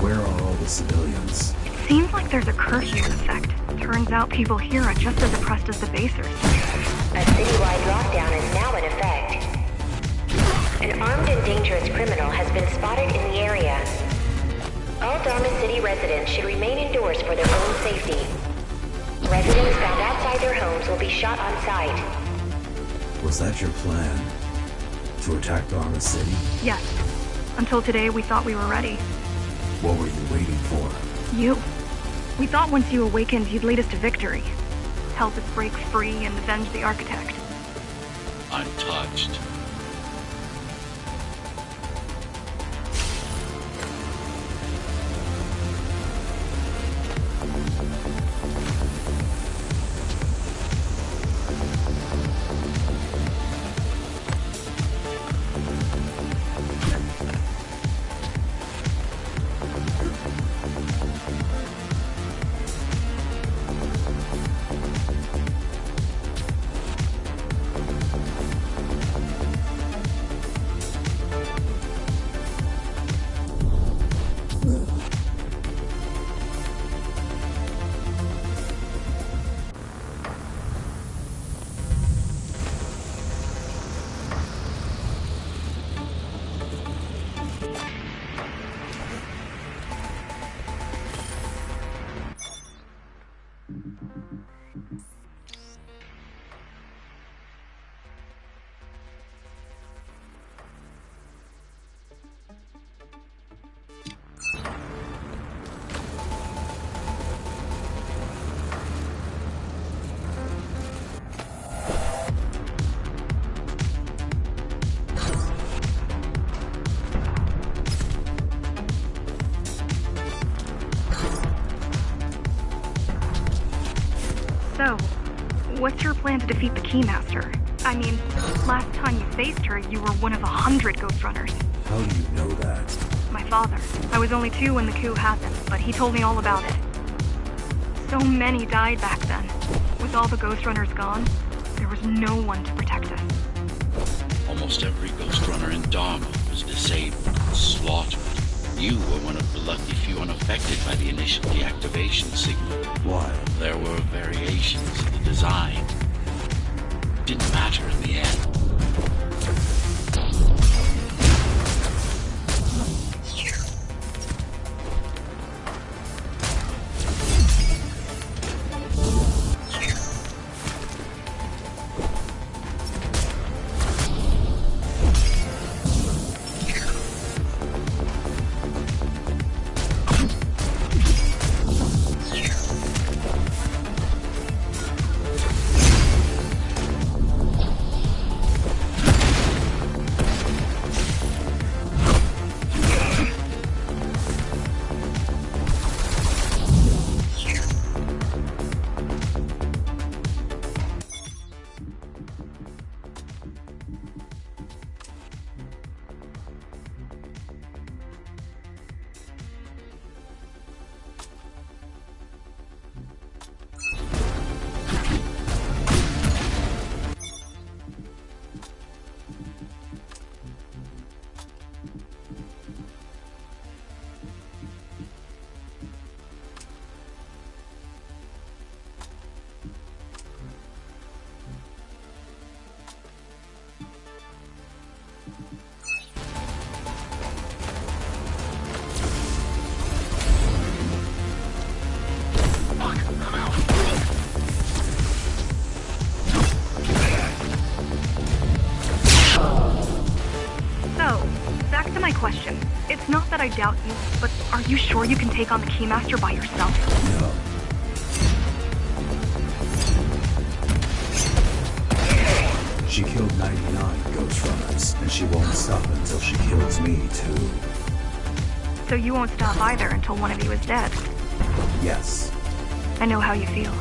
Where are all the civilians? It seems like there's a curfew effect. Turns out people here are just as oppressed as the basers. A citywide lockdown is now in effect. An armed and dangerous criminal has been spotted in the area. All Dharma City residents should remain indoors for their own safety. Residents found outside their homes will be shot on sight. Was that your plan? To attack Dharma City? Yes. Until today, we thought we were ready. What were you waiting for? You. We thought once you awakened, you'd lead us to victory. Help us break free and avenge the Architect. I'm touched. So, what's your plan to defeat the Keymaster? I mean, last time you faced her, you were one of 100 Ghostrunners. How do you know that? My father. I was only 2 when the coup happened, but he told me all about it. So many died back then. With all the Ghostrunners gone, there was no one to protect us. Almost every Ghostrunner in Dharma was disabled, slaughtered. You were one of the lucky few unaffected by the initial deactivation signal. Why? There were variations in the design. Didn't matter in the end. Question. It's not that I doubt you, but are you sure you can take on the Keymaster by yourself? No. She killed 99 Ghostrunners, and she won't stop until she kills me, too. So you won't stop either until one of you is dead? Yes. I know how you feel.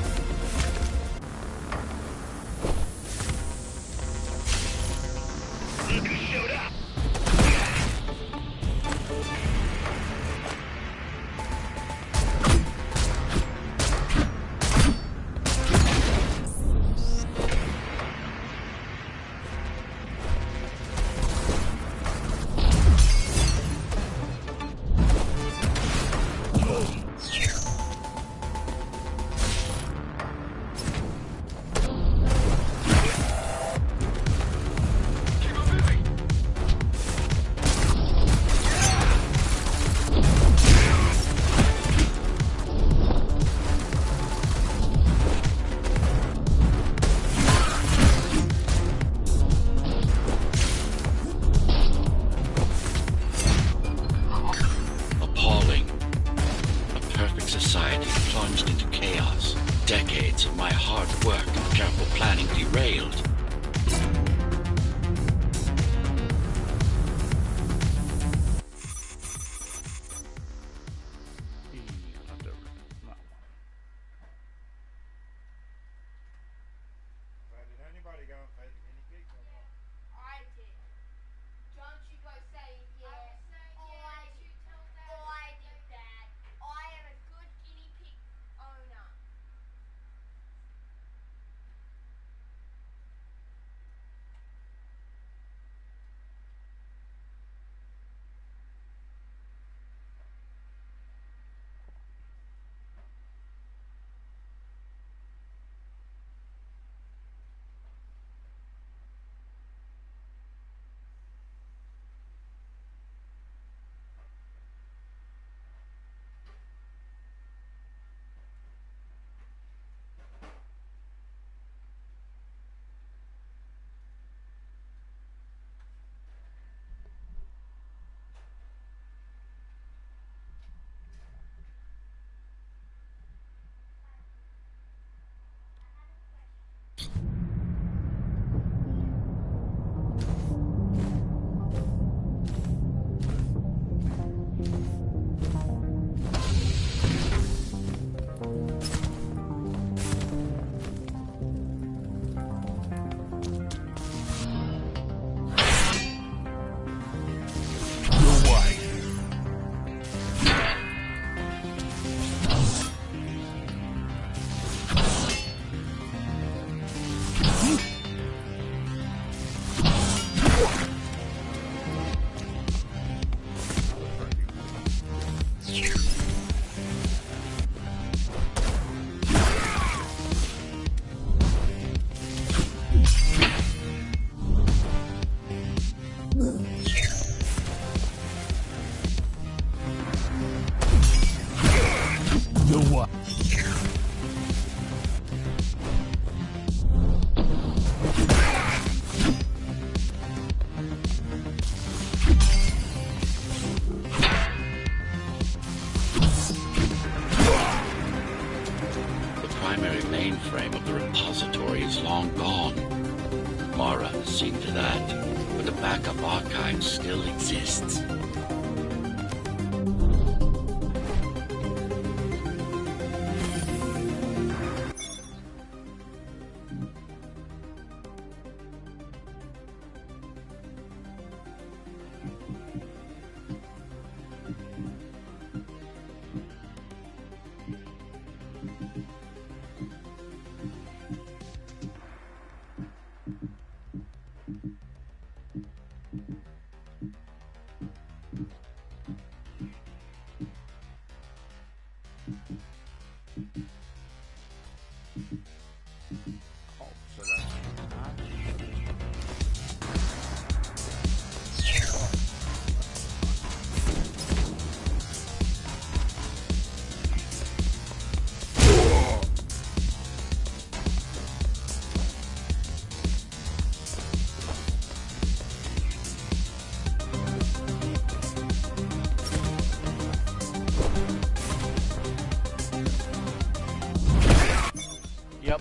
but the backup archive still exists. Oh, so that's Yep.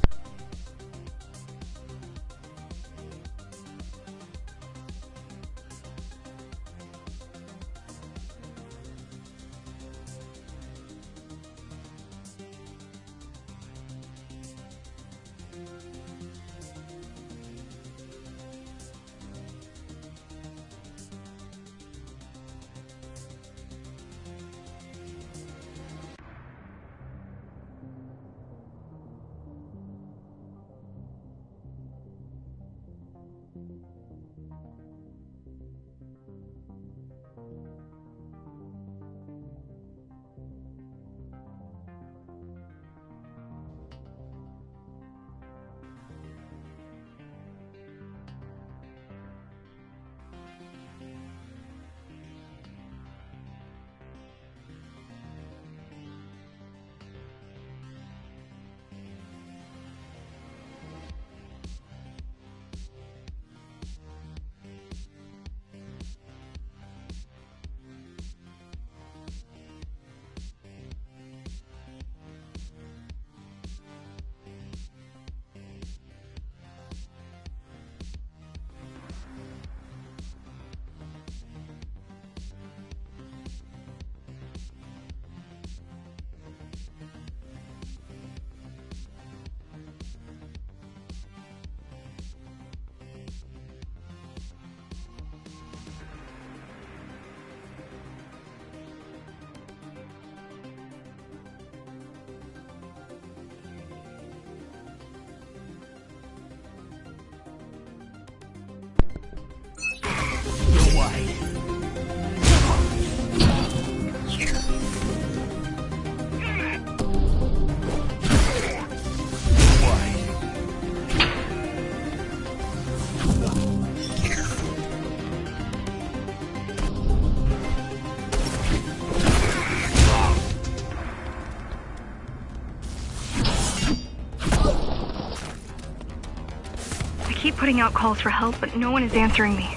I keep putting out calls for help, but no one is answering me.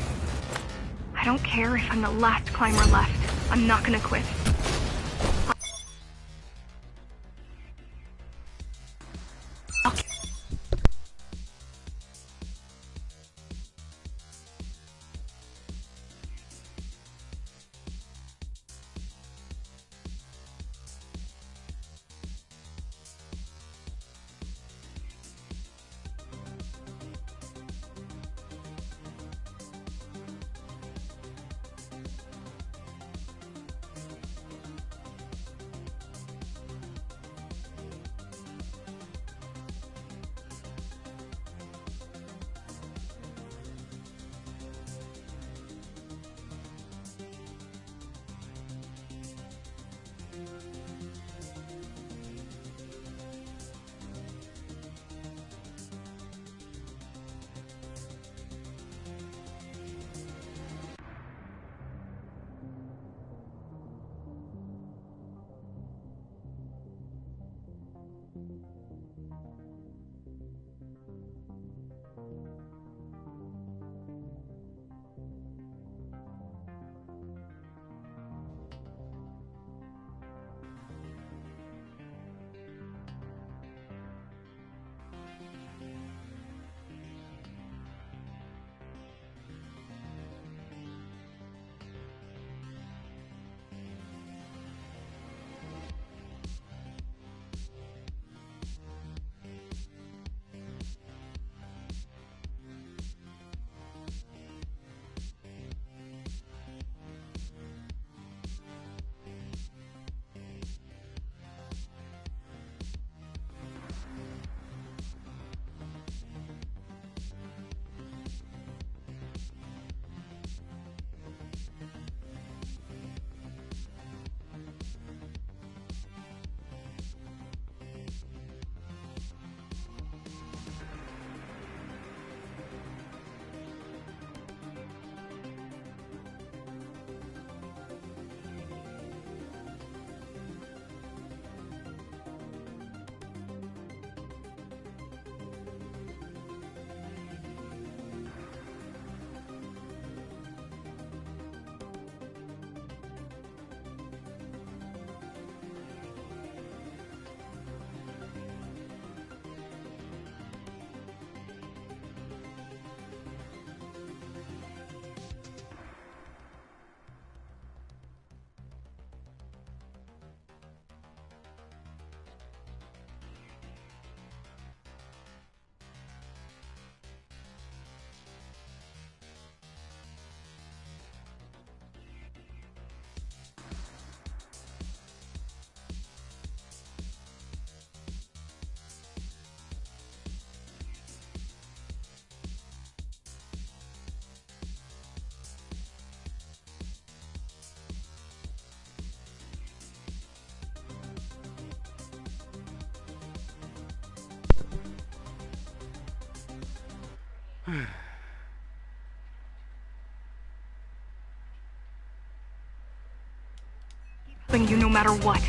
I don't care if I'm the last climber left. I'm not gonna quit. Helping you no matter what.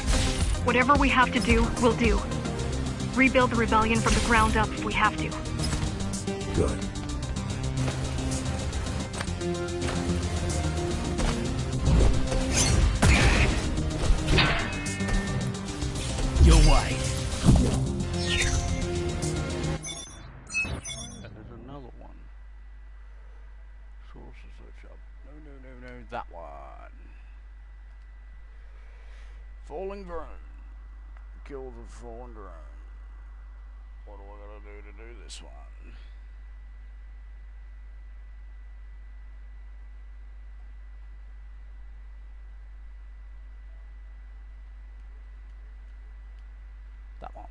Whatever we have to do, we'll do. Rebuild the rebellion from the ground up if we have to. Good. Your way. And there's another one. Sources search up. No, that one. Falling drone. Kill the falling drone. What do I gotta do to do this one? That one.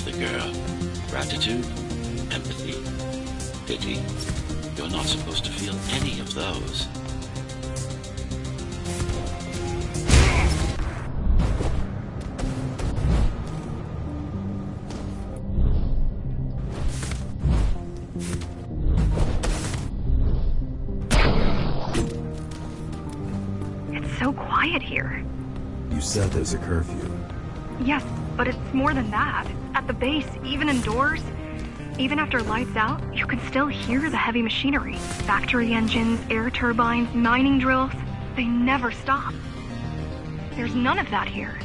The girl. Gratitude, empathy, pity. You're not supposed to feel any of those. It's so quiet here. You said there's a curfew. Yes, but it's more than that. At the base, even indoors, even after lights out, you can still hear the heavy machinery. Factory engines, air turbines, mining drills. They never stop. There's none of that here.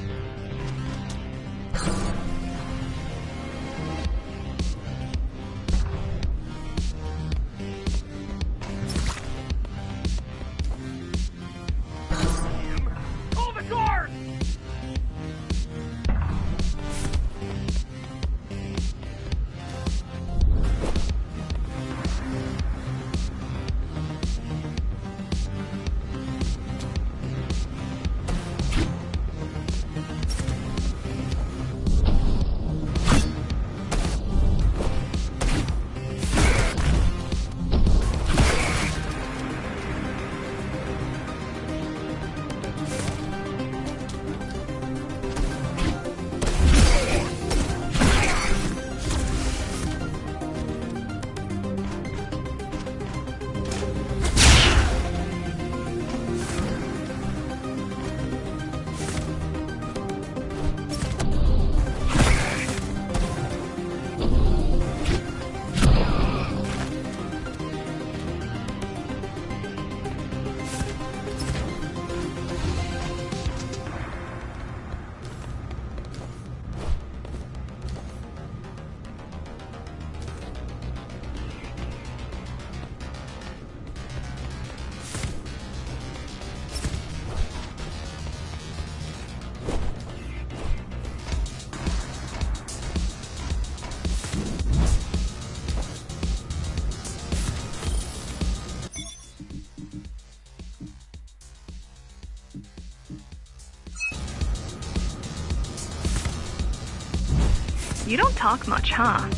You don't talk much, huh?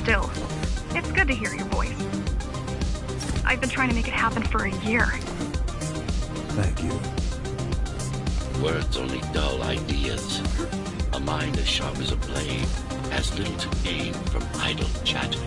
Still, it's good to hear your voice. I've been trying to make it happen for a year. Thank you. Words only dull ideas. A mind as sharp as a blade has little to gain from idle chatter.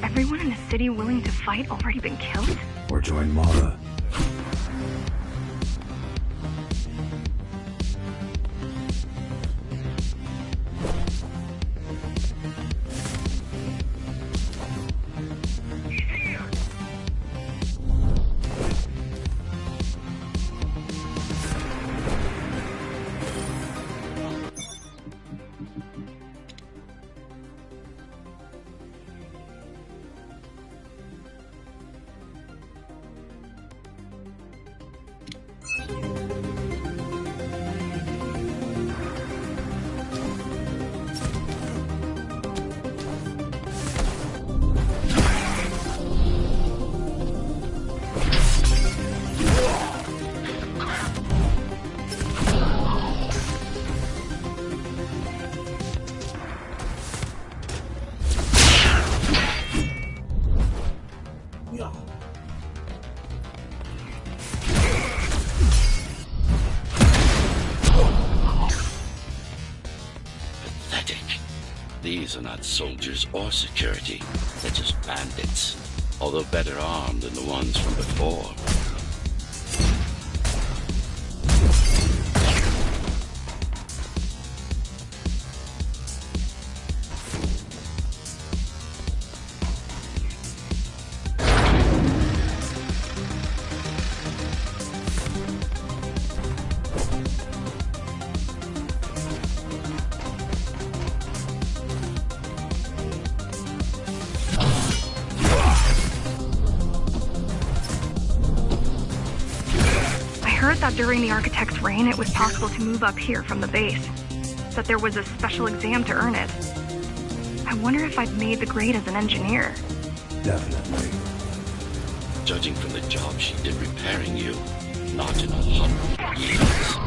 Everyone in the city willing to fight already been killed? Or join Mara. These are not soldiers or security. They're just bandits, although better armed than the ones from before. During the Architect's reign, it was possible to move up here from the base. That there was a special exam to earn it. I wonder if I'd made the grade as an engineer. Definitely. Judging from the job she did repairing you, not in 100 years.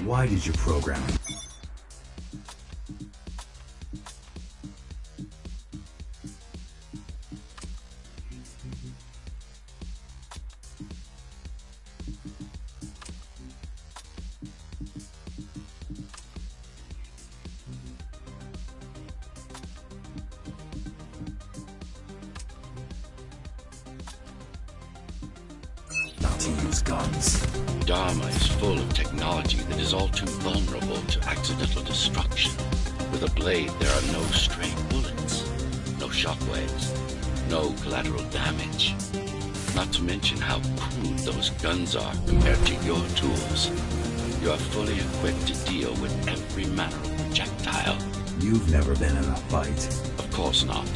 Why did you program me? Not to use guns. Dharma is full of technology that is all too vulnerable to accidental destruction. With a blade, there are no stray bullets, no shockwaves, no collateral damage. Not to mention how crude those guns are compared to your tools. You are fully equipped to deal with every manner of projectile. You've never been in a fight. Of course not.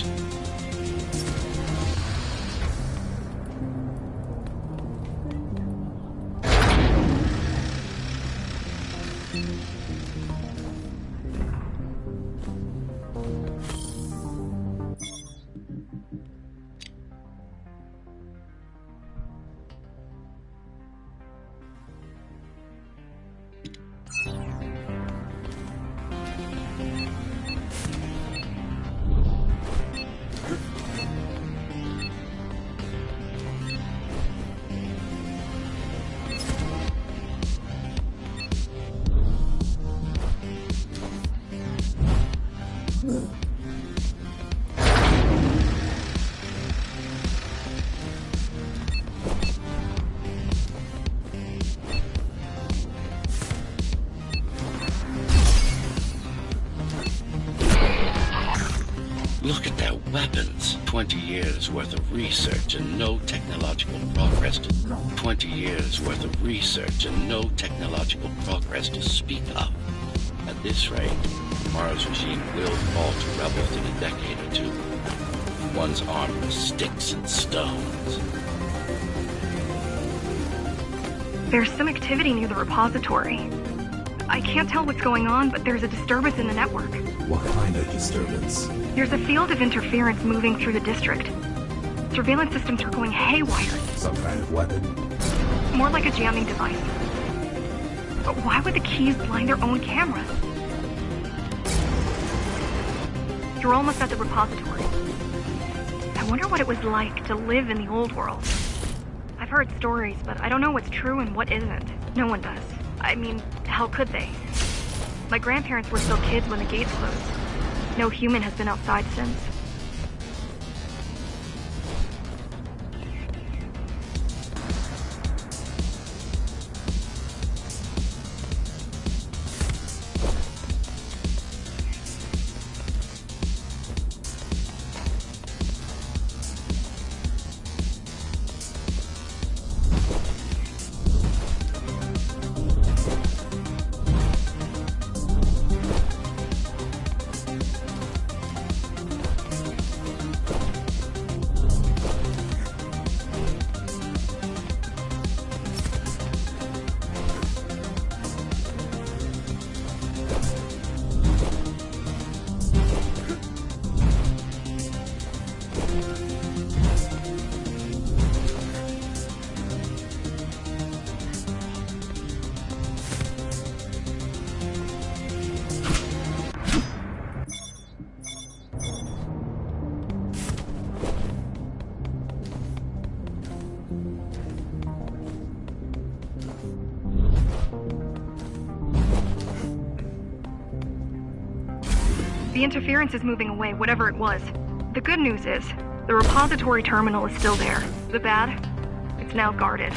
Look at their weapons. 20 years worth of research and no technological progress. 20 years worth of research and no technological progress to speak of. At this rate, Mara's regime will fall to rebels in a decade or two. One's armed with sticks and stones. There's some activity near the repository. I can't tell what's going on, but there's a disturbance in the network. What kind of disturbance? There's a field of interference moving through the district. Surveillance systems are going haywire. Some kind of weapon? More like a jamming device. But why would the keys blind their own cameras? You're almost at the repository. I wonder what it was like to live in the old world. I've heard stories, but I don't know what's true and what isn't. No one does. I mean, how could they? My grandparents were still kids when the gates closed. No human has been outside since. The interference is moving away, whatever it was. The good news is, the repository terminal is still there. The bad? It's now guarded.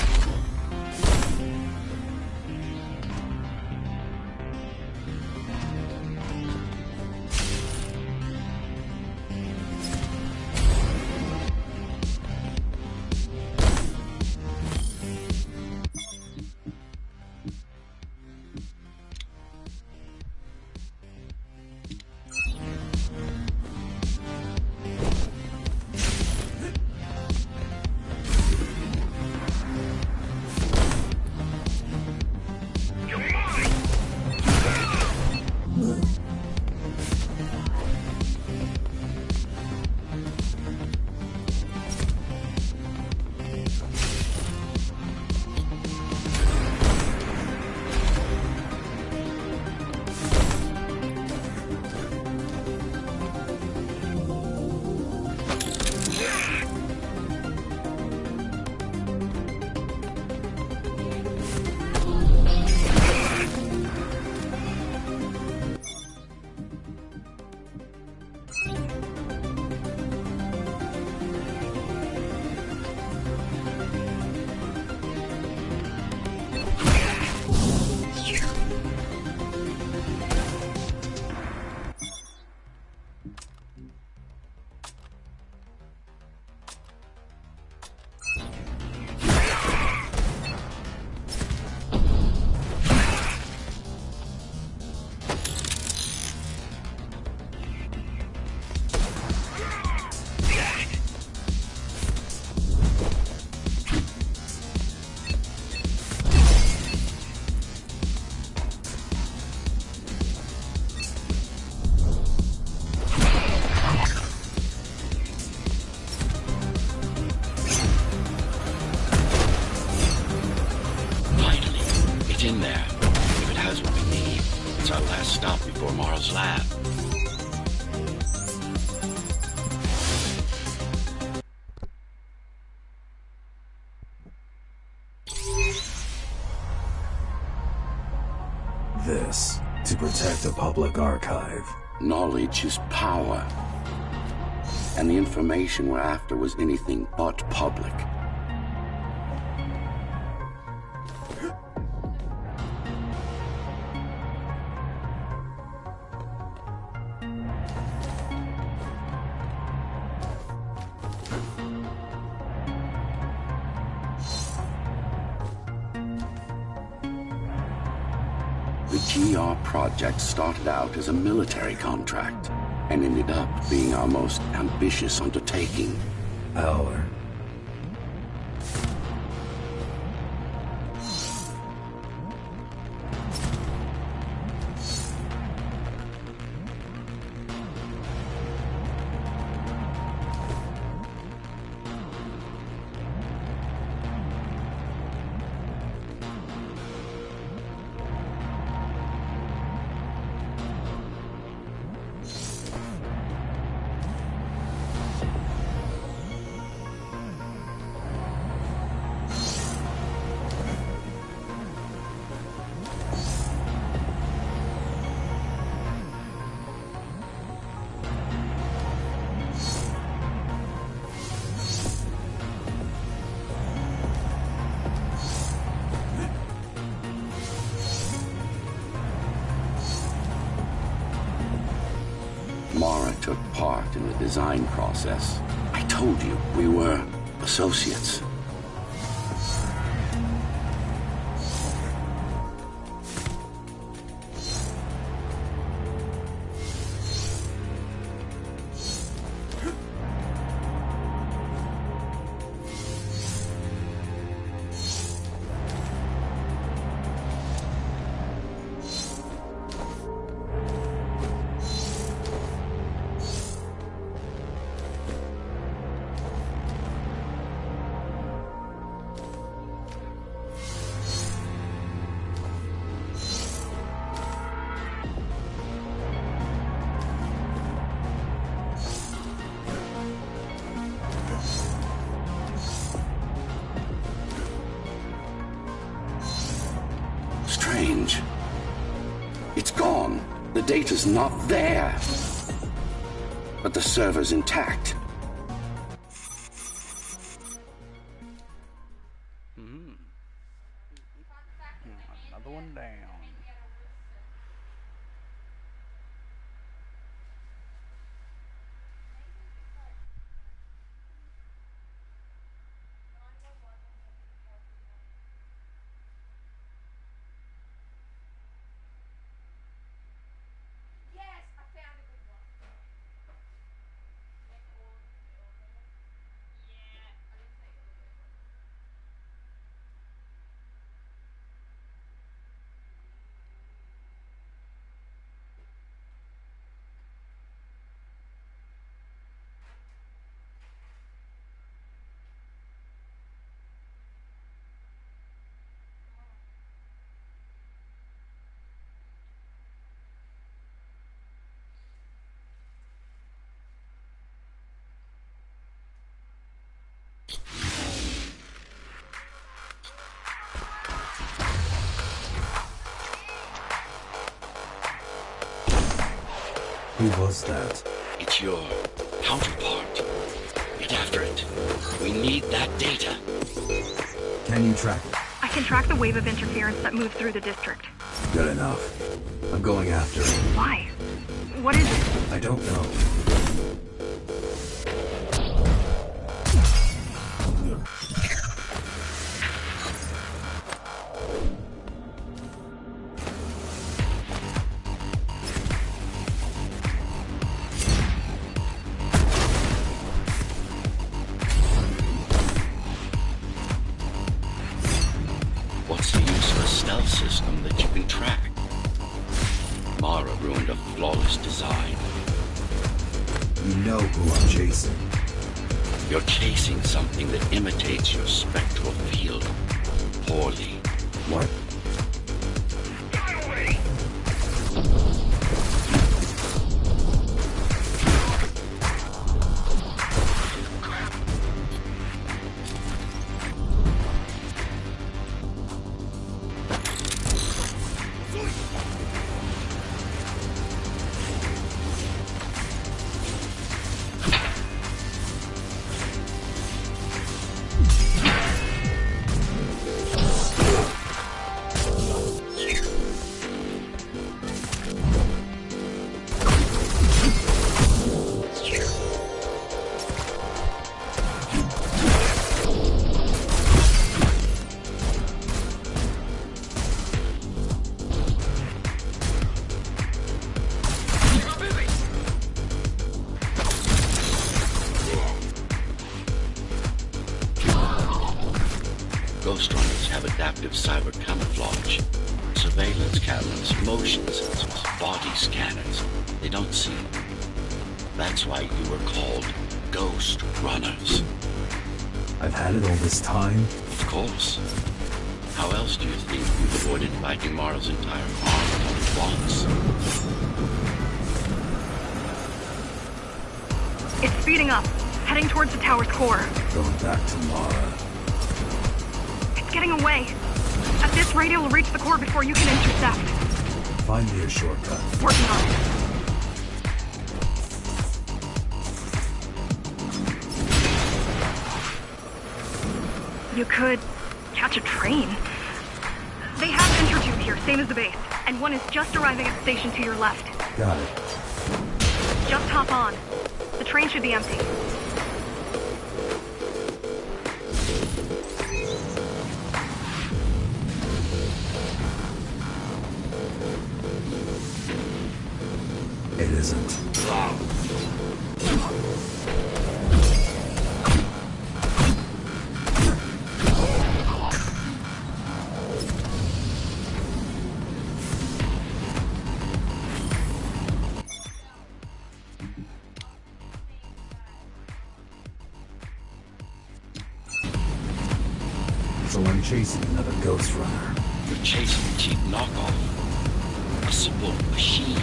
In there. If it has what we need, it's our last stop before Mara's lab. This, to protect the public archive. Knowledge is power. And the information we're after was anything but public. The GR project started out as a military contract and ended up being our most ambitious undertaking. Our. Mara took part in the design process. I told you, we were associates. Strange. It's gone. The data's not there. but the server's intact. Another one down. Who was that? It's your counterpart. Get after it. We need that data. Can you track it? I can track the wave of interference that moves through the district. Good enough. I'm going after it. Why? What is it? I don't know. What's the use of a stealth system that you can track? Mara ruined a flawless design. You know who I'm chasing. You're chasing something that imitates your spectral field. Poorly. What? Ghostrunners have adaptive cyber camouflage. Surveillance cameras, motion sensors, body scanners. They don't see. That's why you were called Ghostrunners. I've had it all this time? Of course. How else do you think you've avoided fighting Mara's entire army all at once? It's speeding up, heading towards the tower's core. Going back to Mara. It's getting away. At this rate, it will reach the core before you can intercept. Find me a shortcut. Working on it. You could catch a train. They have Intertube here, same as the base. And one is just arriving at the station to your left. Got it. Just hop on. The train should be empty. It isn't. So I'm chasing another Ghostrunner. You're chasing a cheap knockoff. A simple machine.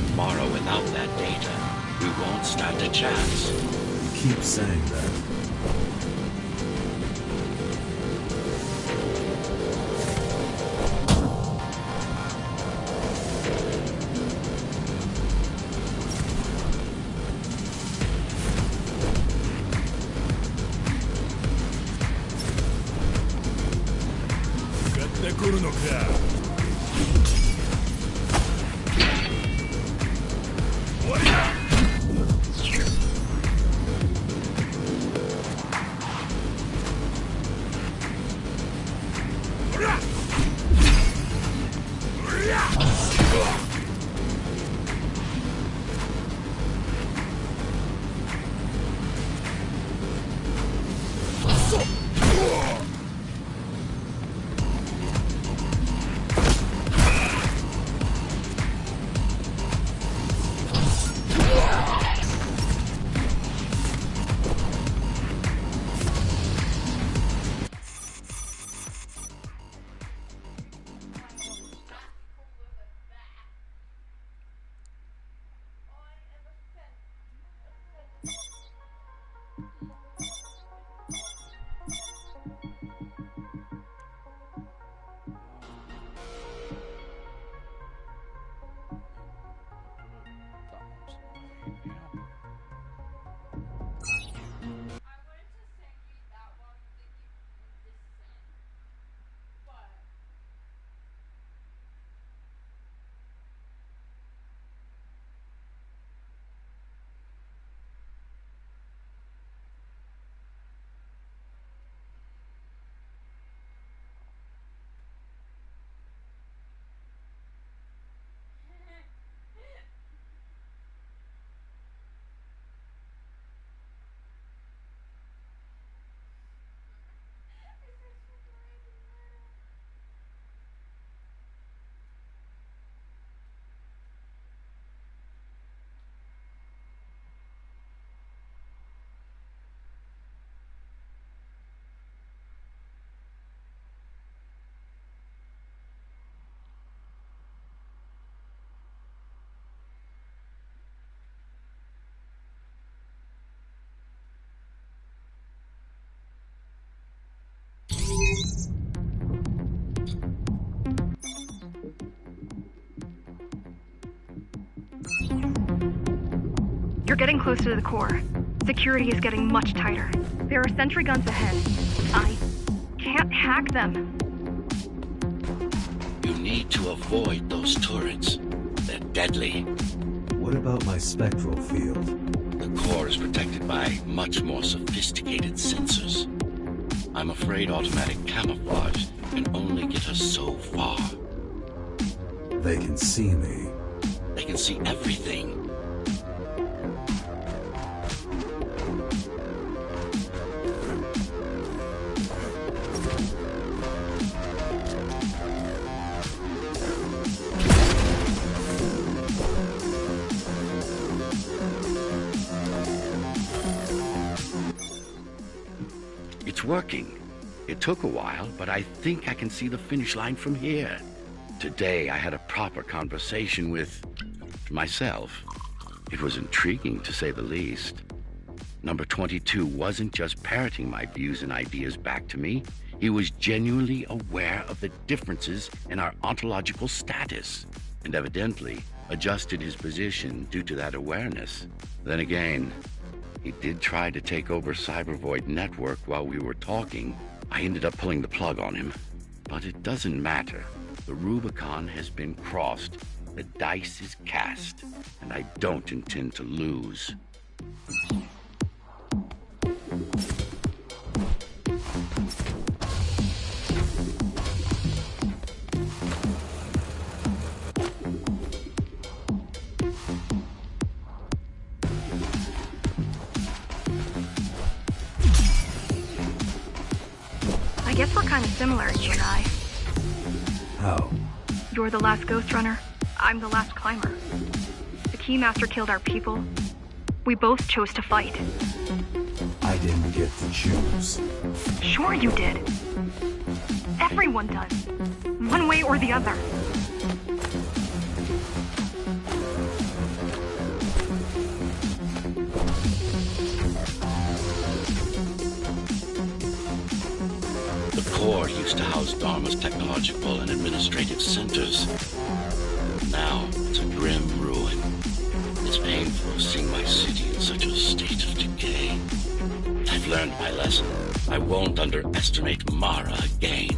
confront Mara without that data, we won't stand a chance. You keep saying that. You're getting closer to the core. Security is getting much tighter. There are sentry guns ahead. I can't hack them. You need to avoid those turrets. They're deadly. What about my spectral field? The core is protected by much more sophisticated sensors. I'm afraid automatic camouflage can only get us so far. They can see me. They can see everything. It's working. It took a while, but I think I can see the finish line from here. Today I had a proper conversation with myself. It was intriguing, to say the least. Number 22 wasn't just parroting my views and ideas back to me. He was genuinely aware of the differences in our ontological status, and evidently adjusted his position due to that awareness. Then again, he did try to take over Cybervoid Network while we were talking. I ended up pulling the plug on him. But it doesn't matter. The Rubicon has been crossed. The dice is cast. And I don't intend to lose. I guess we're kind of similar, you and I. How? You're the last Ghostrunner. I'm the last climber. The Keymaster killed our people. We both chose to fight. I didn't get to choose. Sure you did. Everyone does. One way or the other. core used to house Dharma's technological and administrative centers. Now, it's a grim ruin. It's painful seeing my city in such a state of decay. I've learned my lesson. I won't underestimate Mara again.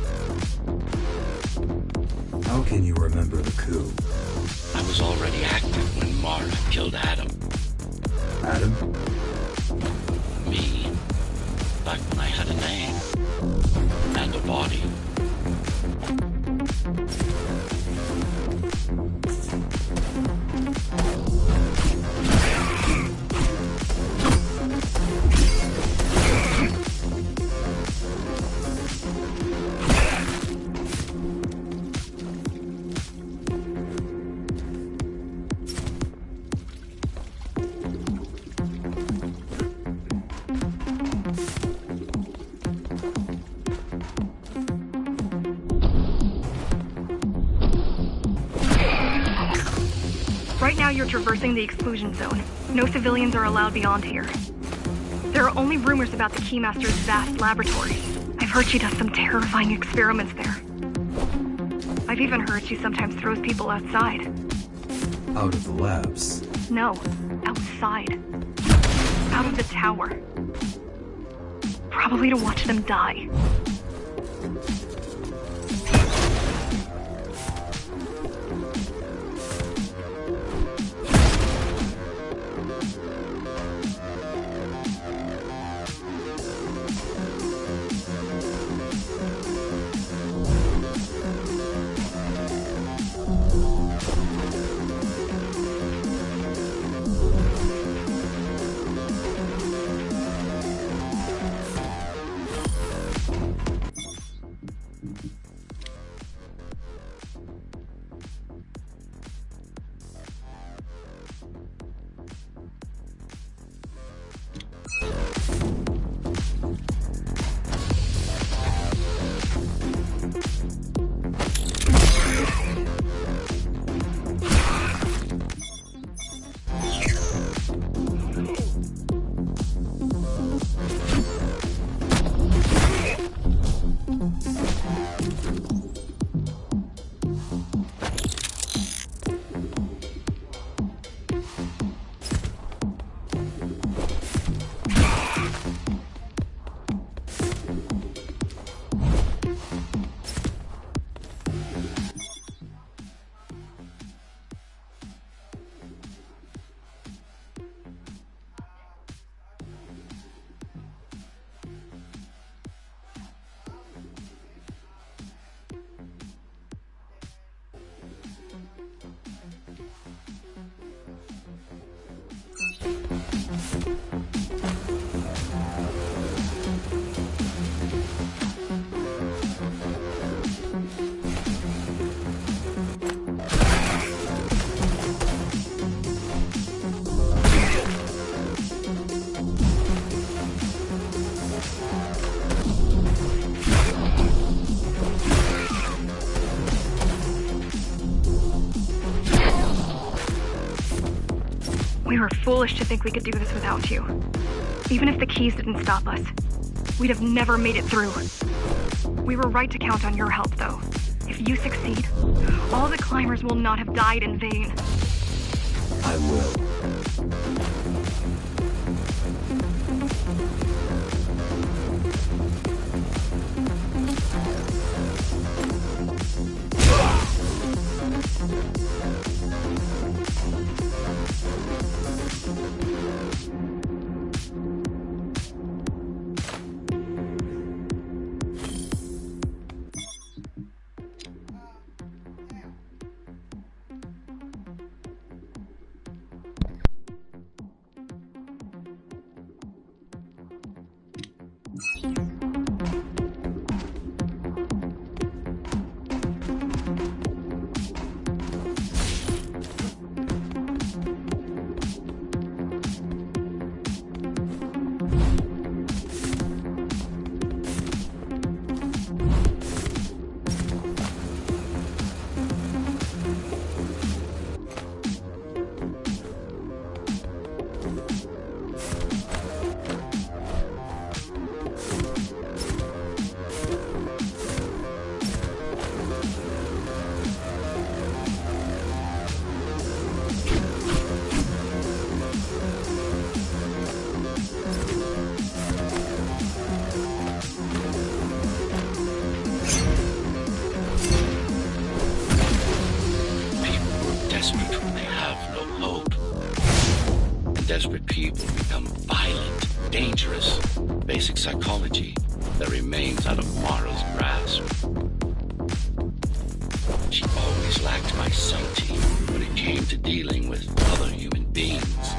How can you remember the coup? I was already active when Mara killed Adam. Adam? Me. Back when I had a name. And a body. Right now you're traversing the exclusion zone. No civilians are allowed beyond here. There are only rumors about the Keymaster's vast laboratory. I've heard she does some terrifying experiments there. I've even heard she sometimes throws people outside. Out of the labs? No, outside. Out of the tower. Probably to watch them die. We were foolish to think we could do this without you. Even if the keys didn't stop us, we'd have never made it through. We were right to count on your help, though. If you succeed, all the climbers will not have died in vain. I will. desperate people become violent, dangerous. Basic psychology that remains out of Mara's grasp. She always lacked my subtlety when it came to dealing with other human beings.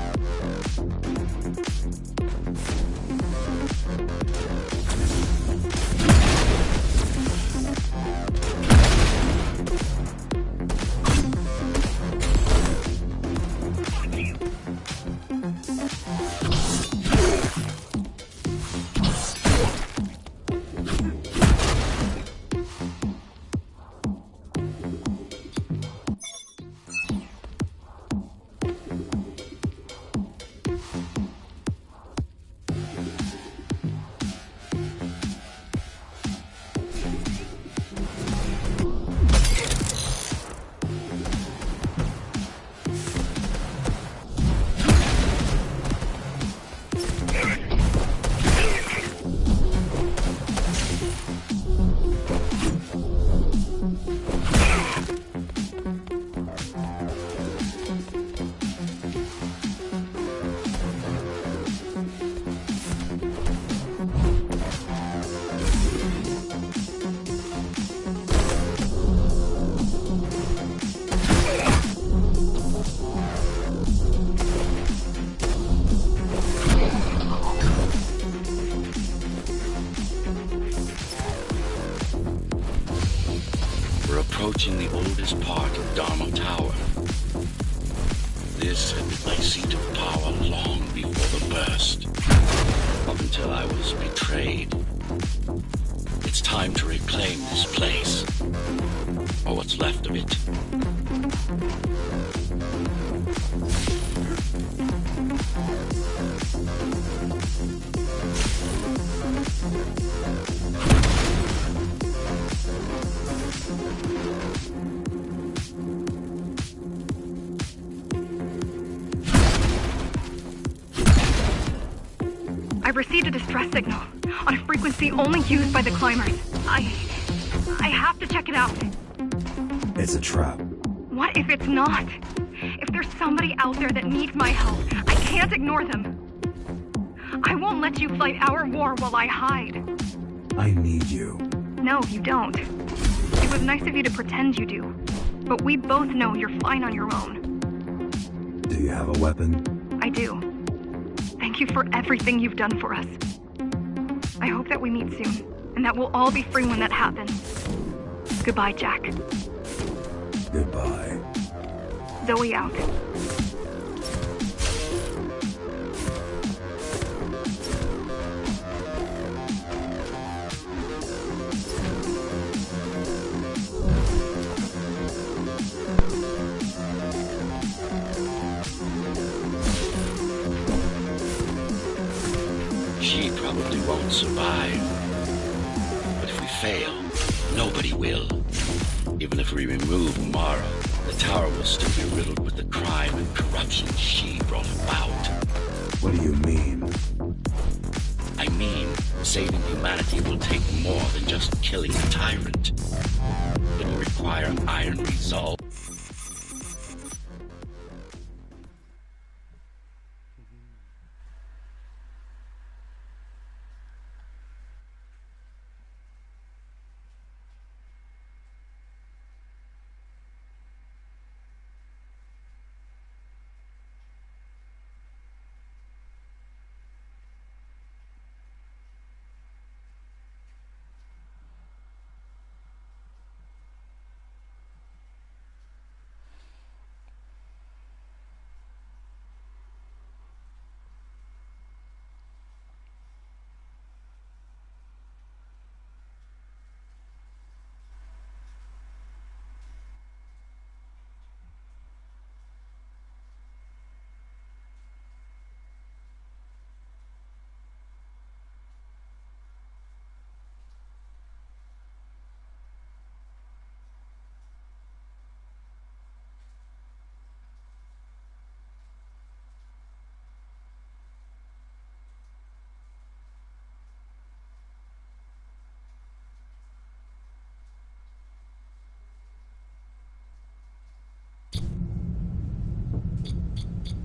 Approaching the oldest part of Dharma Tower. This had been my seat of power long before the burst, up until I was betrayed. It's time to reclaim this place, or what's left of it. I've received a distress signal on a frequency only used by the climbers. I have to check it out. It's a trap. What if it's not? If there's somebody out there that needs my help, I can't ignore them. I won't let you fight our war while I hide. I need you. No, you don't. It was nice of you to pretend you do. But we both know you're fine on your own. Do you have a weapon? I do. Thank you for everything you've done for us. I hope that we meet soon, and that we'll all be free when that happens. Goodbye, Jack. Goodbye. Zoe out. She probably won't survive. But if we fail, nobody will. Even if we remove Mara, the tower will still be riddled with the crime and corruption she brought about. What do you mean? I mean, saving humanity will take more than just killing a tyrant. It will require iron resolve.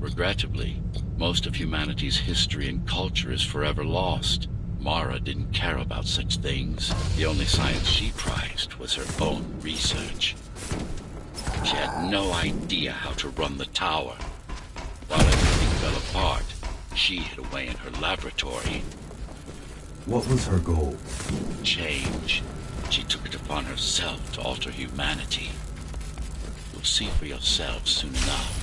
Regrettably, most of humanity's history and culture is forever lost. Mara didn't care about such things. The only science she prized was her own research. She had no idea how to run the tower. While everything fell apart, she hid away in her laboratory. What was her goal? Change. She took it upon herself to alter humanity. You'll see for yourself soon enough.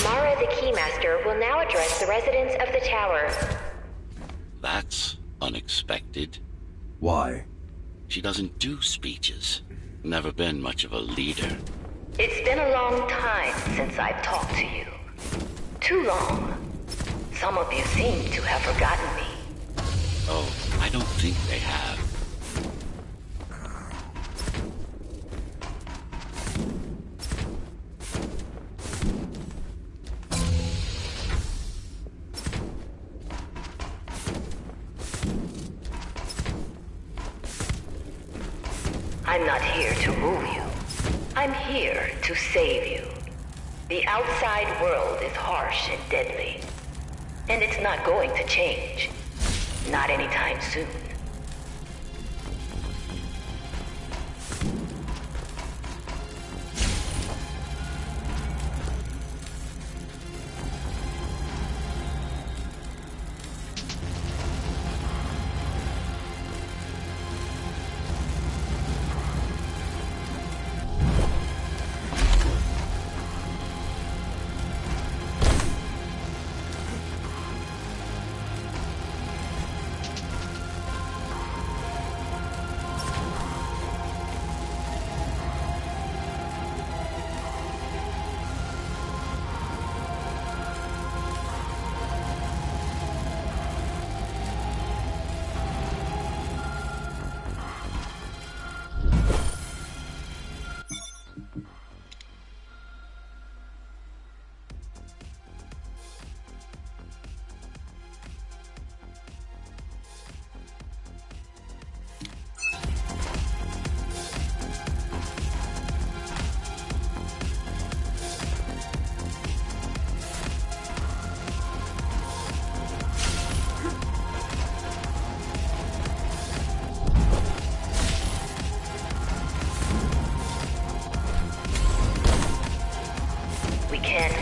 Mara the Keymaster will now address the residents of the tower. That's unexpected. Why? She doesn't do speeches. Never been much of a leader. It's been a long time since I've talked to you. Too long. Some of you seem to have forgotten me. Oh, I don't think they have. I'm not here to rule you. I'm here to save you. The outside world is harsh and deadly. And it's not going to change. Not anytime soon.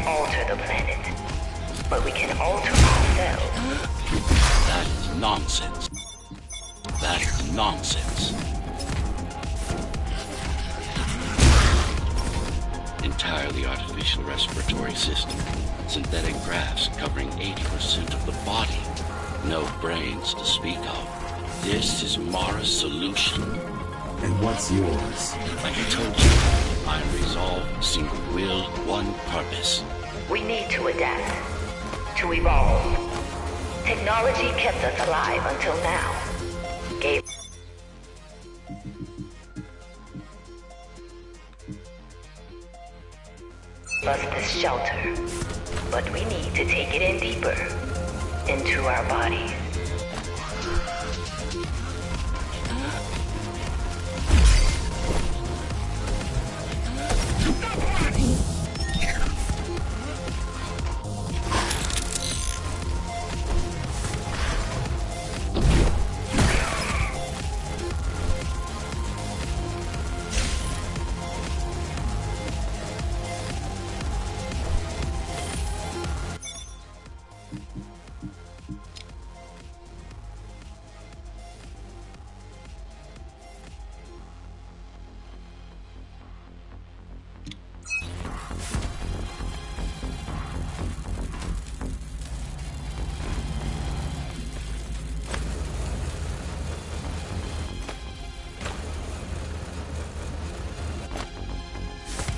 Alter the planet, but we can alter ourselves. That is nonsense. That is nonsense. Entirely artificial respiratory system. Synthetic grafts covering 80% of the body. No brains to speak of. This is Mara's solution. And what's yours? Like I told you, iron resolve, single will, one purpose. We need to adapt, to evolve. Technology kept us alive until now. Gave us this shelter, but we need to take it in deeper, into our bodies.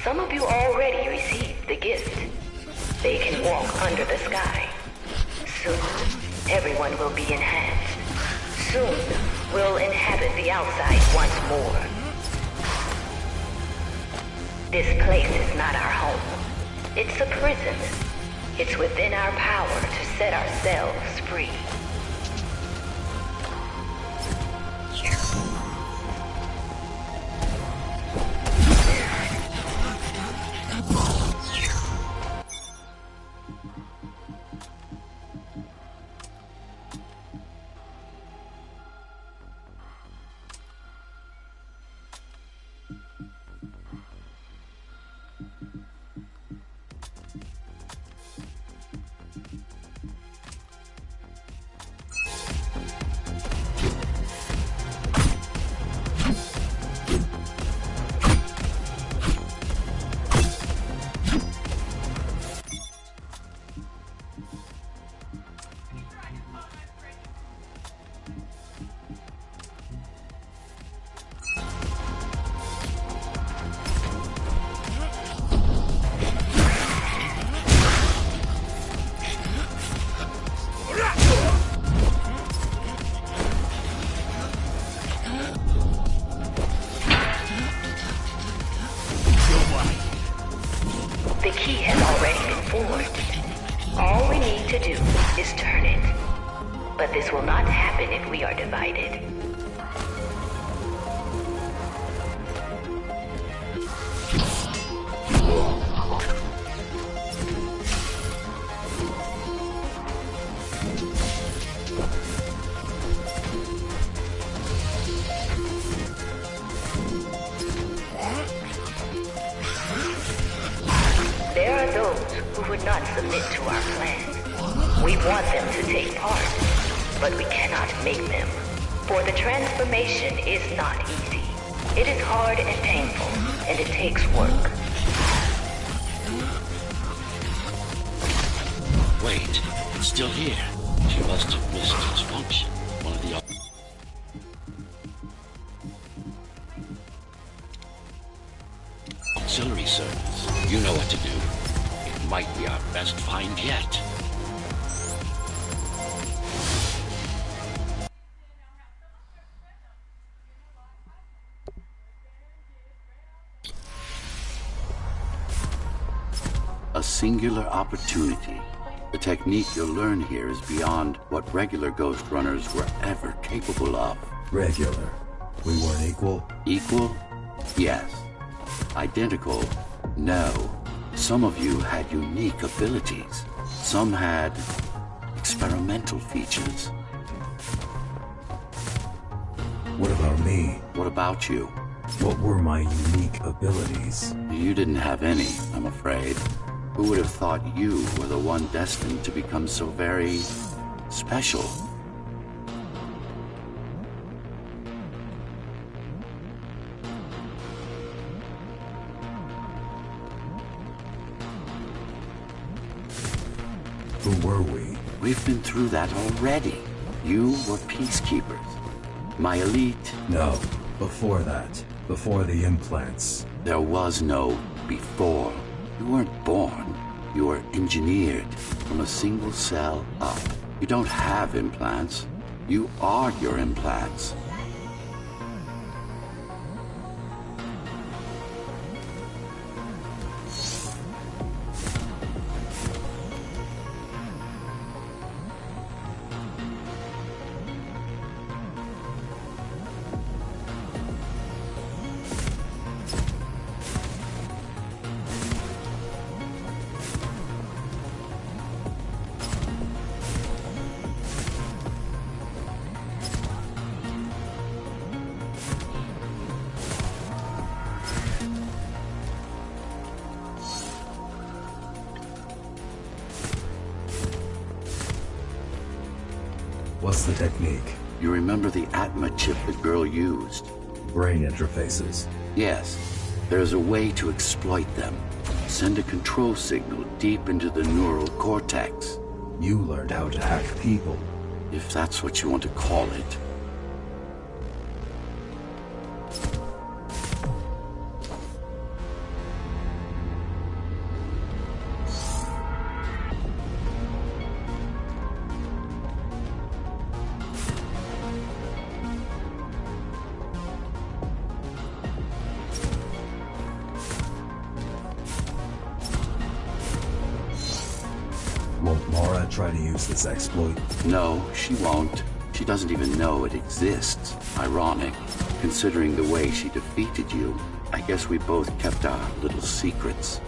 Some of you already received the gift. They can walk under the sky. Soon, everyone will be enhanced. Soon, we'll inhabit the outside once more. This place is not our home. It's a prison. It's within our power to set ourselves free. Auxiliary service. You know what to do. It might be our best find yet. A singular opportunity. The technique you'll learn here is beyond what regular Ghostrunners were ever capable of. Regular? We weren't equal? Equal? Yes. Identical? No. Some of you had unique abilities. Some had experimental features. What about me? What about you? What were my unique abilities? You didn't have any, I'm afraid. Who would have thought you were the one destined to become so very special? Who were we? We've been through that already. You were peacekeepers. My elite. No, before that. Before the implants. There was no before. You weren't born. You were engineered from a single cell up. You don't have implants. You are your implants. What's the technique? You remember the Atma chip the girl used? Brain interfaces. Yes. There's a way to exploit them. Send a control signal deep into the neural cortex. You learned how to hack people. If that's what you want to call it. Dad try to use this exploit? No, she won't. She doesn't even know it exists. Ironic, considering the way she defeated you. I guess we both kept our little secrets.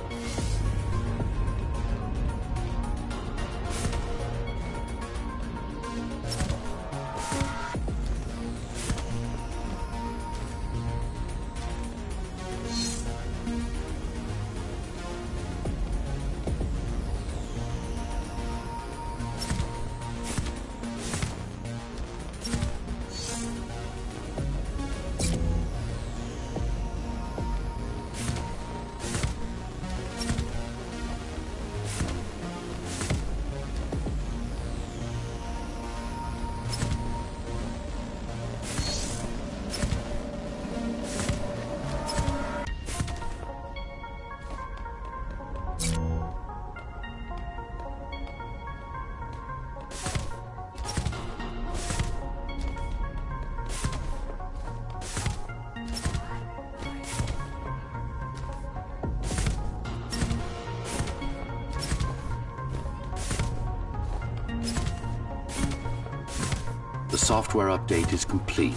The software update is complete.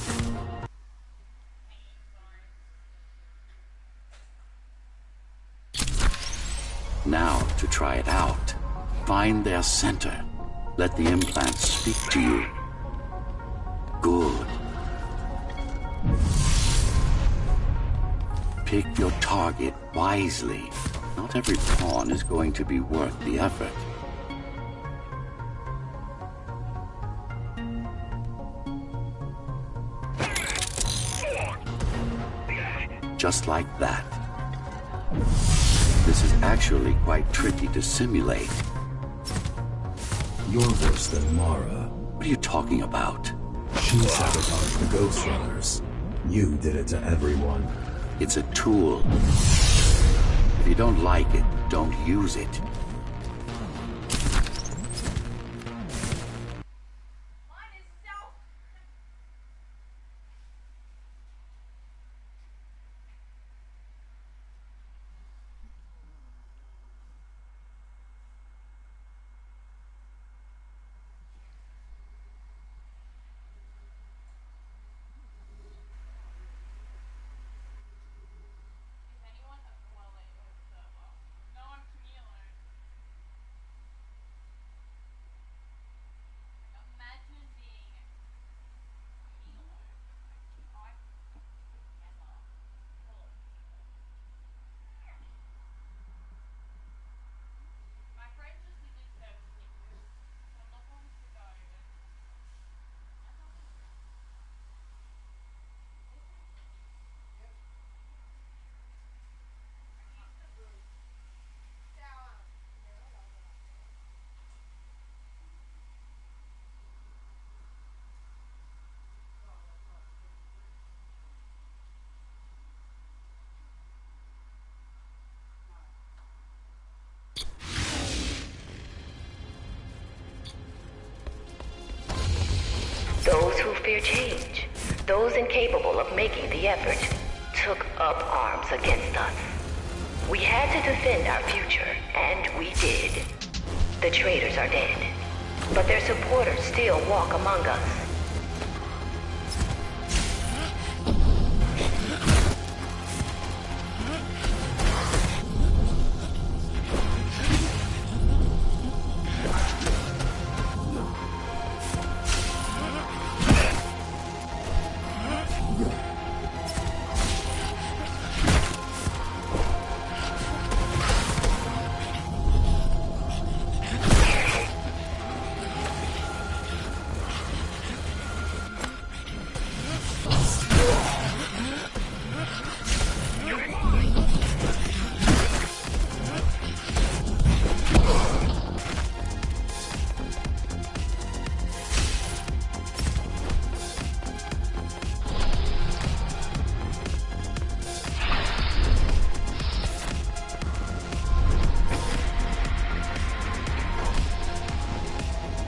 Now to try it out. Find their center. Let the implants speak to you. Good. Pick your target wisely. Not every pawn is going to be worth the effort. Just like that. This is actually quite tricky to simulate. You're worse than Mara. What are you talking about? She sabotaged the Ghostrunners. You did it to everyone. It's a tool. If you don't like it, don't use it. Those who fear change, those incapable of making the effort, took up arms against us. We had to defend our future, and we did. The traitors are dead, but their supporters still walk among us.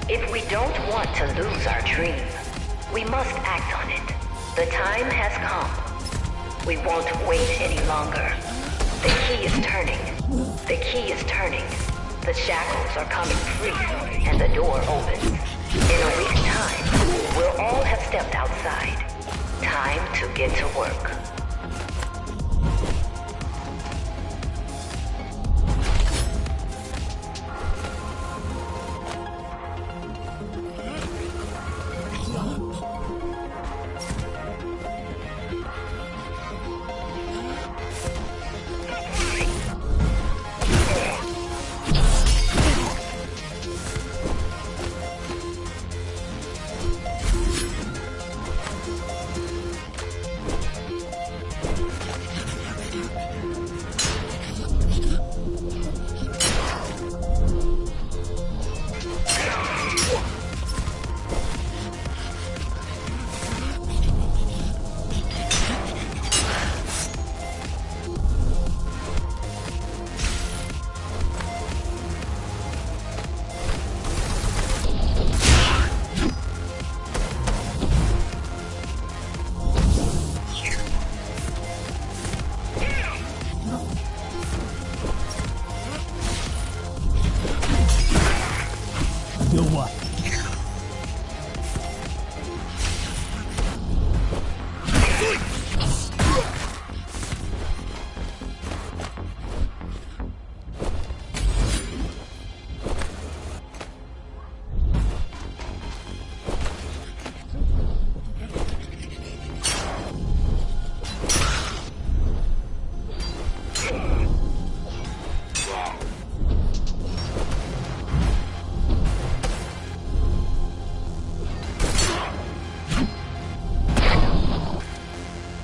If we don't want to lose our dream, we must act on it. The time has come. We won't wait any longer. The key is turning. The key is turning. The shackles are coming free, and the door opens. In a week's time, we'll all have stepped outside. Time to get to work.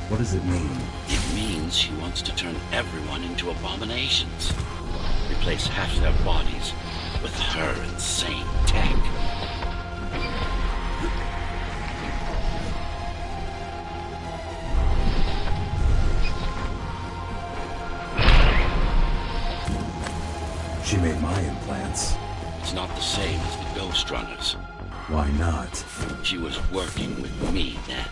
What does it mean? It means she wants to turn everyone into abominations. Replace half their bodies with her insane tech. She made my implants. It's not the same as the Ghostrunners. Why not? She was working with me then.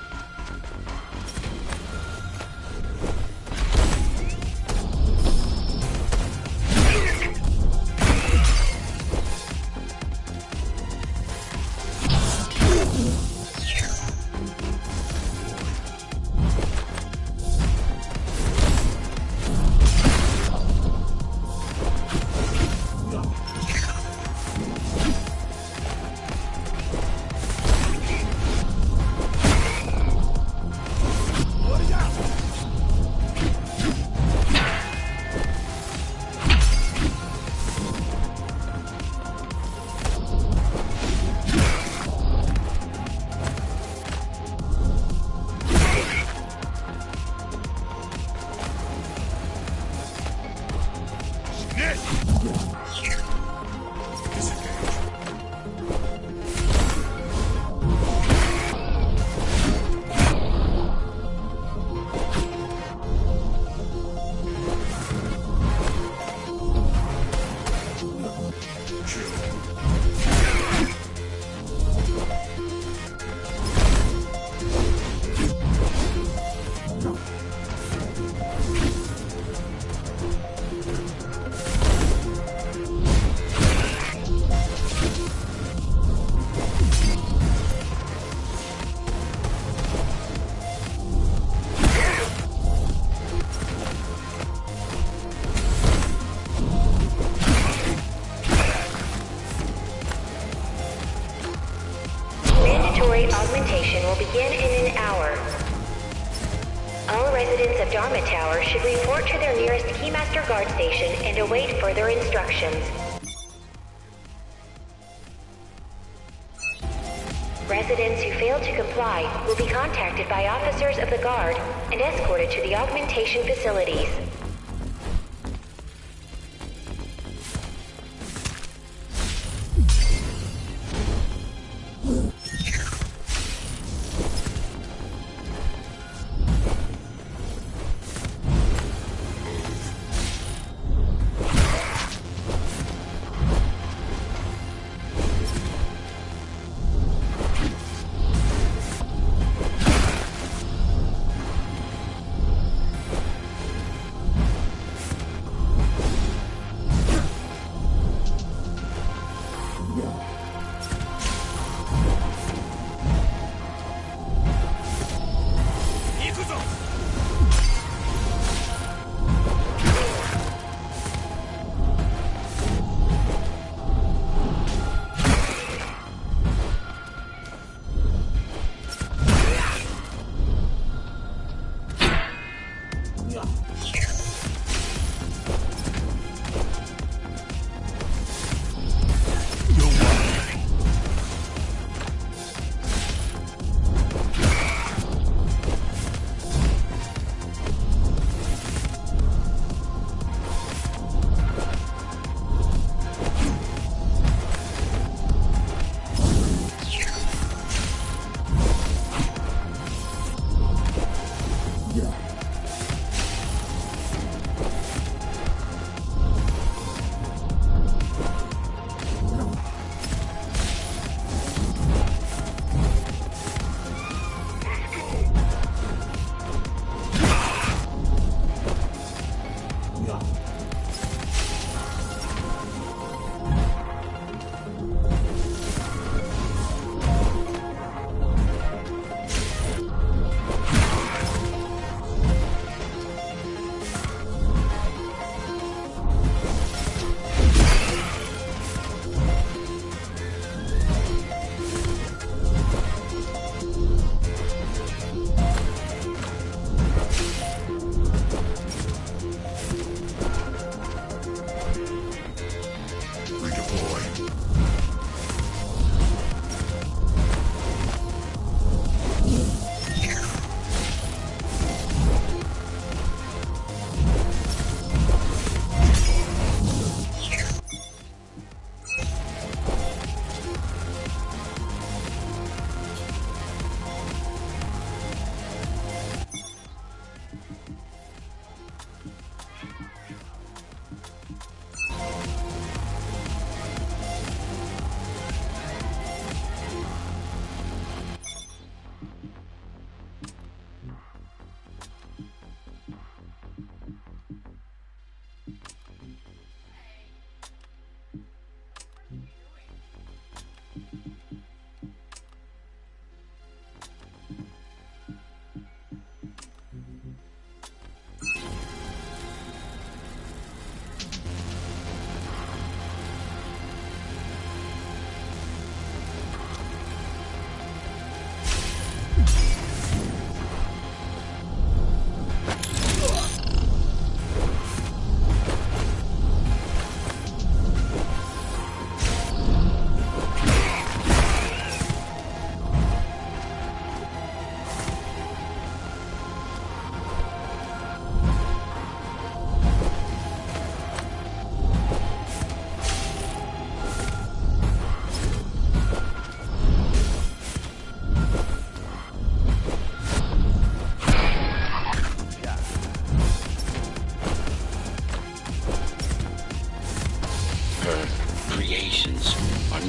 Augmentation will begin in an hour. All residents of Dharma Tower should report to their nearest Keymaster guard station and await further instructions. Residents who fail to comply will be contacted by officers of the guard and escorted to the augmentation facilities.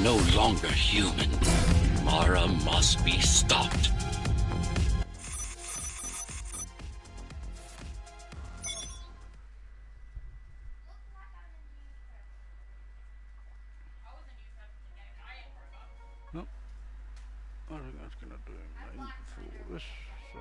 No longer human. Mara must be stopped. Nope. I think that's gonna do it, mate, for this, so...